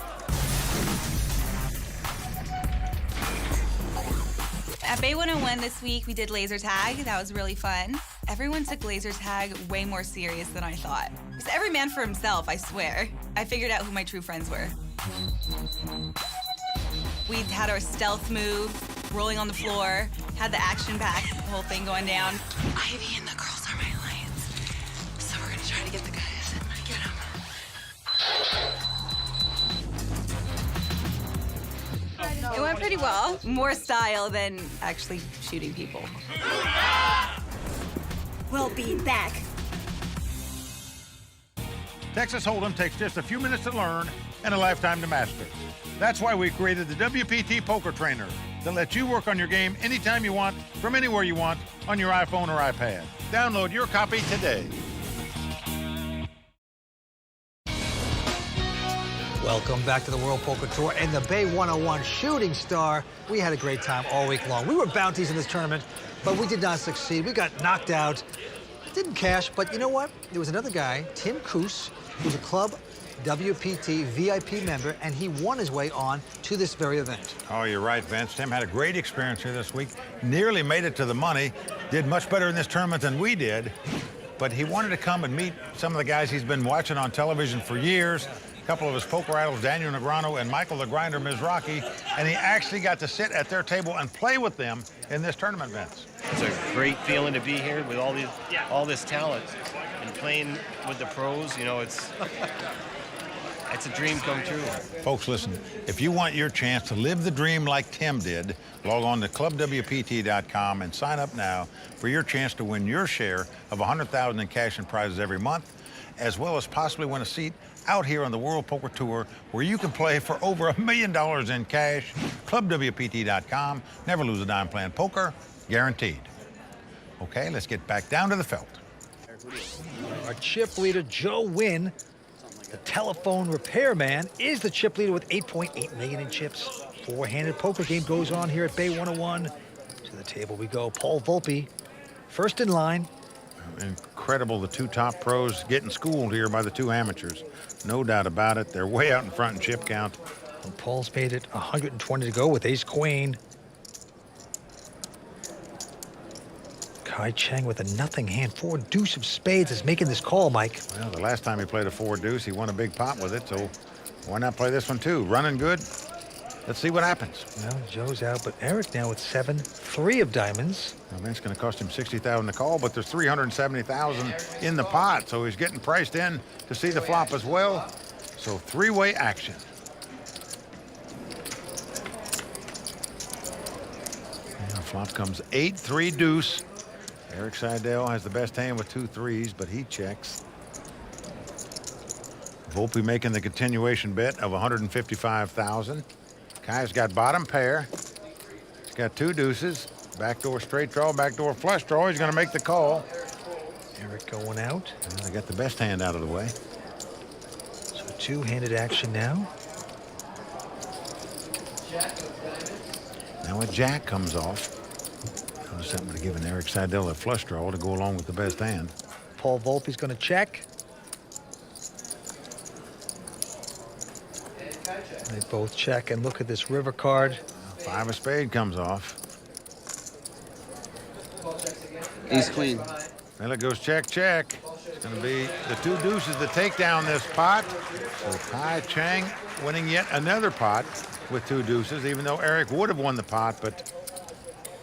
At Bay 101 this week, we did laser tag. That was really fun. Everyone took laser tag way more serious than I thought. It's every man for himself, I swear. I figured out who my true friends were. We had our stealth move, rolling on the floor, had the action pack, the whole thing going down. Ivy and the girls are my lions. So we're gonna try to get the guys and get them. It went pretty well. More style than actually shooting people. We'll be back. Texas Hold'em takes just a few minutes to learn and a lifetime to master. That's why we created the WPT Poker Trainer that lets you work on your game anytime you want, from anywhere you want, on your iPhone or iPad. Download your copy today. Welcome back to the World Poker Tour and the Bay 101 Shooting Star. We had a great time all week long. We were bounties in this tournament, but we did not succeed. We got knocked out. Didn't cash, but you know what? There was another guy, Tim Coos, who's a club WPT VIP member, and he won his way on to this very event. Oh, you're right, Vince. Tim had a great experience here this week. Nearly made it to the money. Did much better in this tournament than we did. But he wanted to come and meet some of the guys he's been watching on television for years. A couple of his poker idols, Daniel Negreanu and Michael the Grinder Mizrachi. And he actually got to sit at their table and play with them in this tournament, Vince. It's a great feeling to be here with all this talent and playing with the pros. You know, it's a dream come true. Folks, listen, if you want your chance to live the dream like Tim did, log on to clubwpt.com and sign up now for your chance to win your share of $100,000 in cash and prizes every month, as well as possibly win a seat out here on the World Poker Tour where you can play for over $1 million in cash. clubwpt.com. Never lose a dime playing poker. Guaranteed. Okay, let's get back down to the felt. Our chip leader, Joe Nguyen, the telephone repairman, is the chip leader with 8.8 million in chips. Four-handed poker game goes on here at Bay 101. To the table we go. Paul Volpe, first in line. Incredible, the two top pros getting schooled here by the two amateurs. No doubt about it. They're way out in front in chip count. And Paul's made it 120 to go with ace-queen. Kai Cheng with a nothing hand. Four deuce of spades is making this call, Mike. Well, the last time he played a four deuce, he won a big pot with it, so why not play this one too? Running good. Let's see what happens. Well, Joe's out, but Eric now with 7-3 of diamonds. I mean, it's going to cost him $60,000 to call, but there's $370,000 in the pot, so he's getting priced in to see the flop as well. So three-way action. And flop comes 8-3 deuce. Eric Seidel has the best hand with 2 threes, but he checks. Volpe making the continuation bet of $155,000. Kai's got bottom pair. He's got 2 deuces. Backdoor straight draw, backdoor flush draw. He's going to make the call. Eric going out. Well, they got the best hand out of the way. So two-handed action now. Now a jack comes off. Something would have given Eric Seidel a flush draw to go along with the best hand. Paul Volpe's going to check. They both check, and look at this river card. 5 of spade comes off. Ace-queen. Well, it goes check, check. It's going to be the 2 deuces that take down this pot. So Kai Cheng winning yet another pot with 2 deuces, even though Eric would have won the pot, but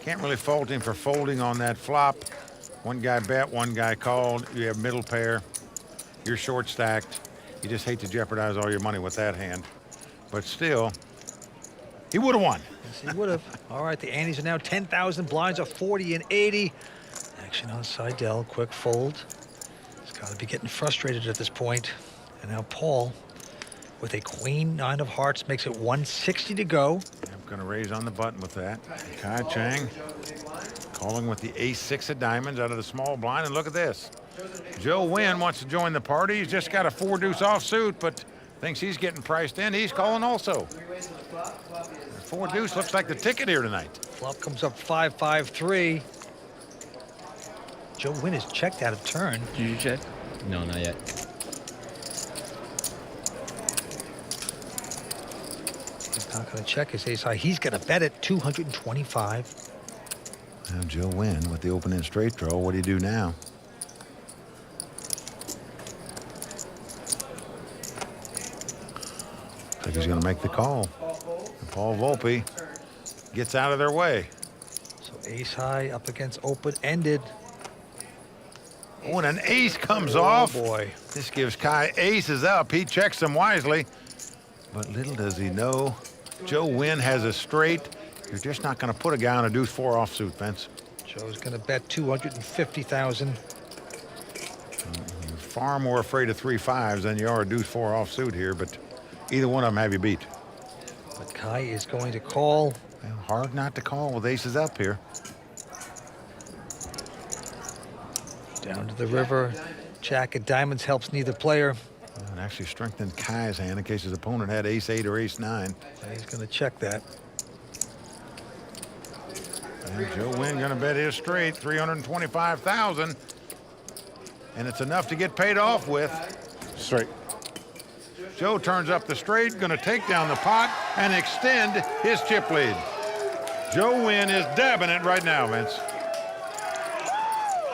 can't really fault him for folding on that flop. One guy bet, one guy called. You have middle pair. You're short stacked. You just hate to jeopardize all your money with that hand. But still, he would have won. Yes, he would have. All right, the antes are now 10,000. Blinds are 40 and 80. Action on Seidel. Quick fold. He's got to be getting frustrated at this point. And now Paul with a queen, 9 of hearts, makes it 160 to go. I'm going to raise on the button with that. Kai Cheng calling with the ace-6 of diamonds out of the small blind. And look at this. Joe Nguyen wants to join the party. He's just got a 4 deuce offsuit, but thinks he's getting priced in. He's calling also. The 4 deuce looks like the ticket here tonight. Flop comes up 5-5-3. Joe Nguyen is checked out of turn. Did you check? No, not yet. He's not going to check his ace high. He's going to bet at 225. Now Joe Nguyen with the open-end straight draw. What do you do now? Looks like he's going to make the call. And Paul Volpe gets out of their way. So ace high up against open-ended. Oh, and an ace comes off. Oh, boy. This gives Kai aces up. He checks them wisely. But little does he know, Joe Nguyen has a straight. You're just not going to put a guy on a deuce 4 offsuit, Vince. Joe's going to bet 250,000. You're far more afraid of 3-5s than you are a deuce 4 offsuit here, but either one of them have you beat. But Kai is going to call. Well, hard not to call with aces up here. Down to the river. Jack of diamonds helps neither player. And actually strengthened Kai's hand in case his opponent had ace-8 or ace-9. He's going to check that. And Joe Nguyen going to bet his straight, 325,000. And it's enough to get paid off with. Straight. Joe turns up the straight, going to take down the pot and extend his chip lead. Joe Nguyen is dabbing it right now, Vince.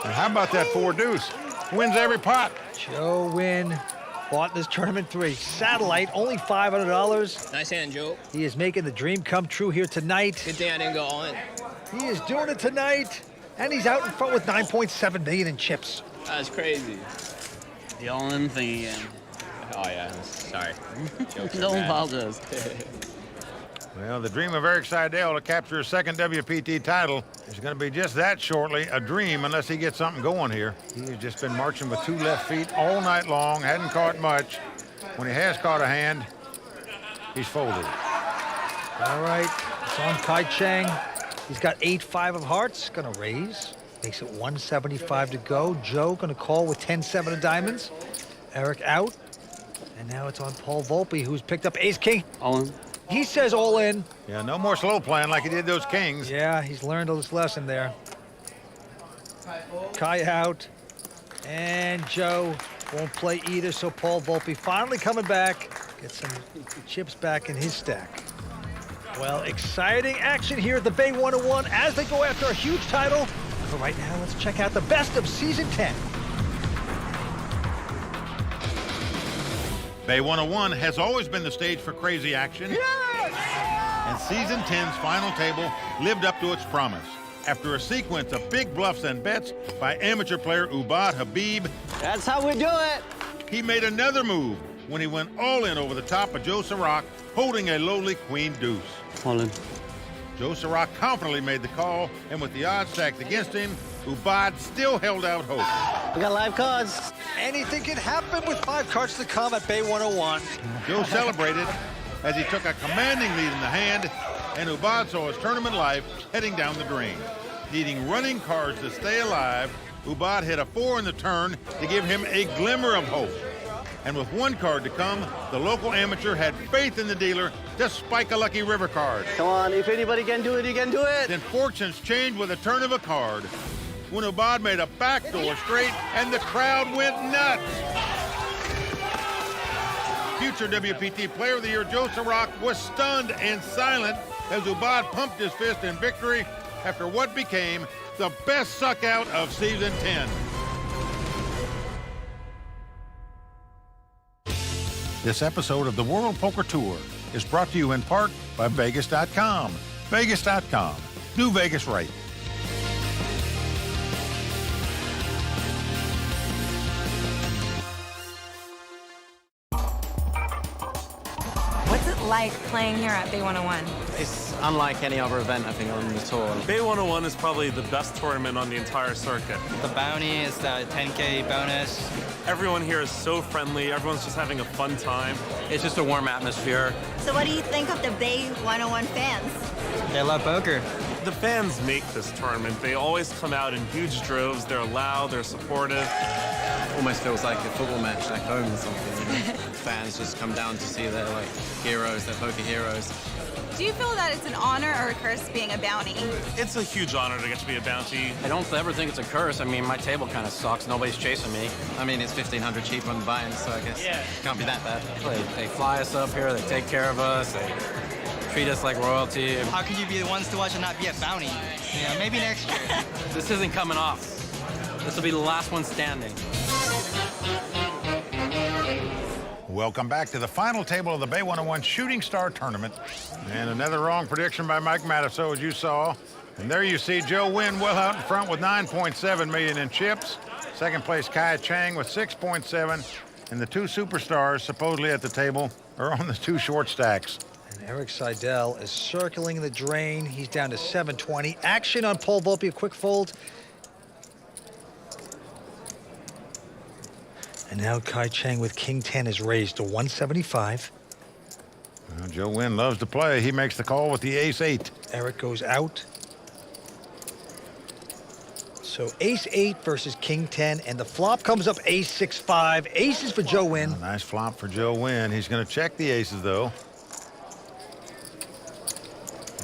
And how about that 4 deuce? Wins every pot. Joe Nguyen bought this tournament 3. Satellite, only $500. Nice hand, Joe. He is making the dream come true here tonight. Good thing I didn't go all in. He is doing it tonight. And he's out in front with 9.7 million in chips. That's crazy. The all-in thing again. Oh, yeah. Sorry. Don't apologize. Well, the dream of Eric Seidel to capture his second WPT title is going to be just that shortly, a dream unless he gets something going here. He has just been marching with 2 left feet all night long, hadn't caught much. When he has caught a hand, he's folded. All right, it's on Kai Cheng. He's got 8-5 of hearts, gonna raise. Makes it 175 to go. Joe gonna call with 10-7 of diamonds. Eric out. And now it's on Paul Volpe, who's picked up ace-king. All in. He says all in. Yeah, no more slow playing like he did those kings. Yeah, he's learned his lesson there. Kai out. And Joe won't play either, so Paul Volpe finally coming back. Get some chips back in his stack. Well, exciting action here at the Bay 101 as they go after a huge title. But right now, let's check out the best of Season 10. Bay 101 has always been the stage for crazy action. Yes! And Season 10's final table lived up to its promise. After a sequence of big bluffs and bets by amateur player Ubad Habib. That's how we do it. He made another move when he went all in over the top of Joe Sirac, holding a lowly queen deuce. All in. Joe Sirac confidently made the call, and with the odds stacked against him, Ubad still held out hope. We got live cards. Anything can happen with 5 cards to come at Bay 101. Joe celebrated as he took a commanding lead in the hand, and Ubad saw his tournament life heading down the drain. Needing running cards to stay alive, Ubad hit a 4 in the turn to give him a glimmer of hope. And with 1 card to come, the local amateur had faith in the dealer to spike a lucky river card. Come on, if anybody can do it, you can do it. Then fortunes changed with a turn of a card when Ubad made a backdoor straight and the crowd went nuts. Future WPT Player of the Year Joe Sirac was stunned and silent as Ubad pumped his fist in victory after what became the best suck-out of Season 10. This episode of the World Poker Tour is brought to you in part by Vegas.com. Vegas.com. Do Vegas right. What's it like playing here at Bay 101? It's unlike any other event I think on the tour. Bay 101 is probably the best tournament on the entire circuit. The bounty is the 10K bonus. Everyone here is so friendly. Everyone's just having a fun time. It's just a warm atmosphere. So what do you think of the Bay 101 fans? They love poker. The fans make this tournament. They always come out in huge droves. They're loud, they're supportive. Almost feels like a football match like home or something. You know? Fans just come down to see their heroes, their poker heroes. Do you feel that it's an honor or a curse being a bounty? It's a huge honor to get to be a bounty. I don't ever think it's a curse. I mean, my table kind of sucks. Nobody's chasing me. I mean, it's $1,500 cheaper on the buy-in, so I guess it can't be that bad. They fly us up here. They take care of us. They treat us like royalty. How can you be the ones to watch and not be at bounty? Yeah, maybe next year. This isn't coming off. This will be the last one standing. Welcome back to the final table of the Bay 101 Shooting Star Tournament. And another wrong prediction by Mike Matasso, as you saw. And there you see Joe Nguyen well out in front with 9.7 million in chips. Second place, Kai Cheng with 6.7. And the 2 superstars supposedly at the table are on the 2 short stacks. And Eric Seidel is circling the drain. He's down to 720. Action on Paul Volpe, a quick fold. And now Kai Cheng with King 10 is raised to 175. Well, Joe Nguyen loves to play. He makes the call with the ace-8. Eric goes out. So ace-8 versus King 10, and the flop comes up ace-6-5. Aces for Joe Nguyen. Nice flop for Joe Nguyen. He's going to check the aces, though.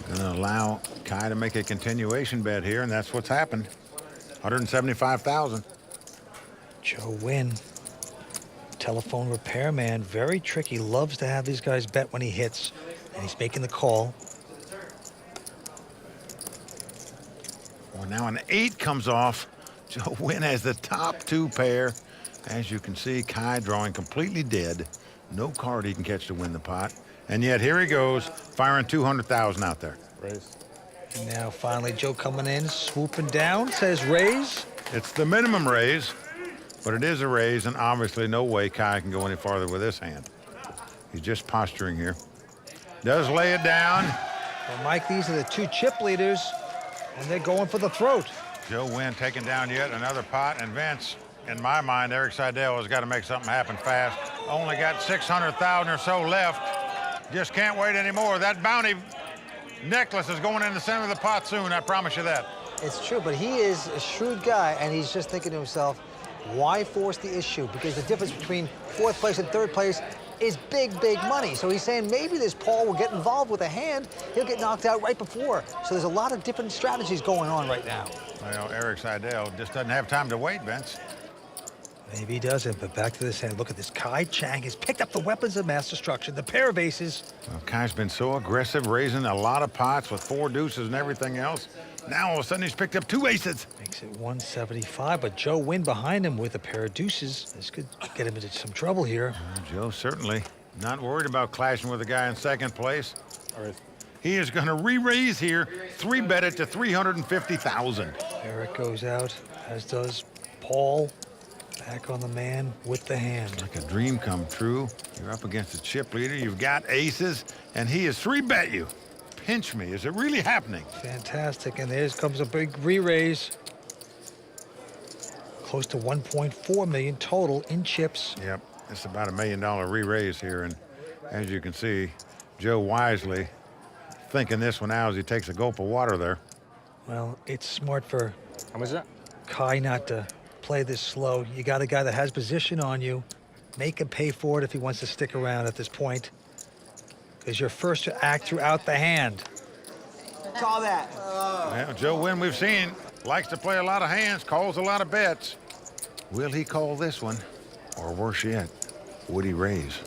Going to allow Kai to make a continuation bet here, and that's what's happened. 175,000. Joe Nguyen, telephone repairman, very tricky. Loves to have these guys bet when he hits, and he's making the call. Well, now an 8 comes off. Joe Nguyen has the top 2 pair. As you can see, Kai drawing completely dead. No card he can catch to win the pot. And yet here he goes, firing 200,000 out there. Raise. And now finally Joe coming in, swooping down, says raise. It's the minimum raise, but it is a raise, and obviously no way Kai can go any farther with this hand. He's just posturing here. Does lay it down. Well, Mike, these are the 2 chip leaders, and they're going for the throat. Joe Nguyen taking down yet another pot, and Vince, in my mind, Eric Seidel has got to make something happen fast. Only got 600,000 or so left. Just can't wait anymore. That bounty necklace is going in the center of the pot soon, I promise you that. It's true, but he is a shrewd guy, and he's just thinking to himself, why force the issue? Because the difference between 4th place and 3rd place is big, big money. So he's saying maybe this Paul will get involved with a hand. He'll get knocked out right before. So there's a lot of different strategies going on right now. Well, Eric Seidel just doesn't have time to wait, Vince. Maybe he doesn't, but back to this hand. Look at this. Kai Cheng has picked up the weapons of mass destruction, the pair of aces. Well, Kai's been so aggressive, raising a lot of pots with 4 deuces and everything else. Now all of a sudden he's picked up 2 aces. Makes it 175, but Joe Nguyen behind him with a pair of deuces. This could get him into some trouble here. Joe certainly not worried about clashing with the guy in 2nd place. All right. He is going to re-raise here, 3-bet it to 350,000. Eric goes out, as does Paul. Back on the man with the hand. Like a dream come true. You're up against a chip leader. You've got aces, and he has 3-bet you. Pinch me. Is it really happening? Fantastic. And there comes a big re-raise. Close to 1.4 million total in chips. Yep. It's about $1 million re-raise here. And as you can see, Joe wisely thinking this one out as he takes a gulp of water there. Well, it's smart for How much is that? Kai not to play this slow. You got a guy that has position on you. Make him pay for it if he wants to stick around at this point. Because you're first to act throughout the hand. Call that. Well, Joe Nguyen, we've seen, likes to play a lot of hands, calls a lot of bets. Will he call this one? Or worse yet, would he raise?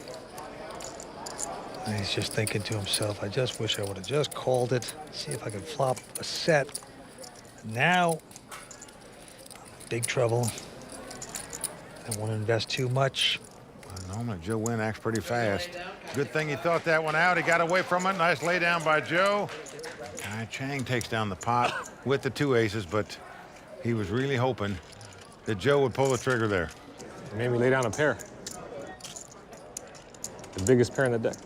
And he's just thinking to himself, I just wish I would have just called it. See if I can flop a set. Now, big trouble. Don't want to invest too much. Well, normally Joe Nguyen acts pretty fast. Good thing he thought that one out. He got away from it. Nice lay down by Joe. Kai Cheng takes down the pot with the 2 aces, but he was really hoping that Joe would pull the trigger there. He made me lay down a pair. The biggest pair in the deck.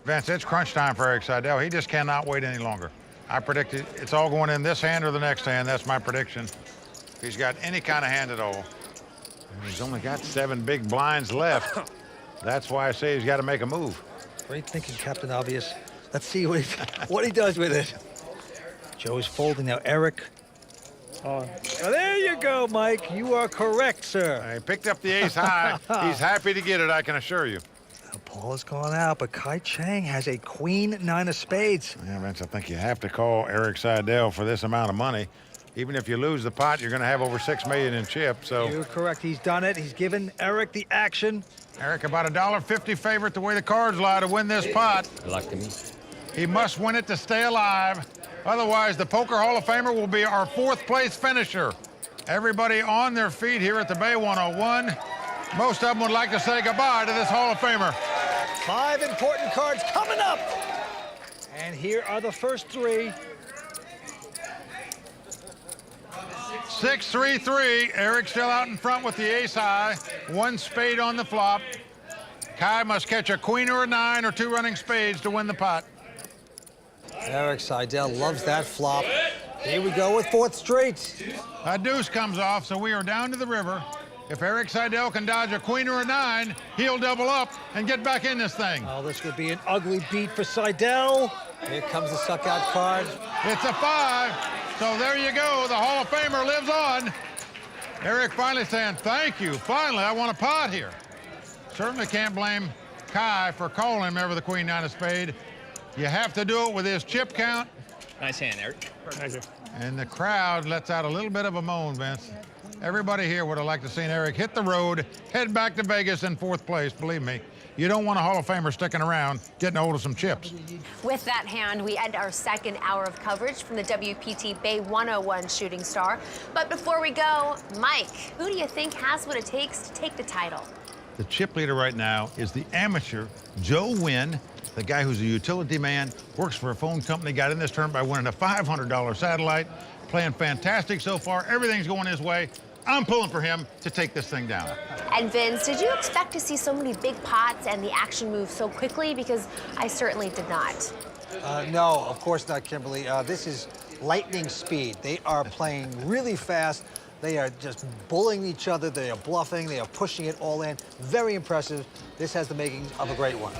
Vince, it's crunch time for Eric Seidel. He just cannot wait any longer. I predict it's all going in this hand or the next hand. That's my prediction. If he's got any kind of hand at all. And he's only got 7 big blinds left. That's why I say he's got to make a move. Great thinking, Captain Obvious. Let's see what he does with it. Joe is folding now. Eric. Oh, there you go, Mike. You are correct, sir. He picked up the ace high. He's happy to get it, I can assure you. Now, Paul has gone out, but Kai Cheng has a queen 9 of spades. Yeah, Vince, I think you have to call Eric Seidel for this amount of money. Even if you lose the pot, you're going to have over $6 million in chips. So you're correct. He's done it. He's given Eric the action. Eric, about $1.50 favorite the way the cards lie to win this pot. Good luck to me. He must win it to stay alive. Otherwise, the Poker Hall of Famer will be our 4th place finisher. Everybody on their feet here at the Bay 101. Most of them would like to say goodbye to this Hall of Famer. 5 important cards coming up. And here are the first 3. 6-3-3. Eric still out in front with the ace high. 1 spade on the flop. Kai must catch a queen or a nine or two running spades to win the pot. Eric Seidel loves that flop. Here we go with fourth straight. A deuce comes off, so we are down to the river. If Eric Seidel can dodge a queen or a nine, he'll double up and get back in this thing. Oh, this would be an ugly beat for Seidel. Here comes the suck-out card. It's a 5, so there you go. The Hall of Famer lives on. Eric finally saying, thank you. Finally, I want a pot here. Certainly can't blame Kai for calling him over the queen nine of spade. You have to do it with his chip count. Nice hand, Eric. Thank you. And the crowd lets out a little bit of a moan, Vince. Everybody here would have liked to seen Eric hit the road, head back to Vegas in fourth place, believe me. You don't want a Hall of Famer sticking around, getting a hold of some chips. With that hand, we end our second hour of coverage from the WPT Bay 101 Shooting Star. But before we go, Mike, who do you think has what it takes to take the title? The chip leader right now is the amateur Joe Nguyen, the guy who's a utility man, works for a phone company, got in this tournament by winning a $500 satellite, playing fantastic so far. Everything's going his way. I'm pulling for him to take this thing down. And Vince, did you expect to see so many big pots and the action move so quickly? Because I certainly did not. No, of course not, Kimberly. This is lightning speed. They are playing really fast. They are just bullying each other. They are bluffing. They are pushing it all in. Very impressive. This has the makings of a great one.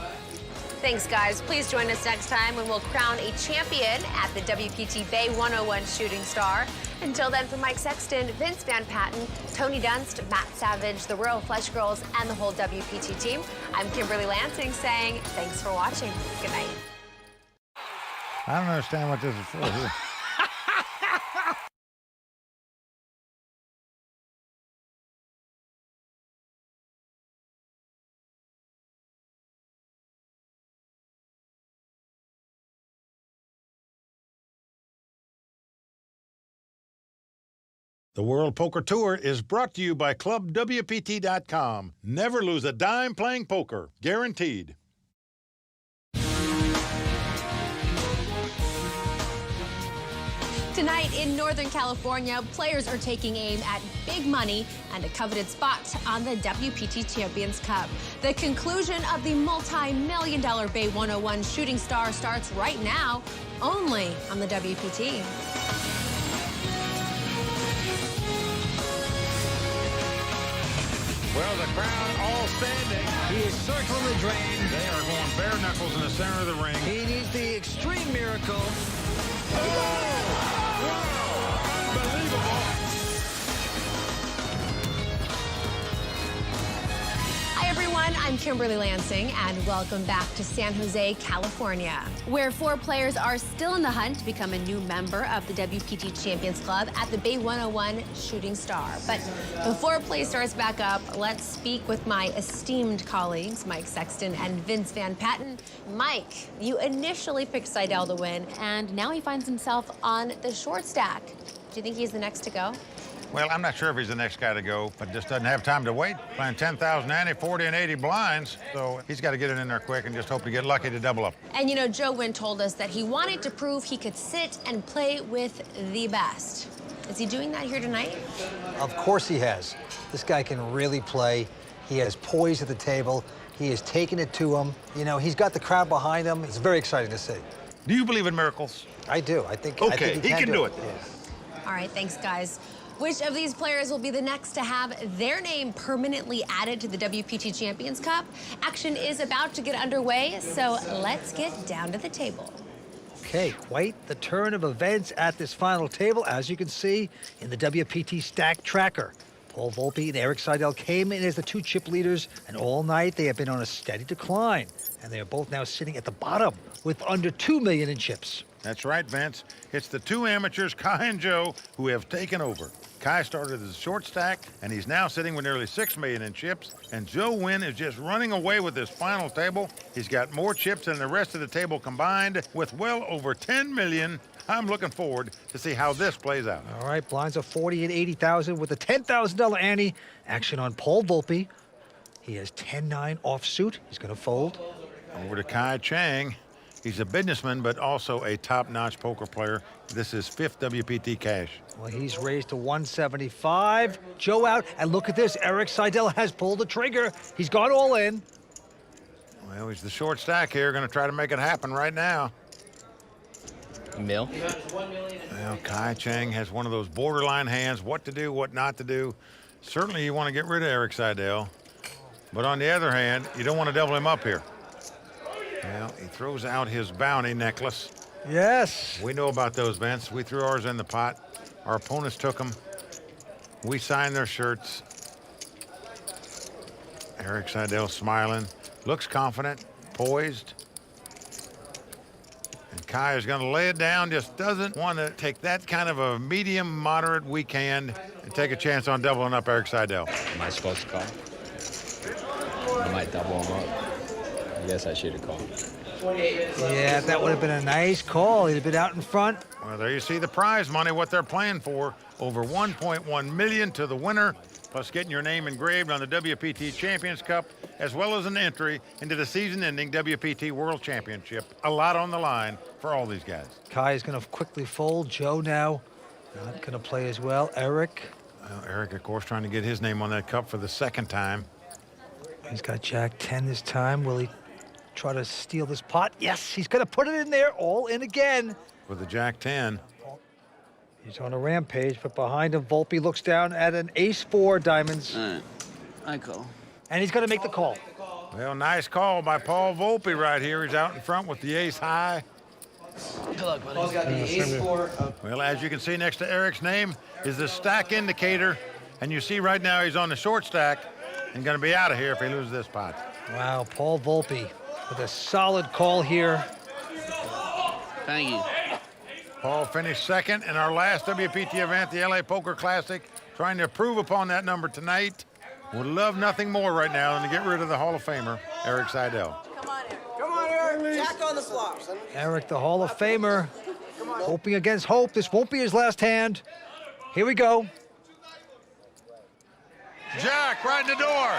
Thanks, guys. Please join us next time when we'll crown a champion at the WPT Bay 101 Shooting Star. Until then, for Mike Sexton, Vince Van Patten, Tony Dunst, Matt Savage, the Royal Flush Girls, and the whole WPT team, I'm Kimberly Lansing saying thanks for watching. Good night. I don't understand what this is for here. The World Poker Tour is brought to you by ClubWPT.com. Never lose a dime playing poker. Guaranteed. Tonight in Northern California, players are taking aim at big money and a coveted spot on the WPT Champions Cup. The conclusion of the multi-million-dollar Bay 101 Shooting Star starts right now, only on the WPT. Well, the crowd all standing. He is circling the drain. They are going bare knuckles in the center of the ring. He needs the extreme miracle. Hi, everyone. I'm Kimberly Lansing, and welcome back to San Jose, California, where 4 players are still in the hunt to become a new member of the WPT Champions Club at the Bay 101 Shooting Star. But before play starts back up, let's speak with my esteemed colleagues, Mike Sexton and Vince Van Patten. Mike, you initially picked Seidel to win, and now he finds himself on the short stack. Do you think he's the next to go? Well, I'm not sure if he's the next guy to go, but just doesn't have time to wait. Playing 10,000 ante, 40 and 80 blinds, so he's got to get it in there quick and just hope to get lucky to double up. And you know, Joe Nguyen told us that he wanted to prove he could sit and play with the best. Is he doing that here tonight? Of course he has. This guy can really play. He has poise at the table. He is taking it to him. You know, he's got the crowd behind him. It's very exciting to see. Do you believe in miracles? I do. I think Okay, he can do it. Yes. All right, thanks, guys. Which of these players will be the next to have their name permanently added to the WPT Champions Cup? Action is about to get underway, so let's get down to the table. Okay, quite the turn of events at this final table, as you can see in the WPT Stack Tracker. Paul Volpe and Eric Seidel came in as the 2 chip leaders, and all night they have been on a steady decline. And they are both now sitting at the bottom with under $2 million in chips. That's right, Vince. It's the 2 amateurs, Kai and Joe, who have taken over. Kai started as a short stack, and he's now sitting with nearly $6 million in chips. And Joe Nguyen is just running away with this final table. He's got more chips than the rest of the table combined, with well over $10 million. I'm looking forward to see how this plays out. All right, blinds of 40 and 80,000 with a $10,000 ante. Action on Paul Volpe. He has 10-9 offsuit. He's going to fold. Over to Kai Chang. He's a businessman, but also a top-notch poker player. This is 5th WPT cash. Well, he's raised to 175. Joe out, and look at this. Eric Seidel has pulled the trigger. He's gone all in. Well, he's the short stack here, going to try to make it happen right now. Mill. Well, Kai Cheng has one of those borderline hands, what to do, what not to do. Certainly you want to get rid of Eric Seidel. But on the other hand, you don't want to double him up here. Well, he throws out his bounty necklace. Yes. We know about those, Vince. We threw ours in the pot. Our opponents took them. We signed their shirts. Eric Seidel smiling, looks confident, poised. And Kai is going to lay it down, just doesn't want to take that kind of a medium, moderate weak hand and take a chance on doubling up Eric Seidel. Am I supposed to call? I might double him up. I guess I should have called. Yeah, that would have been a nice call. He'd have been out in front. Well, there you see the prize money, what they're playing for. Over $1.1 million to the winner, plus getting your name engraved on the WPT Champions Cup, as well as an entry into the season-ending WPT World Championship. A lot on the line for all these guys. Kai is going to quickly fold. Joe now not going to play as well. Eric. Well, Eric, of course, trying to get his name on that cup for the second time. He's got Jack 10 this time. Will he try to steal this pot? Yes, he's going to put it in there. All in again. With the Jack 10. He's on a rampage, but behind him, Volpe looks down at an ace-4 diamonds. All right, I call. And he's going to make the call. Well, nice call by Paul Volpe right here. He's out in front with the ace high. Good luck, buddy. Paul's got the ace-4. Well, as you can see next to Eric's name is the stack indicator. And you see right now he's on the short stack and going to be out of here if he loses this pot. Wow, Paul Volpe with a solid call here. Thank you. Paul finished second in our last WPT event, the LA Poker Classic, trying to improve upon that number tonight. Would love nothing more right now than to get rid of the Hall of Famer, Eric Seidel. Come on, Eric. Jack on the flop. Eric, the Hall of Famer, hoping against hope. This won't be his last hand. Here we go. Jack right in the door,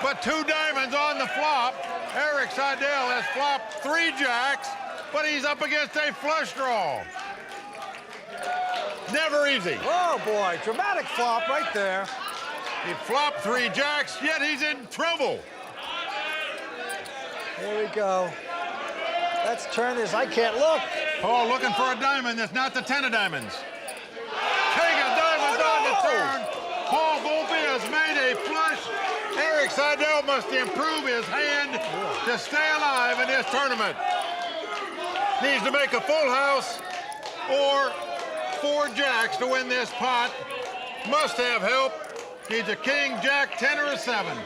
but 2 diamonds on the flop. Eric Seidel has flopped 3 jacks, but he's up against a flush draw. Never easy. Oh, boy, dramatic flop right there. He flopped 3 jacks, yet he's in trouble. Here we go. Let's turn this. I can't look. Paul looking for a diamond. That's not the 10 of diamonds. King of diamonds on the turn. Paul Volpe has made a flush. Eric Seidel must improve his hand to stay alive in this tournament. Needs to make a full house or 4 jacks to win this pot. Must have help. Needs a king, jack, 10, or a 7.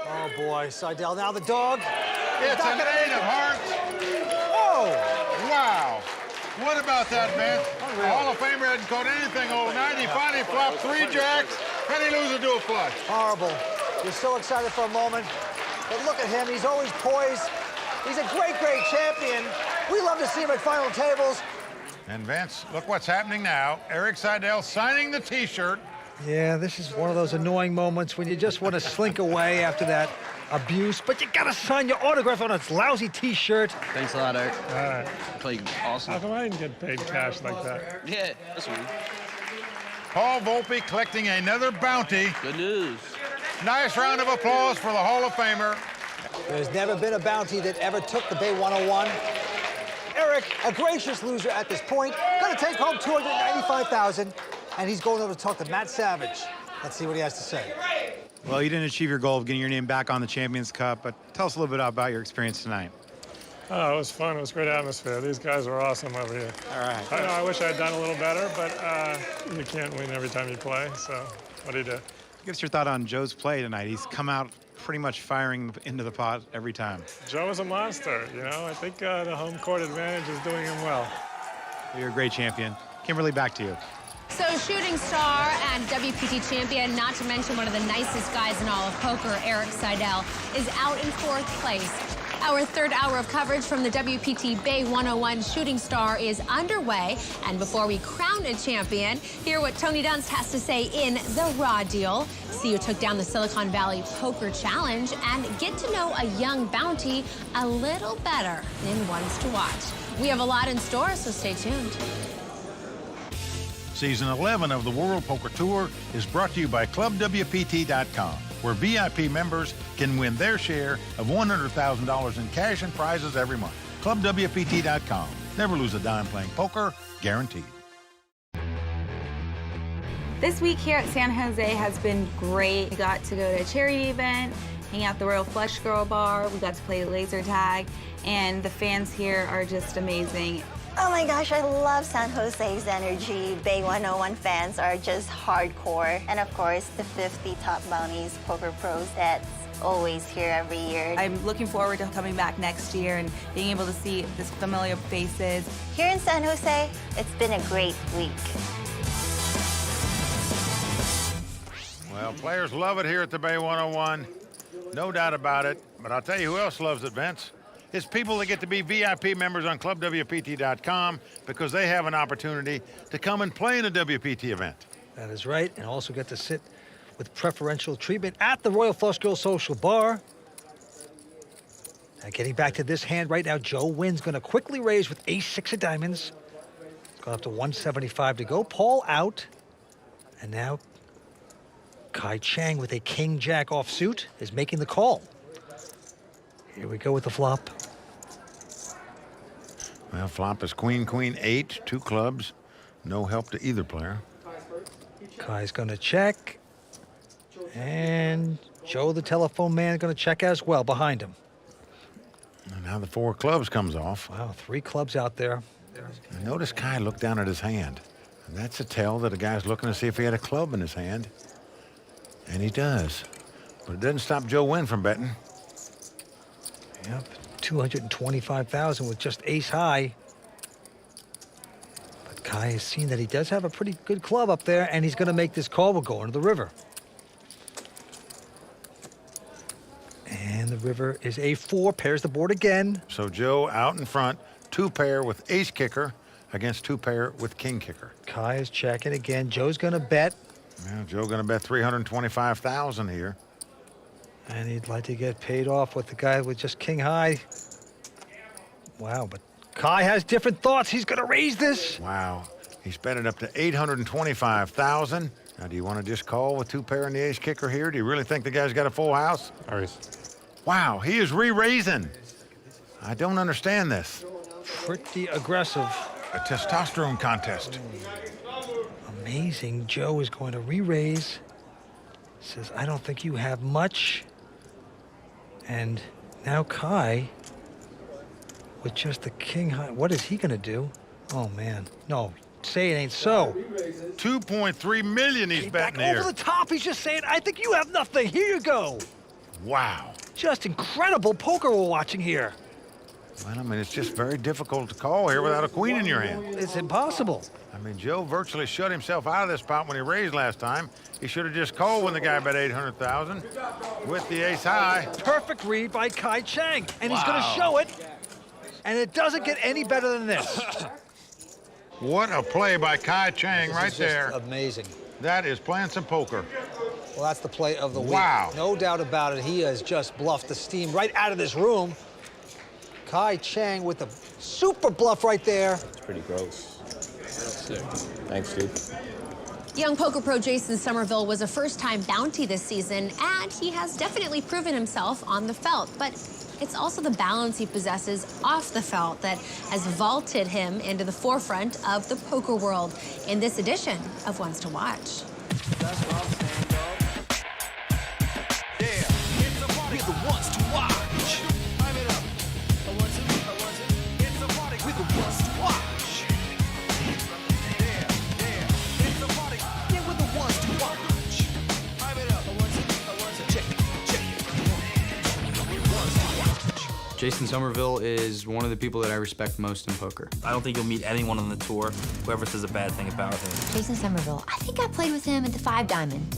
Oh, boy, Seidel. Now the dog. It's an 8 of hearts. Oh! Wow. What about that, man? Hall of Famer hadn't caught anything all night. He finally flopped 3 jacks, and he loses to a flush. Horrible. You're so excited for a moment. But look at him. He's always poised. He's a great, great champion. We love to see him at final tables. And Vince, look what's happening now. Eric Seidel signing the T-shirt. Yeah, this is one of those annoying moments when you just want to slink away after that abuse, but you got to sign your autograph on a lousy T-shirt. Thanks a lot, Eric. All right. You played awesome. How come I didn't get paid cash like that? Yeah, that's weird. Paul Volpe collecting another bounty. Good news. Nice round of applause for the Hall of Famer. There's never been a bounty that ever took the Bay 101. Eric, a gracious loser at this point, going to take home $295,000, and he's going over to talk to Matt Savage. Let's see what he has to say. Well, you didn't achieve your goal of getting your name back on the Champions Cup, but tell us a little bit about your experience tonight. Oh, it was fun. It was a great atmosphere. These guys are awesome over here. All right. I wish I had done a little better, but you can't win every time you play, so what do you do? Give us your thought on Joe's play tonight. He's come out pretty much firing into the pot every time. Joe is a monster, you know. I think the home court advantage is doing him well. You're a great champion. Kimberly, back to you. So shooting star and WPT champion, not to mention one of the nicest guys in all of poker, Eric Seidel, is out in 4th place. Our 3rd hour of coverage from the WPT Bay 101 Shooting Star is underway. And before we crown a champion, hear what Tony Dunst has to say in The Raw Deal. See who took down the Silicon Valley Poker Challenge and get to know a young bounty a little better in Ones to Watch. We have a lot in store, so stay tuned. Season 11 of the World Poker Tour is brought to you by ClubWPT.com. where VIP members can win their share of $100,000 in cash and prizes every month. ClubWPT.com. Never lose a dime playing poker, guaranteed. This week here at San Jose has been great. We got to go to a charity event, hang out at the Royal Flush Girl Bar. We got to play laser tag, and the fans here are just amazing. Oh my gosh, I love San Jose's energy. Bay 101 fans are just hardcore. And of course, the 50 Top Bounties Poker Pros that's always here every year. I'm looking forward to coming back next year and being able to see these familiar faces. Here in San Jose, it's been a great week. Well, players love it here at the Bay 101. No doubt about it. But I'll tell you who else loves it, Vince. It's people that get to be VIP members on ClubWPT.com because they have an opportunity to come and play in a WPT event. That is right, and also get to sit with preferential treatment at the Royal Flush Girl Social Bar. Now getting back to this hand right now, Joe Nguyen's going to quickly raise with ace-6 of diamonds. It's going up to 175 to go. Paul out. And now Kai Chang with a king-jack offsuit is making the call. Here we go with the flop. Well, flop is queen, queen, 8, 2 clubs. No help to either player. Kai's going to check. And Joe, the telephone man, is going to check as well behind him. And now the 4 clubs comes off. Wow, 3 clubs out there. And notice Kai looked down at his hand. And that's a tell that a guy's looking to see if he had a club in his hand. And he does. But it doesn't stop Joe Nguyen from betting. Yep, 225,000 with just ace high. But Kai has seen that he does have a pretty good club up there, and he's going to make this call. We'll go into the river. And the river is a 4, pairs the board again. So Joe out in front, 2 pair with ace kicker against 2 pair with king kicker. Kai is checking again. Joe's going to bet. Well, Joe going to bet 325,000 here. And he'd like to get paid off with the guy with just king high. Wow, but Kai has different thoughts. He's going to raise this. Wow. He's bet it up to 825,000. Now, do you want to just call with 2 pair in the ace kicker here? Do you really think the guy's got a full house? Wow, he is re-raising. I don't understand this. Pretty aggressive. A testosterone contest. Amazing. Joe is going to re-raise. Says, I don't think you have much. And now Kai, with just the king high, what is he going to do? Oh, man. No, say it ain't so. 2.3 million he's betting here. Over the top, he's just saying, I think you have nothing. Here you go. Wow. Just incredible poker we're watching here. Well, I mean, it's just very difficult to call here without a queen in your hand. It's impossible. I mean, Joe virtually shut himself out of this spot when he raised last time. He should have just called when the guy bet 800,000 with the ace high. Perfect read by Kai Chang, and he's going to show it. And it doesn't get any better than this. What a play by Kai Chang right there. Amazing. That is playing some poker. Well, that's the play of the week. Wow. No doubt about it. He has just bluffed the steam right out of this room. Kai Chang with the super bluff right there. It's pretty gross. Thanks, dude. Young poker pro Jason Somerville was a first-time bounty this season, and he has definitely proven himself on the felt. But it's also the balance he possesses off the felt that has vaulted him into the forefront of the poker world in this edition of Ones to Watch. Jason Somerville is one of the people that I respect most in poker. I don't think you'll meet anyone on the tour who ever says a bad thing about him. Jason Somerville, I think I played with him at the 5 Diamond.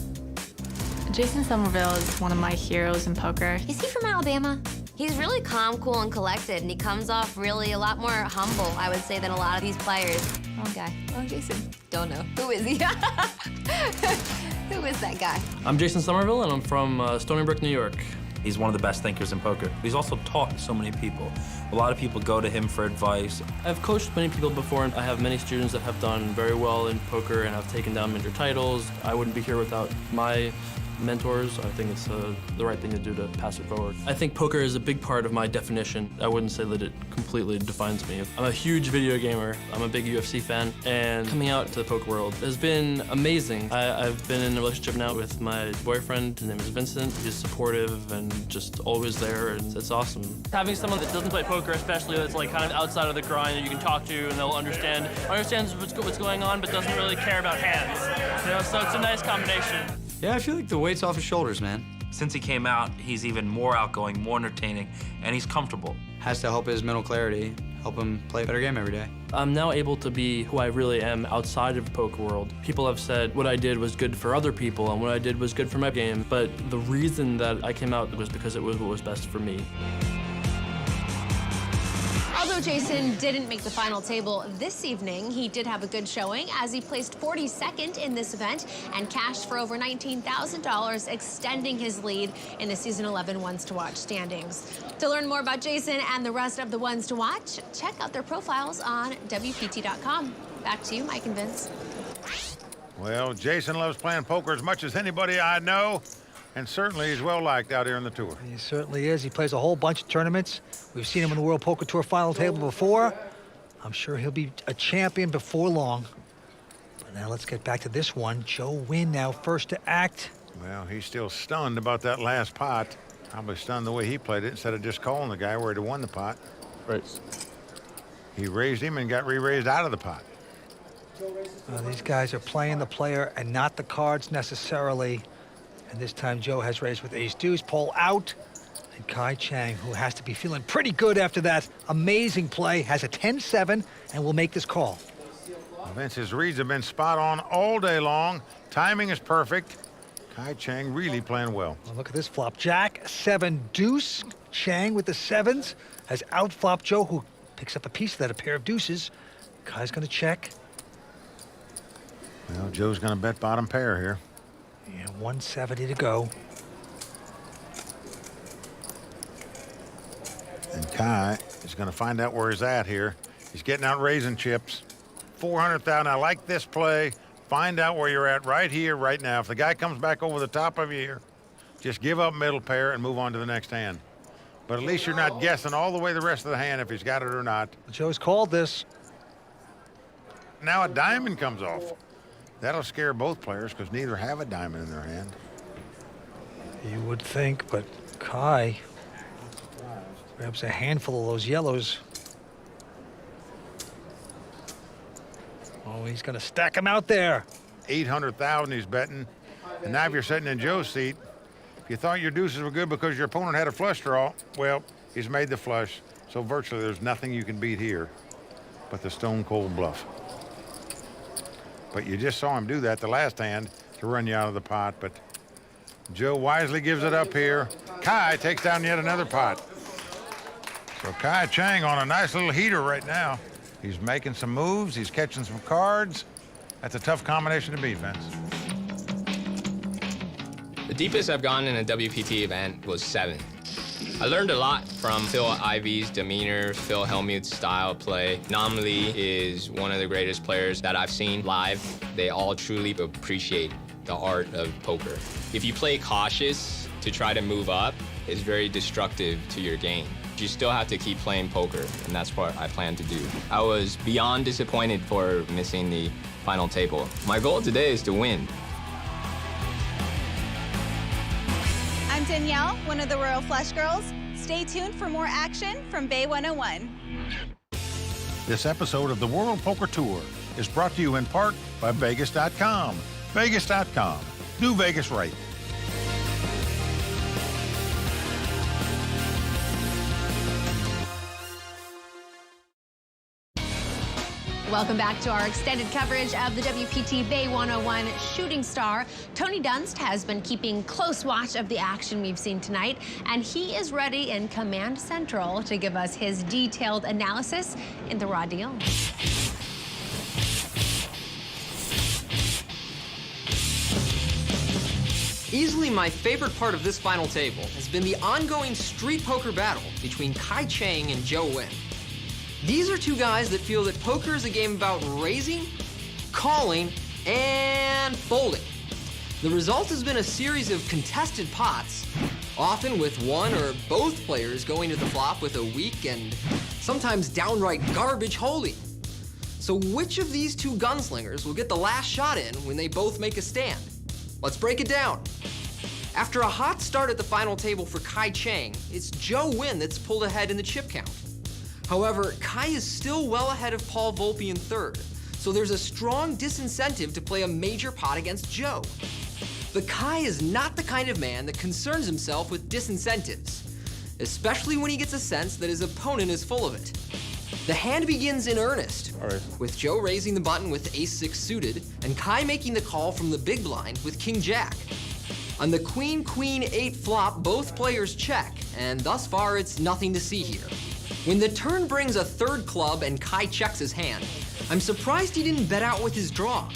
Jason Somerville is one of my heroes in poker. Is he from Alabama? He's really calm, cool, and collected, and he comes off really a lot more humble, I would say, than a lot of these players. Wrong guy. Wrong Jason. Don't know. Who is he? Who is that guy? I'm Jason Somerville, and I'm from Stony Brook, New York. He's one of the best thinkers in poker. He's also taught so many people. A lot of people go to him for advice. I've coached many people before, and I have many students that have done very well in poker and have taken down major titles. I wouldn't be here without my mentors. I think it's the right thing to do to pass it forward. I think poker is a big part of my definition. I wouldn't say that it completely defines me. I'm a huge video gamer. I'm a big UFC fan, and coming out to the poker world has been amazing. I've been in a relationship now with my boyfriend. His name is Vincent. He's supportive and just always there, and it's awesome. Having someone that doesn't play poker, especially that's like kind of outside of the grind, that you can talk to and they'll understands what's going on, but doesn't really care about hands. You know, so it's a nice combination. Yeah, I feel like the weight's off his shoulders, man. Since he came out, he's even more outgoing, more entertaining, and he's comfortable. Has to help his mental clarity, help him play a better game every day. I'm now able to be who I really am outside of the poker world. People have said what I did was good for other people and what I did was good for my game, but the reason that I came out was because it was what was best for me. Although Jason didn't make the final table this evening, he did have a good showing as he placed 42nd in this event and cashed for over $19,000, extending his lead in the Season 11 Ones to Watch standings. To learn more about Jason and the rest of the Ones to Watch, check out their profiles on WPT.com. Back to you, Mike and Vince. Well, Jason loves playing poker as much as anybody I know, and certainly he's well-liked out here on the tour. He certainly is. He plays a whole bunch of tournaments. We've seen him on the World Poker Tour final table before. I'm sure he'll be a champion before long. But now let's get back to this one. Joe Nguyen now first to act. Well, he's still stunned about that last pot. Probably stunned the way he played it instead of just calling the guy where he'd have won the pot. Right. He raised him and got re-raised out of the pot. These guys are playing the player and not the cards necessarily. And this time Joe has raised with ace-deuce, Paul out. And Kai Chang, who has to be feeling pretty good after that amazing play, has a 10-7 and will make this call. Vince's reads have been spot on all day long. Timing is perfect. Kai Chang really playing well. Look at this flop. Jack, 7, deuce. Chang with the 7s has outflopped Joe, who picks up a piece of that, a pair of deuces. Kai's going to check. Well, Joe's going to bet bottom pair here. Yeah, 170 to go. And Kai is going to find out where he's at here. He's getting out raising chips. 400,000. I like this play. Find out where you're at right here, right now. If the guy comes back over the top of you here, just give up middle pair and move on to the next hand. But at least you're not guessing all the way the rest of the hand if he's got it or not. Joe's called this. Now a diamond comes off. That'll scare both players because neither have a diamond in their hand. You would think, but Kai grabs a handful of those yellows. Oh, he's going to stack them out there. 800,000 he's betting. And now if you're sitting in Joe's seat, if you thought your deuces were good because your opponent had a flush draw, well, he's made the flush. So virtually there's nothing you can beat here but the stone cold bluff. But you just saw him do that the last hand to run you out of the pot. But Joe wisely gives it up here. Kai takes down yet another pot. So Kai Chang on a nice little heater right now. He's making some moves. He's catching some cards. That's a tough combination to beat, Vince. The deepest I've gone in a WPT event was 7. I learned a lot from Phil Ivey's demeanor, Phil Hellmuth's style play. Nam Lee is one of the greatest players that I've seen live. They all truly appreciate the art of poker. If you play cautious to try to move up, it's very destructive to your game. You still have to keep playing poker, and that's what I plan to do. I was beyond disappointed for missing the final table. My goal today is to win. I'm Danielle, one of the Royal Flush Girls. Stay tuned for more action from Bay 101. This episode of the World Poker Tour is brought to you in part by Vegas.com. Vegas.com. Do Vegas right. Welcome back to our extended coverage of the WPT Bay 101 Shooting Star. Tony Dunst has been keeping close watch of the action we've seen tonight, and he is ready in Command Central to give us his detailed analysis in the raw deal. Easily my favorite part of this final table has been the ongoing street poker battle between Kai Chang and Joe Nguyen. These are two guys that feel that poker is a game about raising, calling, and folding. The result has been a series of contested pots, often with one or both players going to the flop with a weak and sometimes downright garbage holding. So which of these two gunslingers will get the last shot in when they both make a stand? Let's break it down. After a hot start at the final table for Kai Chang, it's Joe Nguyen that's pulled ahead in the chip count. However, Kai is still well ahead of Paul Volpe in third, so there's a strong disincentive to play a major pot against Joe. But Kai is not the kind of man that concerns himself with disincentives, especially when he gets a sense that his opponent is full of it. The hand begins in earnest, with Joe raising the button with ace-6 suited, and Kai making the call from the big blind with king-jack. On the queen-queen-8 flop, both players check, and thus far it's nothing to see here. When the turn brings a third club and Kai checks his hand, I'm surprised he didn't bet out with his draw.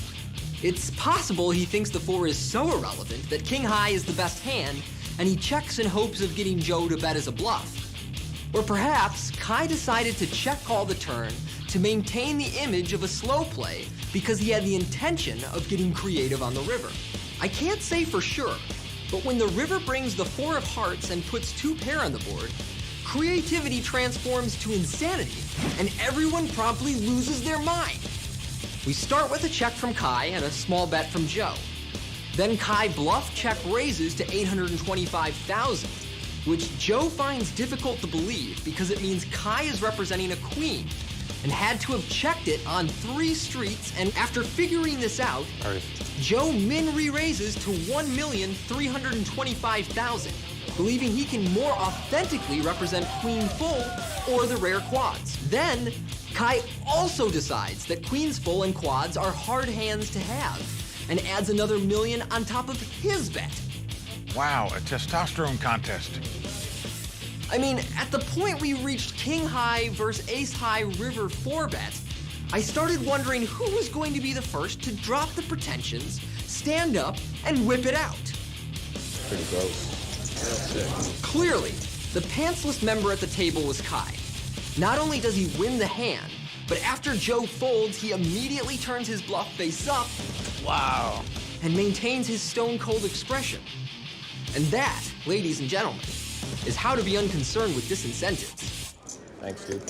It's possible he thinks the 4 is so irrelevant that king high is the best hand, and he checks in hopes of getting Joe to bet as a bluff. Or perhaps Kai decided to check call the turn to maintain the image of a slow play because he had the intention of getting creative on the river. I can't say for sure, but when the river brings the 4 of hearts and puts 2 pair on the board, creativity transforms to insanity, and everyone promptly loses their mind. We start with a check from Kai and a small bet from Joe. Then Kai bluff check raises to 825,000, which Joe finds difficult to believe because it means Kai is representing a queen and had to have checked it on 3 streets, and after figuring this out, Joe min re-raises to 1,325,000, believing he can more authentically represent queen full or the rare quads. Then, Kai also decides that queens full and quads are hard hands to have, and adds another million on top of his bet. Wow, a testosterone contest. I mean, at the point we reached king high versus ace high river 4 bet, I started wondering who was going to be the first to drop the pretensions, stand up, and whip it out. Pretty gross. Clearly, the pantsless member at the table was Kai. Not only does he win the hand, but after Joe folds, he immediately turns his bluff face up. Wow. And maintains his stone-cold expression. And that, ladies and gentlemen, is how to be unconcerned with disincentives. Thanks, dude.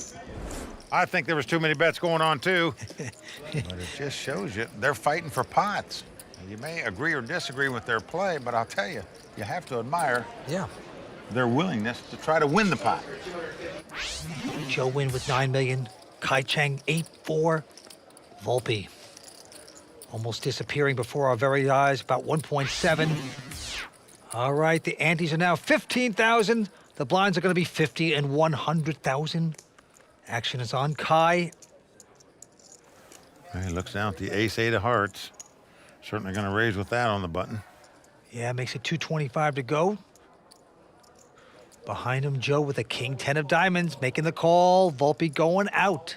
I think there was too many bets going on, too. But it just shows you they're fighting for pots. You may agree or disagree with their play, but I'll tell you, you have to admire their willingness to try to win the pot. Joe Nguyen with 9 million. Kai Chang 8-4. Volpe almost disappearing before our very eyes, about 1.7. All right, the antes are now 15,000. The blinds are going to be 50 and 100,000. Action is on Kai. He looks down at the ace-8 of hearts. Certainly going to raise with that on the button. Yeah, makes it 225 to go. Behind him, Joe with a king-10 of diamonds, making the call. Volpe going out.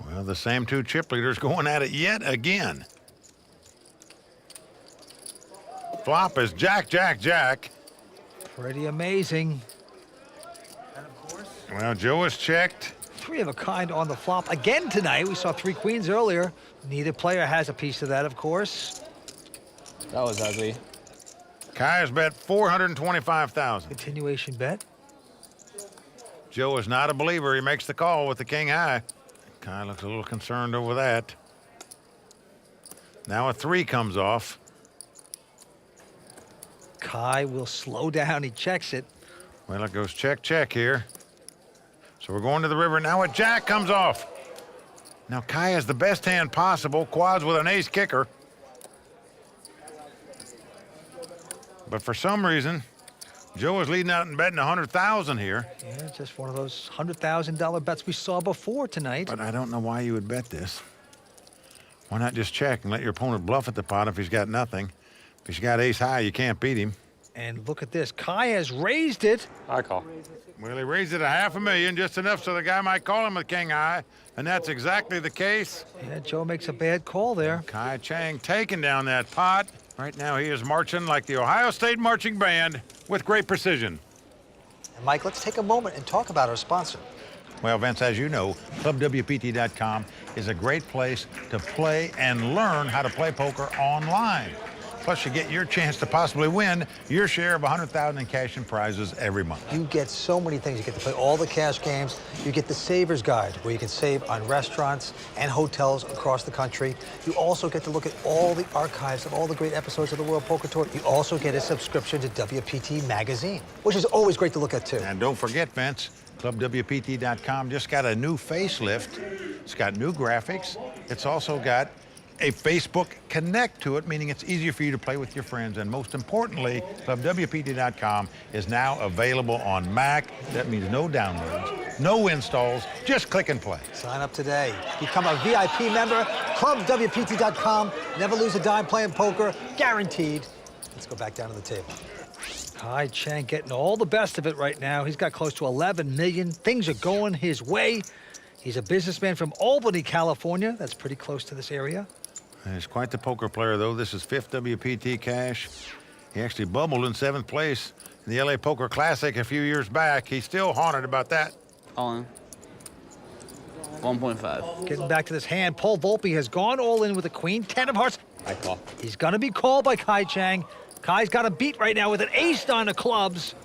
Well, the same 2 chip leaders going at it yet again. Flop is jack, jack, jack. Pretty amazing. Well, Joe is checked. 3 of a kind on the flop again tonight. We saw 3 queens earlier. Neither player has a piece of that, of course. That was ugly. Kai has bet 425,000. Continuation bet. Joe is not a believer. He makes the call with the king high. Kai looks a little concerned over that. Now a 3 comes off. Kai will slow down. He checks it. Well, it goes check, check here. So we're going to the river. Now a jack comes off. Now Kai has the best hand possible. Quads with an ace kicker. But for some reason, Joe is leading out and betting 100,000 here. Yeah, just one of those $100,000 bets we saw before tonight. But I don't know why you would bet this. Why not just check and let your opponent bluff at the pot if he's got nothing? If he's got ace high, you can't beat him. And look at this. Kai has raised it. I call. Well, he raised it $500,000, just enough so the guy might call him with king high. And that's exactly the case. Yeah, Joe makes a bad call there. Kai Chang taking down that pot. Right now he is marching like the Ohio State Marching Band with great precision. And Mike, let's take a moment and talk about our sponsor. Well, Vince, as you know, ClubWPT.com is a great place to play and learn how to play poker online. Plus, you get your chance to possibly win your share of $100,000 in cash and prizes every month. You get so many things. You get to play all the cash games. You get the Savers Guide, where you can save on restaurants and hotels across the country. You also get to look at all the archives of all the great episodes of the World Poker Tour. You also get a subscription to WPT Magazine, which is always great to look at, too. And don't forget, Vince, ClubWPT.com just got a new facelift. It's got new graphics. It's also got a Facebook Connect to it, meaning it's easier for you to play with your friends. And most importantly, ClubWPT.com is now available on Mac. That means no downloads, no installs, just click and play. Sign up today. Become a VIP member. ClubWPT.com. Never lose a dime playing poker. Guaranteed. Let's go back down to the table. Kai Chang getting all the best of it right now. He's got close to 11 million. Things are going his way. He's a businessman from Albany, California. That's pretty close to this area. He's quite the poker player, though. This is 5th WPT cash. He actually bubbled in 7th place in the LA Poker Classic a few years back. He's still haunted about that. All in. 1.5. Getting back to this hand, Paul Volpe has gone all in with a queen, 10 of hearts. I call. He's gonna be called by Kai Chang. Kai's got a beat right now with an ace-9 of clubs.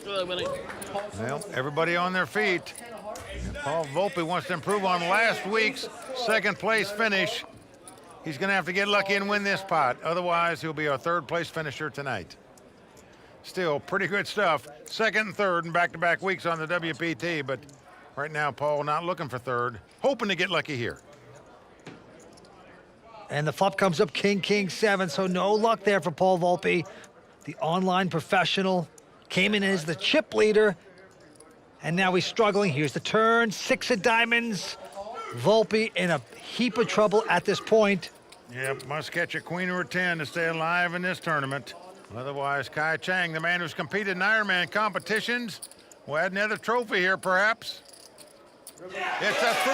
Well, everybody on their feet. And Paul Volpe wants to improve on last week's 2nd place finish. He's going to have to get lucky and win this pot. Otherwise, he'll be a 3rd place finisher tonight. Still, pretty good stuff. 2nd and 3rd in back-to-back weeks on the WPT. But right now, Paul not looking for 3rd. Hoping to get lucky here. And the flop comes up king, king, 7. So no luck there for Paul Volpe. The online professional came in as the chip leader. And now he's struggling. Here's the turn. 6 of diamonds. Volpe in a heap of trouble at this point. Yep, must catch a queen or a 10 to stay alive in this tournament. Otherwise, Kai Chang, the man who's competed in Ironman competitions, will add another trophy here, perhaps. It's a 3.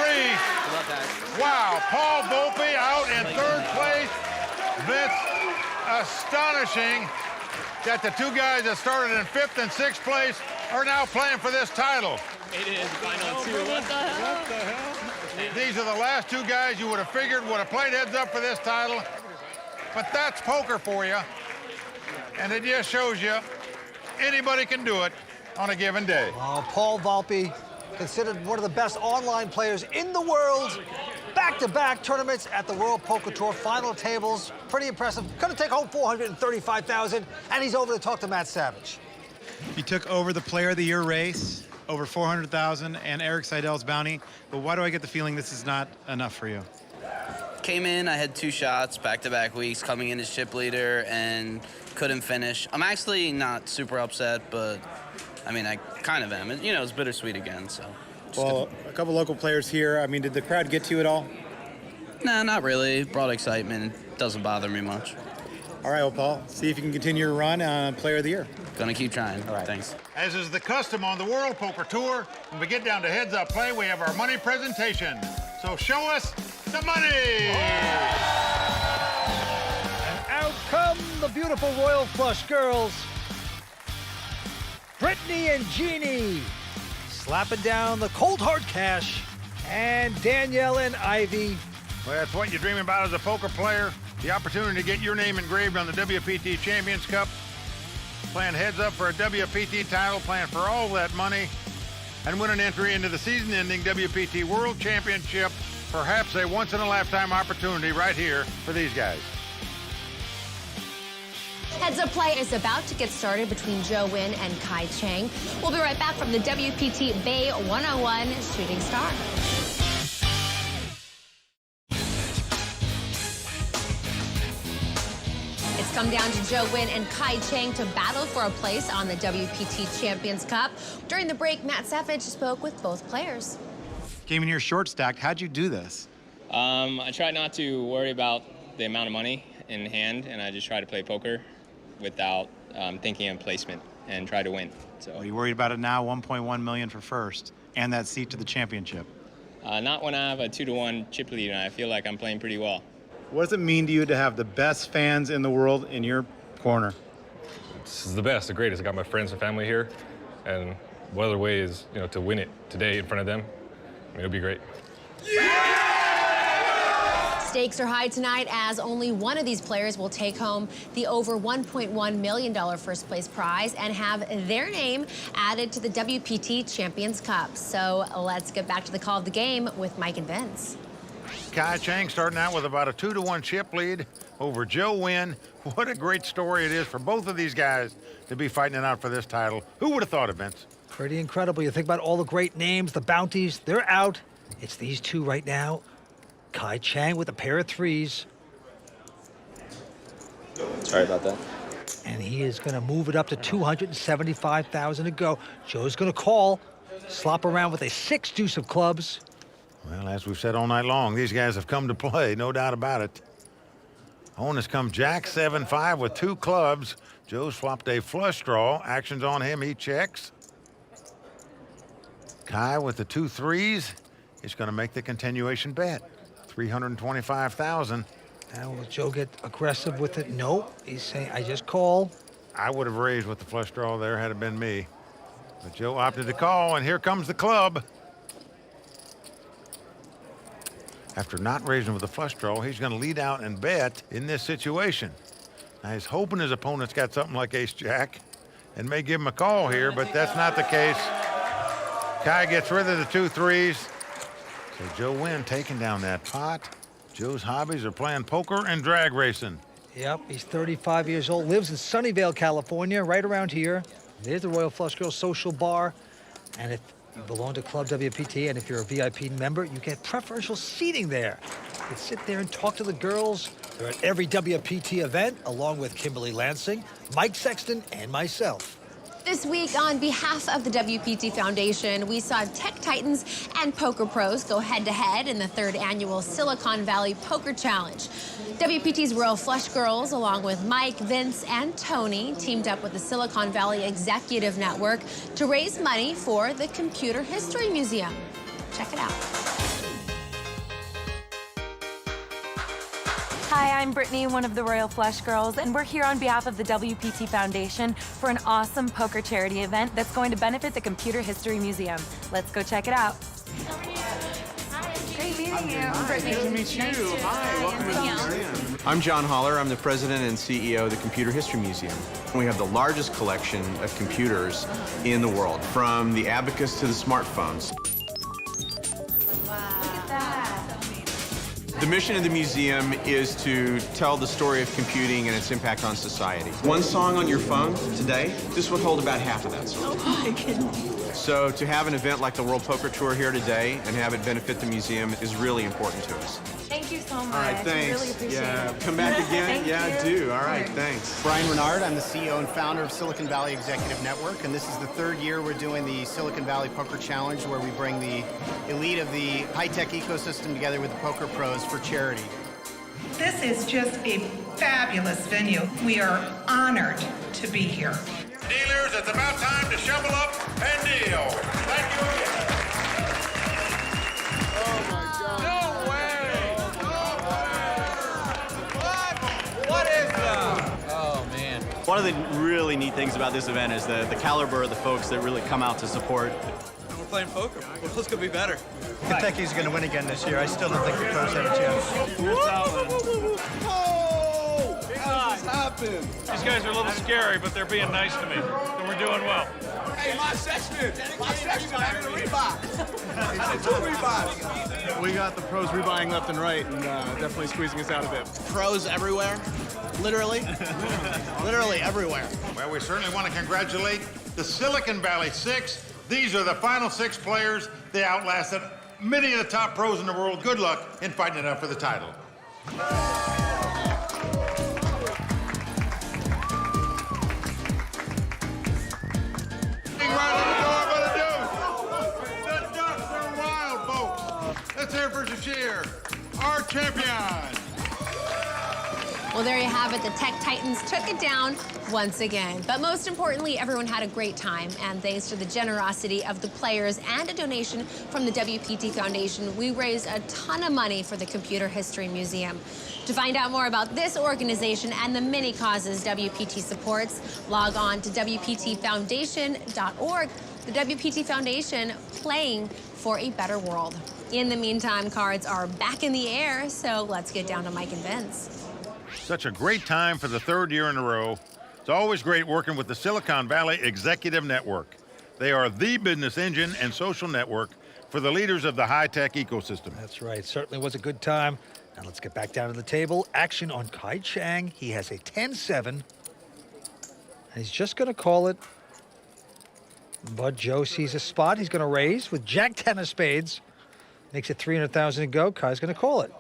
Wow, Paul Volpe out in 3rd place. Vince, astonishing that the 2 guys that started in 5th and 6th place are now playing for this title. Made it in final 2. What the hell? What the hell? These are the last 2 guys you would have figured would have played heads up for this title. But that's poker for you. And it just shows you anybody can do it on a given day. Oh, Paul Volpe, considered one of the best online players in the world. Back-to-back tournaments at the World Poker Tour final tables. Pretty impressive. Gonna take home $435,000, and he's over to talk to Matt Savage. You took over the Player of the Year race, over $400,000, and Eric Seidel's bounty. But why do I get the feeling this is not enough for you? Came in, I had 2 shots back-to-back weeks, coming in as chip leader, and couldn't finish. I'm actually not super upset, but I mean, I kind of am. You know, it's bittersweet again, so. Well, a couple local players here. I mean, did the crowd get to you at all? Nah, not really. Brought excitement. It doesn't bother me much. All right, well, Paul, see if you can continue your run on Player of the Year. Gonna keep trying. All right. Thanks. As is the custom on the World Poker Tour, when we get down to heads up play, we have our money presentation. So show us the money! And out come the beautiful Royal Flush girls. Brittany and Jeannie slapping down the cold hard cash. And Danielle and Ivy. Well, that's what you're dreaming about as a poker player. The opportunity to get your name engraved on the WPT Champions Cup. Playing heads up for a WPT title, playing for all that money, and win an entry into the season-ending WPT World Championship. Perhaps a once-in-a-lifetime opportunity right here for these guys. Heads Up Play is about to get started between Joe Nguyen and Kai Chang. We'll be right back from the WPT Bay 101 Shooting Star. It's come down to Joe Nguyen and Kai Chang to battle for a place on the WPT Champions Cup. During the break, Matt Savage spoke with both players. Came in here short stacked. How'd you do this? I try not to worry about the amount of money in hand, and I just try to play poker without thinking of placement and try to win. So. Are you worried about it now? 1.1 million for first, and that seat to the championship. Not when I have a 2-to-1 chip lead, and I feel like I'm playing pretty well. What does it mean to you to have the best fans in the world in your corner? This is the best, the greatest. I got my friends and family here, and what other way is, to win it today in front of them? I mean, it'll be great. Stakes are high tonight as only one of these players will take home the over $1.1 million first place prize and have their name added to the WPT Champions Cup. So let's get back to the call of the game with Mike and Vince. Kai Chang starting out with about a 2-1 chip lead over Joe Nguyen. What a great story it is for both of these guys to be fighting it out for this title. Who would have thought it, Vince? Pretty incredible. You think about all the great names, the bounties, they're out. It's these two right now. Kai Chang with a pair of threes. Sorry about that. And he is going to move it up to 275,000 to go. Joe's going to call, slop around with a 6 deuce of clubs. Well, as we've said all night long, these guys have come to play, no doubt about it. On has come Jack 7-5 with 2 clubs. Joe swapped a flush draw. Action's on him, he checks. Kai with the 2 threes is going to make the continuation bet. 325,000. Now will Joe get aggressive with it? No, he's saying, I just call. I would have raised with the flush draw there had it been me. But Joe opted to call, and here comes the club. After not raising with the flush draw, he's going to lead out and bet in this situation. Now, he's hoping his opponent's got something like ace-jack and may give him a call here, but that's not the case. Kai gets rid of the 2 threes. So Joe Nguyen taking down that pot. Joe's hobbies are playing poker and drag racing. Yep, he's 35 years old, lives in Sunnyvale, California, right around here. There's the Royal Flush Girls Social Bar. And if you belong to Club WPT and if you're a VIP member, you get preferential seating there. You can sit there and talk to the girls. They're at every WPT event, along with Kimberly Lansing, Mike Sexton, and myself. This week, on behalf of the WPT Foundation, we saw Tech Titans and poker pros go head-to-head in the 3rd annual Silicon Valley Poker Challenge. WPT's Royal Flush Girls, along with Mike, Vince, and Tony, teamed up with the Silicon Valley Executive Network to raise money for the Computer History Museum. Check it out. Hi, I'm Brittany, one of the Royal Flush Girls, and we're here on behalf of the WPT Foundation for an awesome poker charity event that's going to benefit the Computer History Museum. Let's go check it out. Great meeting you. I'm Brittany. Nice to meet you. Hi, welcome to the museum. I'm John Holler. I'm the president and CEO of the Computer History Museum. We have the largest collection of computers in the world, from the abacus to the smartphones. The mission of the museum is to tell the story of computing and its impact on society. One song on your phone today, this would hold about half of that song. Oh my goodness. So to have an event like the World Poker Tour here today and have it benefit the museum is really important to us. Thank you so much. All right, thanks. I really appreciate it. Come back again? Thank I you. do. All right, thanks. Brian Renard, I'm the CEO and founder of Silicon Valley Executive Network, and this is the 3rd year we're doing the Silicon Valley Poker Challenge, where we bring the elite of the high-tech ecosystem together with the poker pros for charity. This is just a fabulous venue. We are honored to be here. Dealers, it's about time to shovel up and deal. Thank you again. Oh my God. No way! What is that? Oh man. One of the really neat things about this event is the caliber of the folks that really come out to support. We're playing poker. Well, let's go be better. Kentucky's going to win again this year. I still don't think the pros have a chance. How happened? These guys are a little scary, but they're being nice to me, so we're doing well. Hey, my Sexton, having a rebuy. Two rebuys. We got the pros rebuying left and right, and definitely squeezing us out a bit. Pros everywhere, literally, literally everywhere. Well, we certainly want to congratulate the Silicon Valley Six. These are the final 6 players. They outlasted many of the top pros in the world. Good luck in fighting it out for the title. The Ducks are wild, folks. Let's hear it for Shashir, our champion. Well, there you have it. The Tech Titans took it down once again. But most importantly, everyone had a great time. And thanks to the generosity of the players and a donation from the WPT Foundation, we raised a ton of money for the Computer History Museum. To find out more about this organization and the many causes WPT supports, log on to WPTFoundation.org. the WPT Foundation playing for a better world. In the meantime, cards are back in the air, so let's get down to Mike and Vince. Such a great time for the third year in a row. It's always great working with the Silicon Valley Executive Network. They are the business engine and social network for the leaders of the high-tech ecosystem. That's right. Certainly was a good time. Now let's get back down to the table. Action on Kai Chang. He has a 10-7. And he's just going to call it. But Joe sees a spot. He's going to raise with Jack-10 of spades. Makes it 300,000 to go. Kai's going to call it.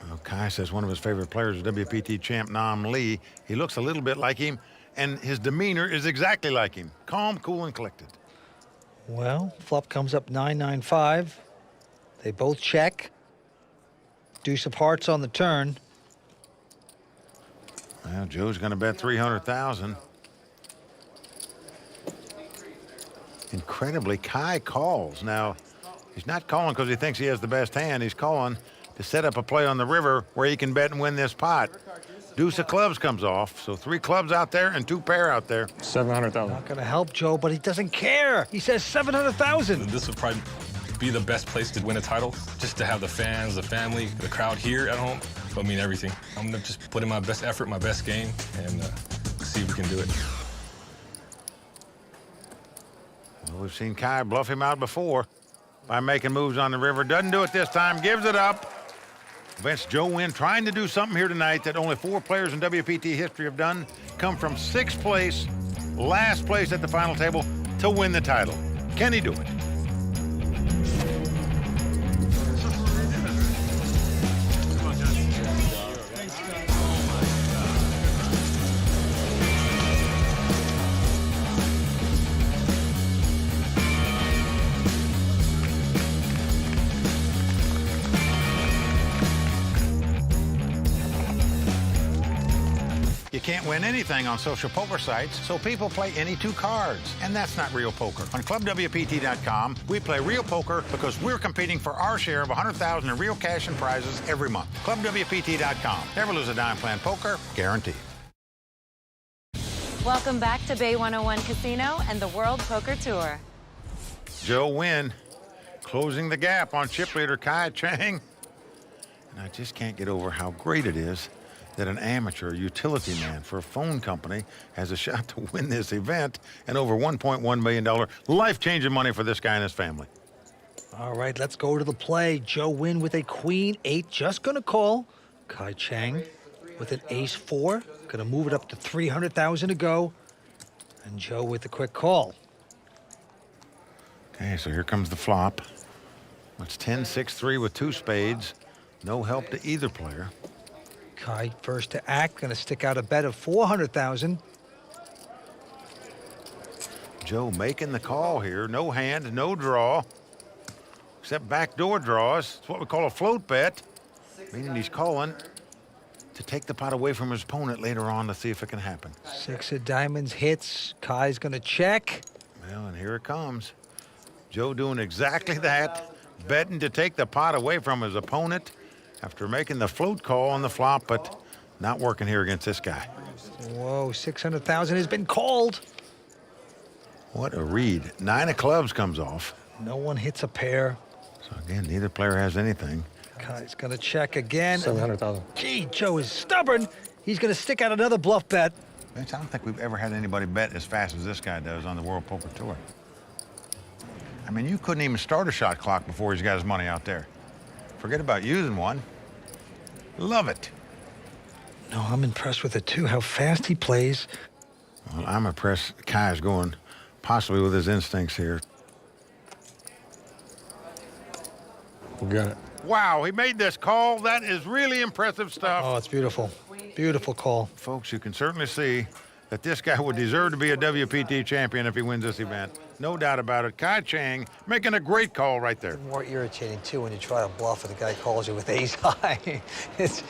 Well, Kai says one of his favorite players is WPT champ Nam Lee. He looks a little bit like him, and his demeanor is exactly like him. Calm, cool, and collected. Well, flop comes up 9-9-5. They both check. Deuce of hearts on the turn. Well, Joe's going to bet 300,000. Incredibly, Kai calls. Now, he's not calling because he thinks he has the best hand. He's calling to set up a play on the river where he can bet and win this pot. Deuce of clubs comes off, so 3 clubs out there and 2 pair out there. 700,000. Not going to help Joe, but he doesn't care. He says 700,000. This would probably be the best place to win a title, just to have the fans, the family, the crowd here at home. I mean everything. I'm going to just put in my best effort, my best game, and see if we can do it. Well, we've seen Kai bluff him out before by making moves on the river. Doesn't do it this time, gives it up. Vince, Joe Nguyen trying to do something here tonight that only 4 players in WPT history have done. Come from 6th place, last place at the final table to win the title. Can he do it? You can't win anything on social poker sites, so people play any 2 cards. And that's not real poker. On ClubWPT.com, we play real poker because we're competing for our share of $100,000 in real cash and prizes every month. ClubWPT.com. Never lose a dime playing poker, guaranteed. Welcome back to Bay 101 Casino and the World Poker Tour. Joe Nguyen closing the gap on chip leader Kai Chang. And I just can't get over how great it is that an amateur utility man for a phone company has a shot to win this event and over $1.1 million life-changing money for this guy and his family. All right, let's go to the play. Joe Nguyen with a queen 8, just going to call. Kai Chang with an ace 4, going to move it up to 300,000 to go. And Joe with a quick call. Okay, so here comes the flop. It's 10-6-3 with 2 spades. No help to either player. Kai first to act, going to stick out a bet of 400,000. Joe making the call here. No hand, no draw, except backdoor draws. It's what we call a float bet, meaning he's calling to take the pot away from his opponent later on to see if it can happen. 6 of diamonds hits. Kai's going to check. Well, and here it comes. Joe doing exactly that, betting to take the pot away from his opponent after making the float call on the flop, but not working here against this guy. Whoa, 600,000 has been called. What a read. 9 of clubs comes off. No one hits a pair. So again, neither player has anything. Kai's going to check again. 700,000. Gee, Joe is stubborn. He's going to stick out another bluff bet. Vince, I don't think we've ever had anybody bet as fast as this guy does on the World Poker Tour. I mean, you couldn't even start a shot clock before he's got his money out there. Forget about using one. Love it. No, I'm impressed with it, too, how fast he plays. Well, I'm impressed Kai's going possibly with his instincts here. We got it. Wow, he made this call. That is really impressive stuff. Oh, it's beautiful. Beautiful call. Folks, you can certainly see that this guy would deserve to be a WPT champion if he wins this event. No doubt about it. Kai Chang making a great call right there. More irritating, too, when you try to bluff and the guy calls you with ace high. It's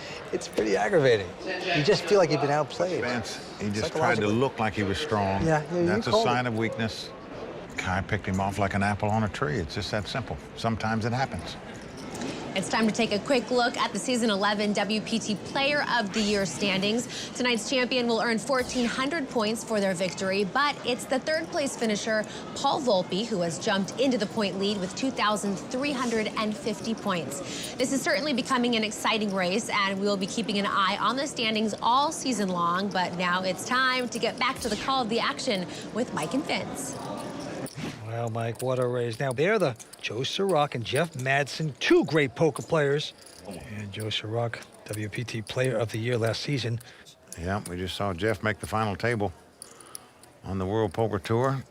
pretty aggravating. You just feel like you've been outplayed. Vince, he just tried to look like he was strong. Yeah, that's a sign of weakness. Kai picked him off like an apple on a tree. It's just that simple. Sometimes it happens. It's time to take a quick look at the Season 11 WPT Player of the Year standings. Tonight's champion will earn 1,400 points for their victory, but it's the third place finisher, Paul Volpe, who has jumped into the point lead with 2,350 points. This is certainly becoming an exciting race, and we'll be keeping an eye on the standings all season long, but now it's time to get back to the call of the action with Mike and Vince. Well, Mike, what a race. Now, they're the Joe Sirach and Jeff Madsen, two great poker players. And Joe Sirach, WPT Player of the Year last season. Yeah, we just saw Jeff make the final table on the World Poker Tour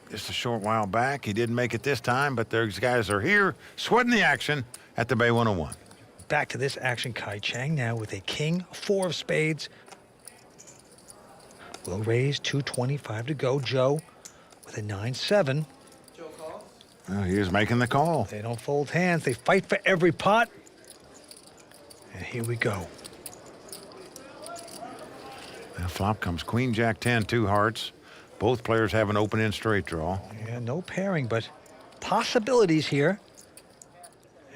just a short while back. He didn't make it this time, but those guys are here sweating the action at the Bay 101. Back to this action, Kai Chang now with a king, 4 of spades. Will raise, 225 to go. Joe with a 9-7. Well, he is making the call. They don't fold hands. They fight for every pot. And here we go. Now flop comes Queen, Jack 10, 2 hearts. Both players have an open-end straight draw. Yeah, no pairing, but possibilities here.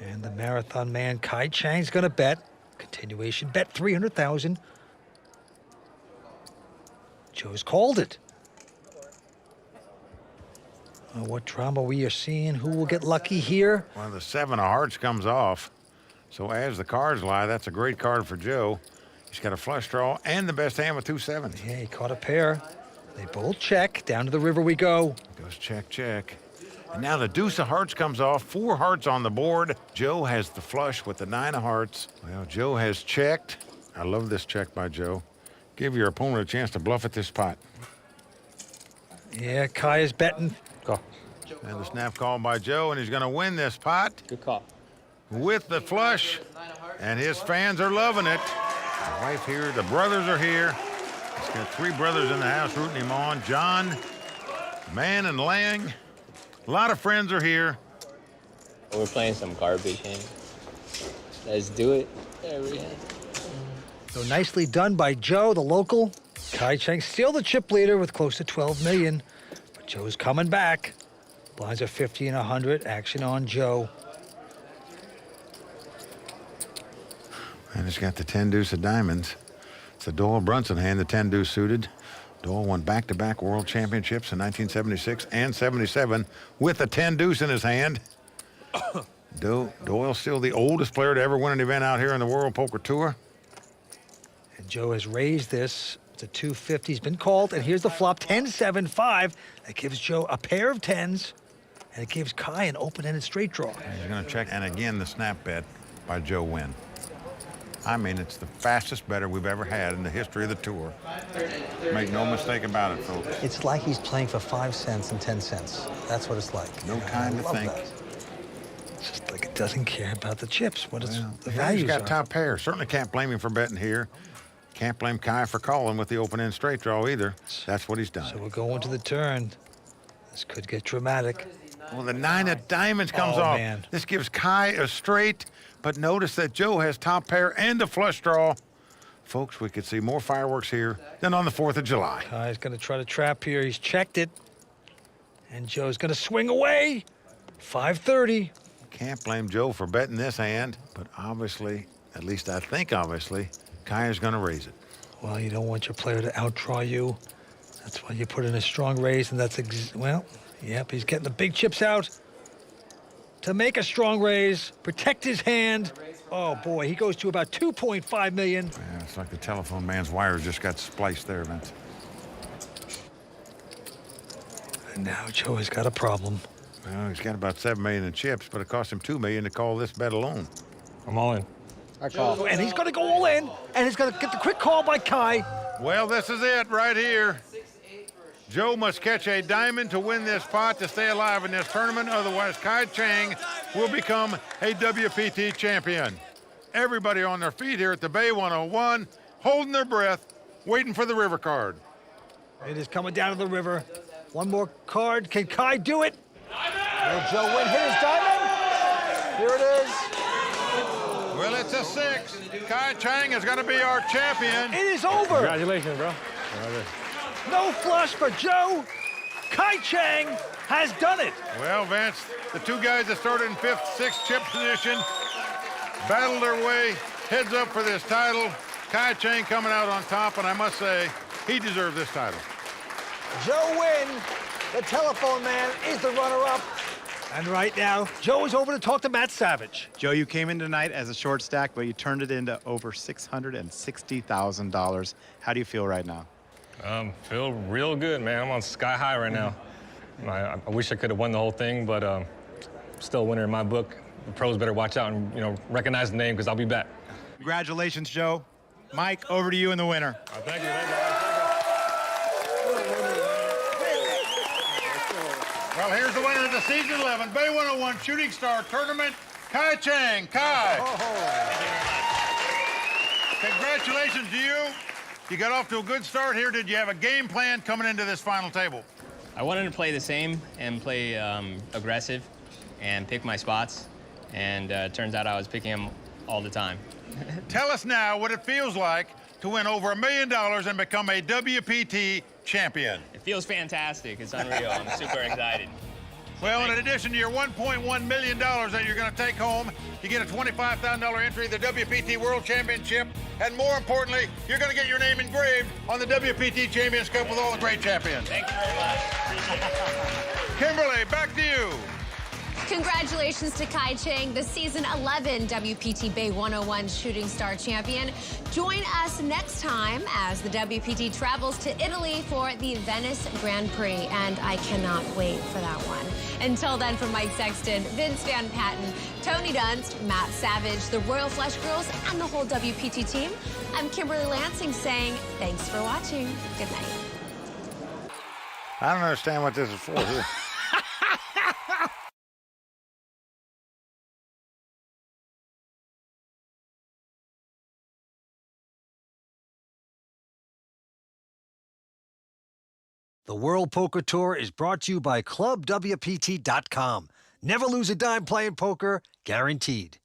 And the marathon man, Kai Chang's going to bet. Continuation bet, 300,000. Joe's called it. What drama we are seeing. Who will get lucky here? Well, the 7 of hearts comes off. So as the cards lie, that's a great card for Joe. He's got a flush draw and the best hand with 2 sevens. Yeah, he caught a pair. They both check. Down to the river we go. Goes check, check. And now the deuce of hearts comes off. 4 hearts on the board. Joe has the flush with the 9 of hearts. Well, Joe has checked. I love this check by Joe. Give your opponent a chance to bluff at this pot. Yeah, Kai is betting. Go. And the snap call by Joe, and he's going to win this pot. Good call. With the flush, and his fans are loving it. The wife here, the brothers are here. He's got 3 brothers in the house rooting him on. John, Man, and Lang. A lot of friends are here. We're playing some garbage hand. Let's do it. Every hand. So nicely done by Joe, the local. Kai Chang still the chip leader with close to 12 million. But Joe's coming back. Blinds are 50 and 100. Action on Joe. And he's got the 10 deuce of diamonds. It's the Doyle Brunson hand, the 10 deuce suited. Doyle won back-to-back world championships in 1976 and 77 with the 10 deuce in his hand. Doyle's still the oldest player to ever win an event out here in the World Poker Tour. And Joe has raised this to 250. He's been called, and here's the flop, 10-7-5. That gives Joe a pair of 10s, and it gives Kai an open-ended straight draw. He's going to check, and again, the snap bet by Joe Nguyen. I mean, it's the fastest better we've ever had in the history of the tour. Make no mistake about it, folks. It's like he's playing for 5 cents and 10 cents. That's what it's like. No time to think. That. It's just like it doesn't care about the chips. What is the He's values got are. top pair. Certainly can't blame him for betting here. Can't blame Kai for calling with the open-end straight draw either. That's what he's done. So we're going to the turn. This could get dramatic. Well, the 9 of diamonds comes off. Man. This gives Kai a straight, but notice that Joe has top pair and a flush draw. Folks, we could see more fireworks here than on the 4th of July. Kai's going to try to trap here. He's checked it. And Joe's going to swing away. 530. Can't blame Joe for betting this hand, but obviously, at least I think obviously, Kai is going to raise it. Well, you don't want your player to outdraw you. That's why you put in a strong raise, and that's, well, yep, he's getting the big chips out to make a strong raise, protect his hand. Oh, boy, he goes to about 2.5 million. Yeah, it's like the telephone man's wires just got spliced there, Vince. And now Joe has got a problem. Well, he's got about 7 million in chips, but it cost him 2 million to call this bet alone. I'm all in. I call. And he's going to go all in, and he's going to get the quick call by Kai. Well, this is it right here. Joe must catch a diamond to win this pot to stay alive in this tournament. Otherwise, Kai Chang will become a WPT champion. Everybody on their feet here at the Bay 101, holding their breath, waiting for the river card. It is coming down to the river. One more card. Can Kai do it? Will Joe win? Hit his diamond. Here it is. Well, it's a 6. Kai Chang is going to be our champion. It is over. Congratulations, bro. No flush for Joe. Kai Chang has done it. Well, Vince, the 2 guys that started in 5th, 6th chip position battled their way heads up for this title. Kai Chang coming out on top, and I must say, he deserves this title. Joe Nguyen, the telephone man, is the runner-up. And right now, Joe is over to talk to Matt Savage. Joe, you came in tonight as a short stack, but you turned it into over $660,000. How do you feel right now? Feel real good, man. I'm on sky high right now. I wish I could have won the whole thing, but still a winner in my book. The pros better watch out and, recognize the name because I'll be back. Congratulations, Joe. Mike, over to you and the winner. Thank you. Well, here's the winner of the Season 11 Bay 101 Shooting Star Tournament, Kai Chang. Kai. Congratulations to you. You got off to a good start here. Did you have a game plan coming into this final table? I wanted to play the same and play aggressive and pick my spots. And turns out I was picking them all the time. Tell us now what it feels like to win over $1 million and become a WPT champion. It feels fantastic. It's unreal. I'm super excited. Well, in addition to your $1.1 million that you're going to take home, you get a $25,000 entry to the WPT World Championship, and more importantly, you're going to get your name engraved on the WPT Champions Cup with all the great champions. Thank you very much. Kimberly, back to you. Congratulations to Kai Chang, the Season 11 WPT Bay 101 Shooting Star Champion. Join us next time as the WPT travels to Italy for the Venice Grand Prix, and I cannot wait for that one. Until then, from Mike Sexton, Vince Van Patten, Tony Dunst, Matt Savage, the Royal Flush Girls, and the whole WPT team, I'm Kimberly Lansing saying thanks for watching. Good night. I don't understand what this is for here. The World Poker Tour is brought to you by ClubWPT.com. Never lose a dime playing poker, guaranteed.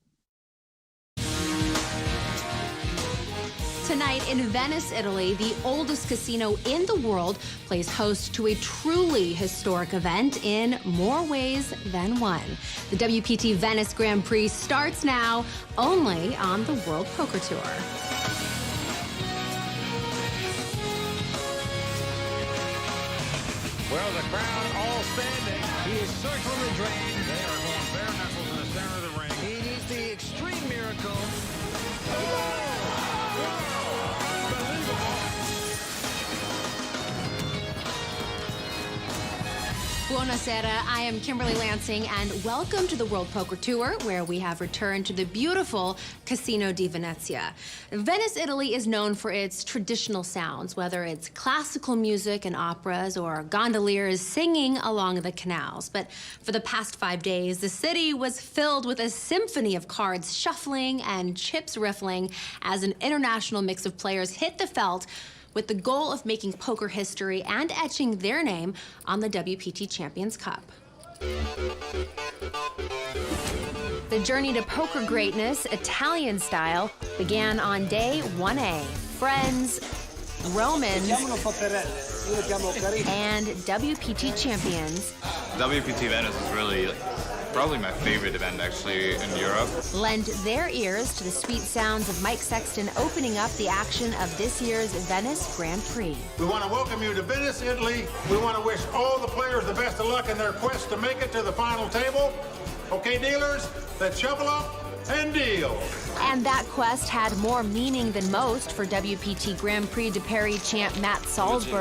Tonight in Venice, Italy, the oldest casino in the world plays host to a truly historic event in more ways than one. The WPT Venice Grand Prix starts now, only on the World Poker Tour. Well, the crowd all standing. He is circling the drain. They are going bare knuckles in the center of the ring. He needs the extreme miracle. Buonasera, I am Kimberly Lansing, and welcome to the World Poker Tour, where we have returned to the beautiful Casino di Venezia. Venice, Italy is known for its traditional sounds, whether it's classical music and operas or gondoliers singing along the canals. But for the past 5 days, the city was filled with a symphony of cards shuffling and chips riffling as an international mix of players hit the felt with the goal of making poker history and etching their name on the WPT Champions Cup. The journey to poker greatness, Italian style, began on day 1A. Friends, Romans, and WPT champions. WPT Venice is really probably my favorite event, actually, in Europe. Lend their ears to the sweet sounds of Mike Sexton opening up the action of this year's Venice Grand Prix. We want to welcome you to Venice, Italy. We want to wish all the players the best of luck in their quest to make it to the final table. Okay, dealers, let's shuffle up and deal. And that quest had more meaning than most for WPT Grand Prix de Paris champ Matt Salzberg.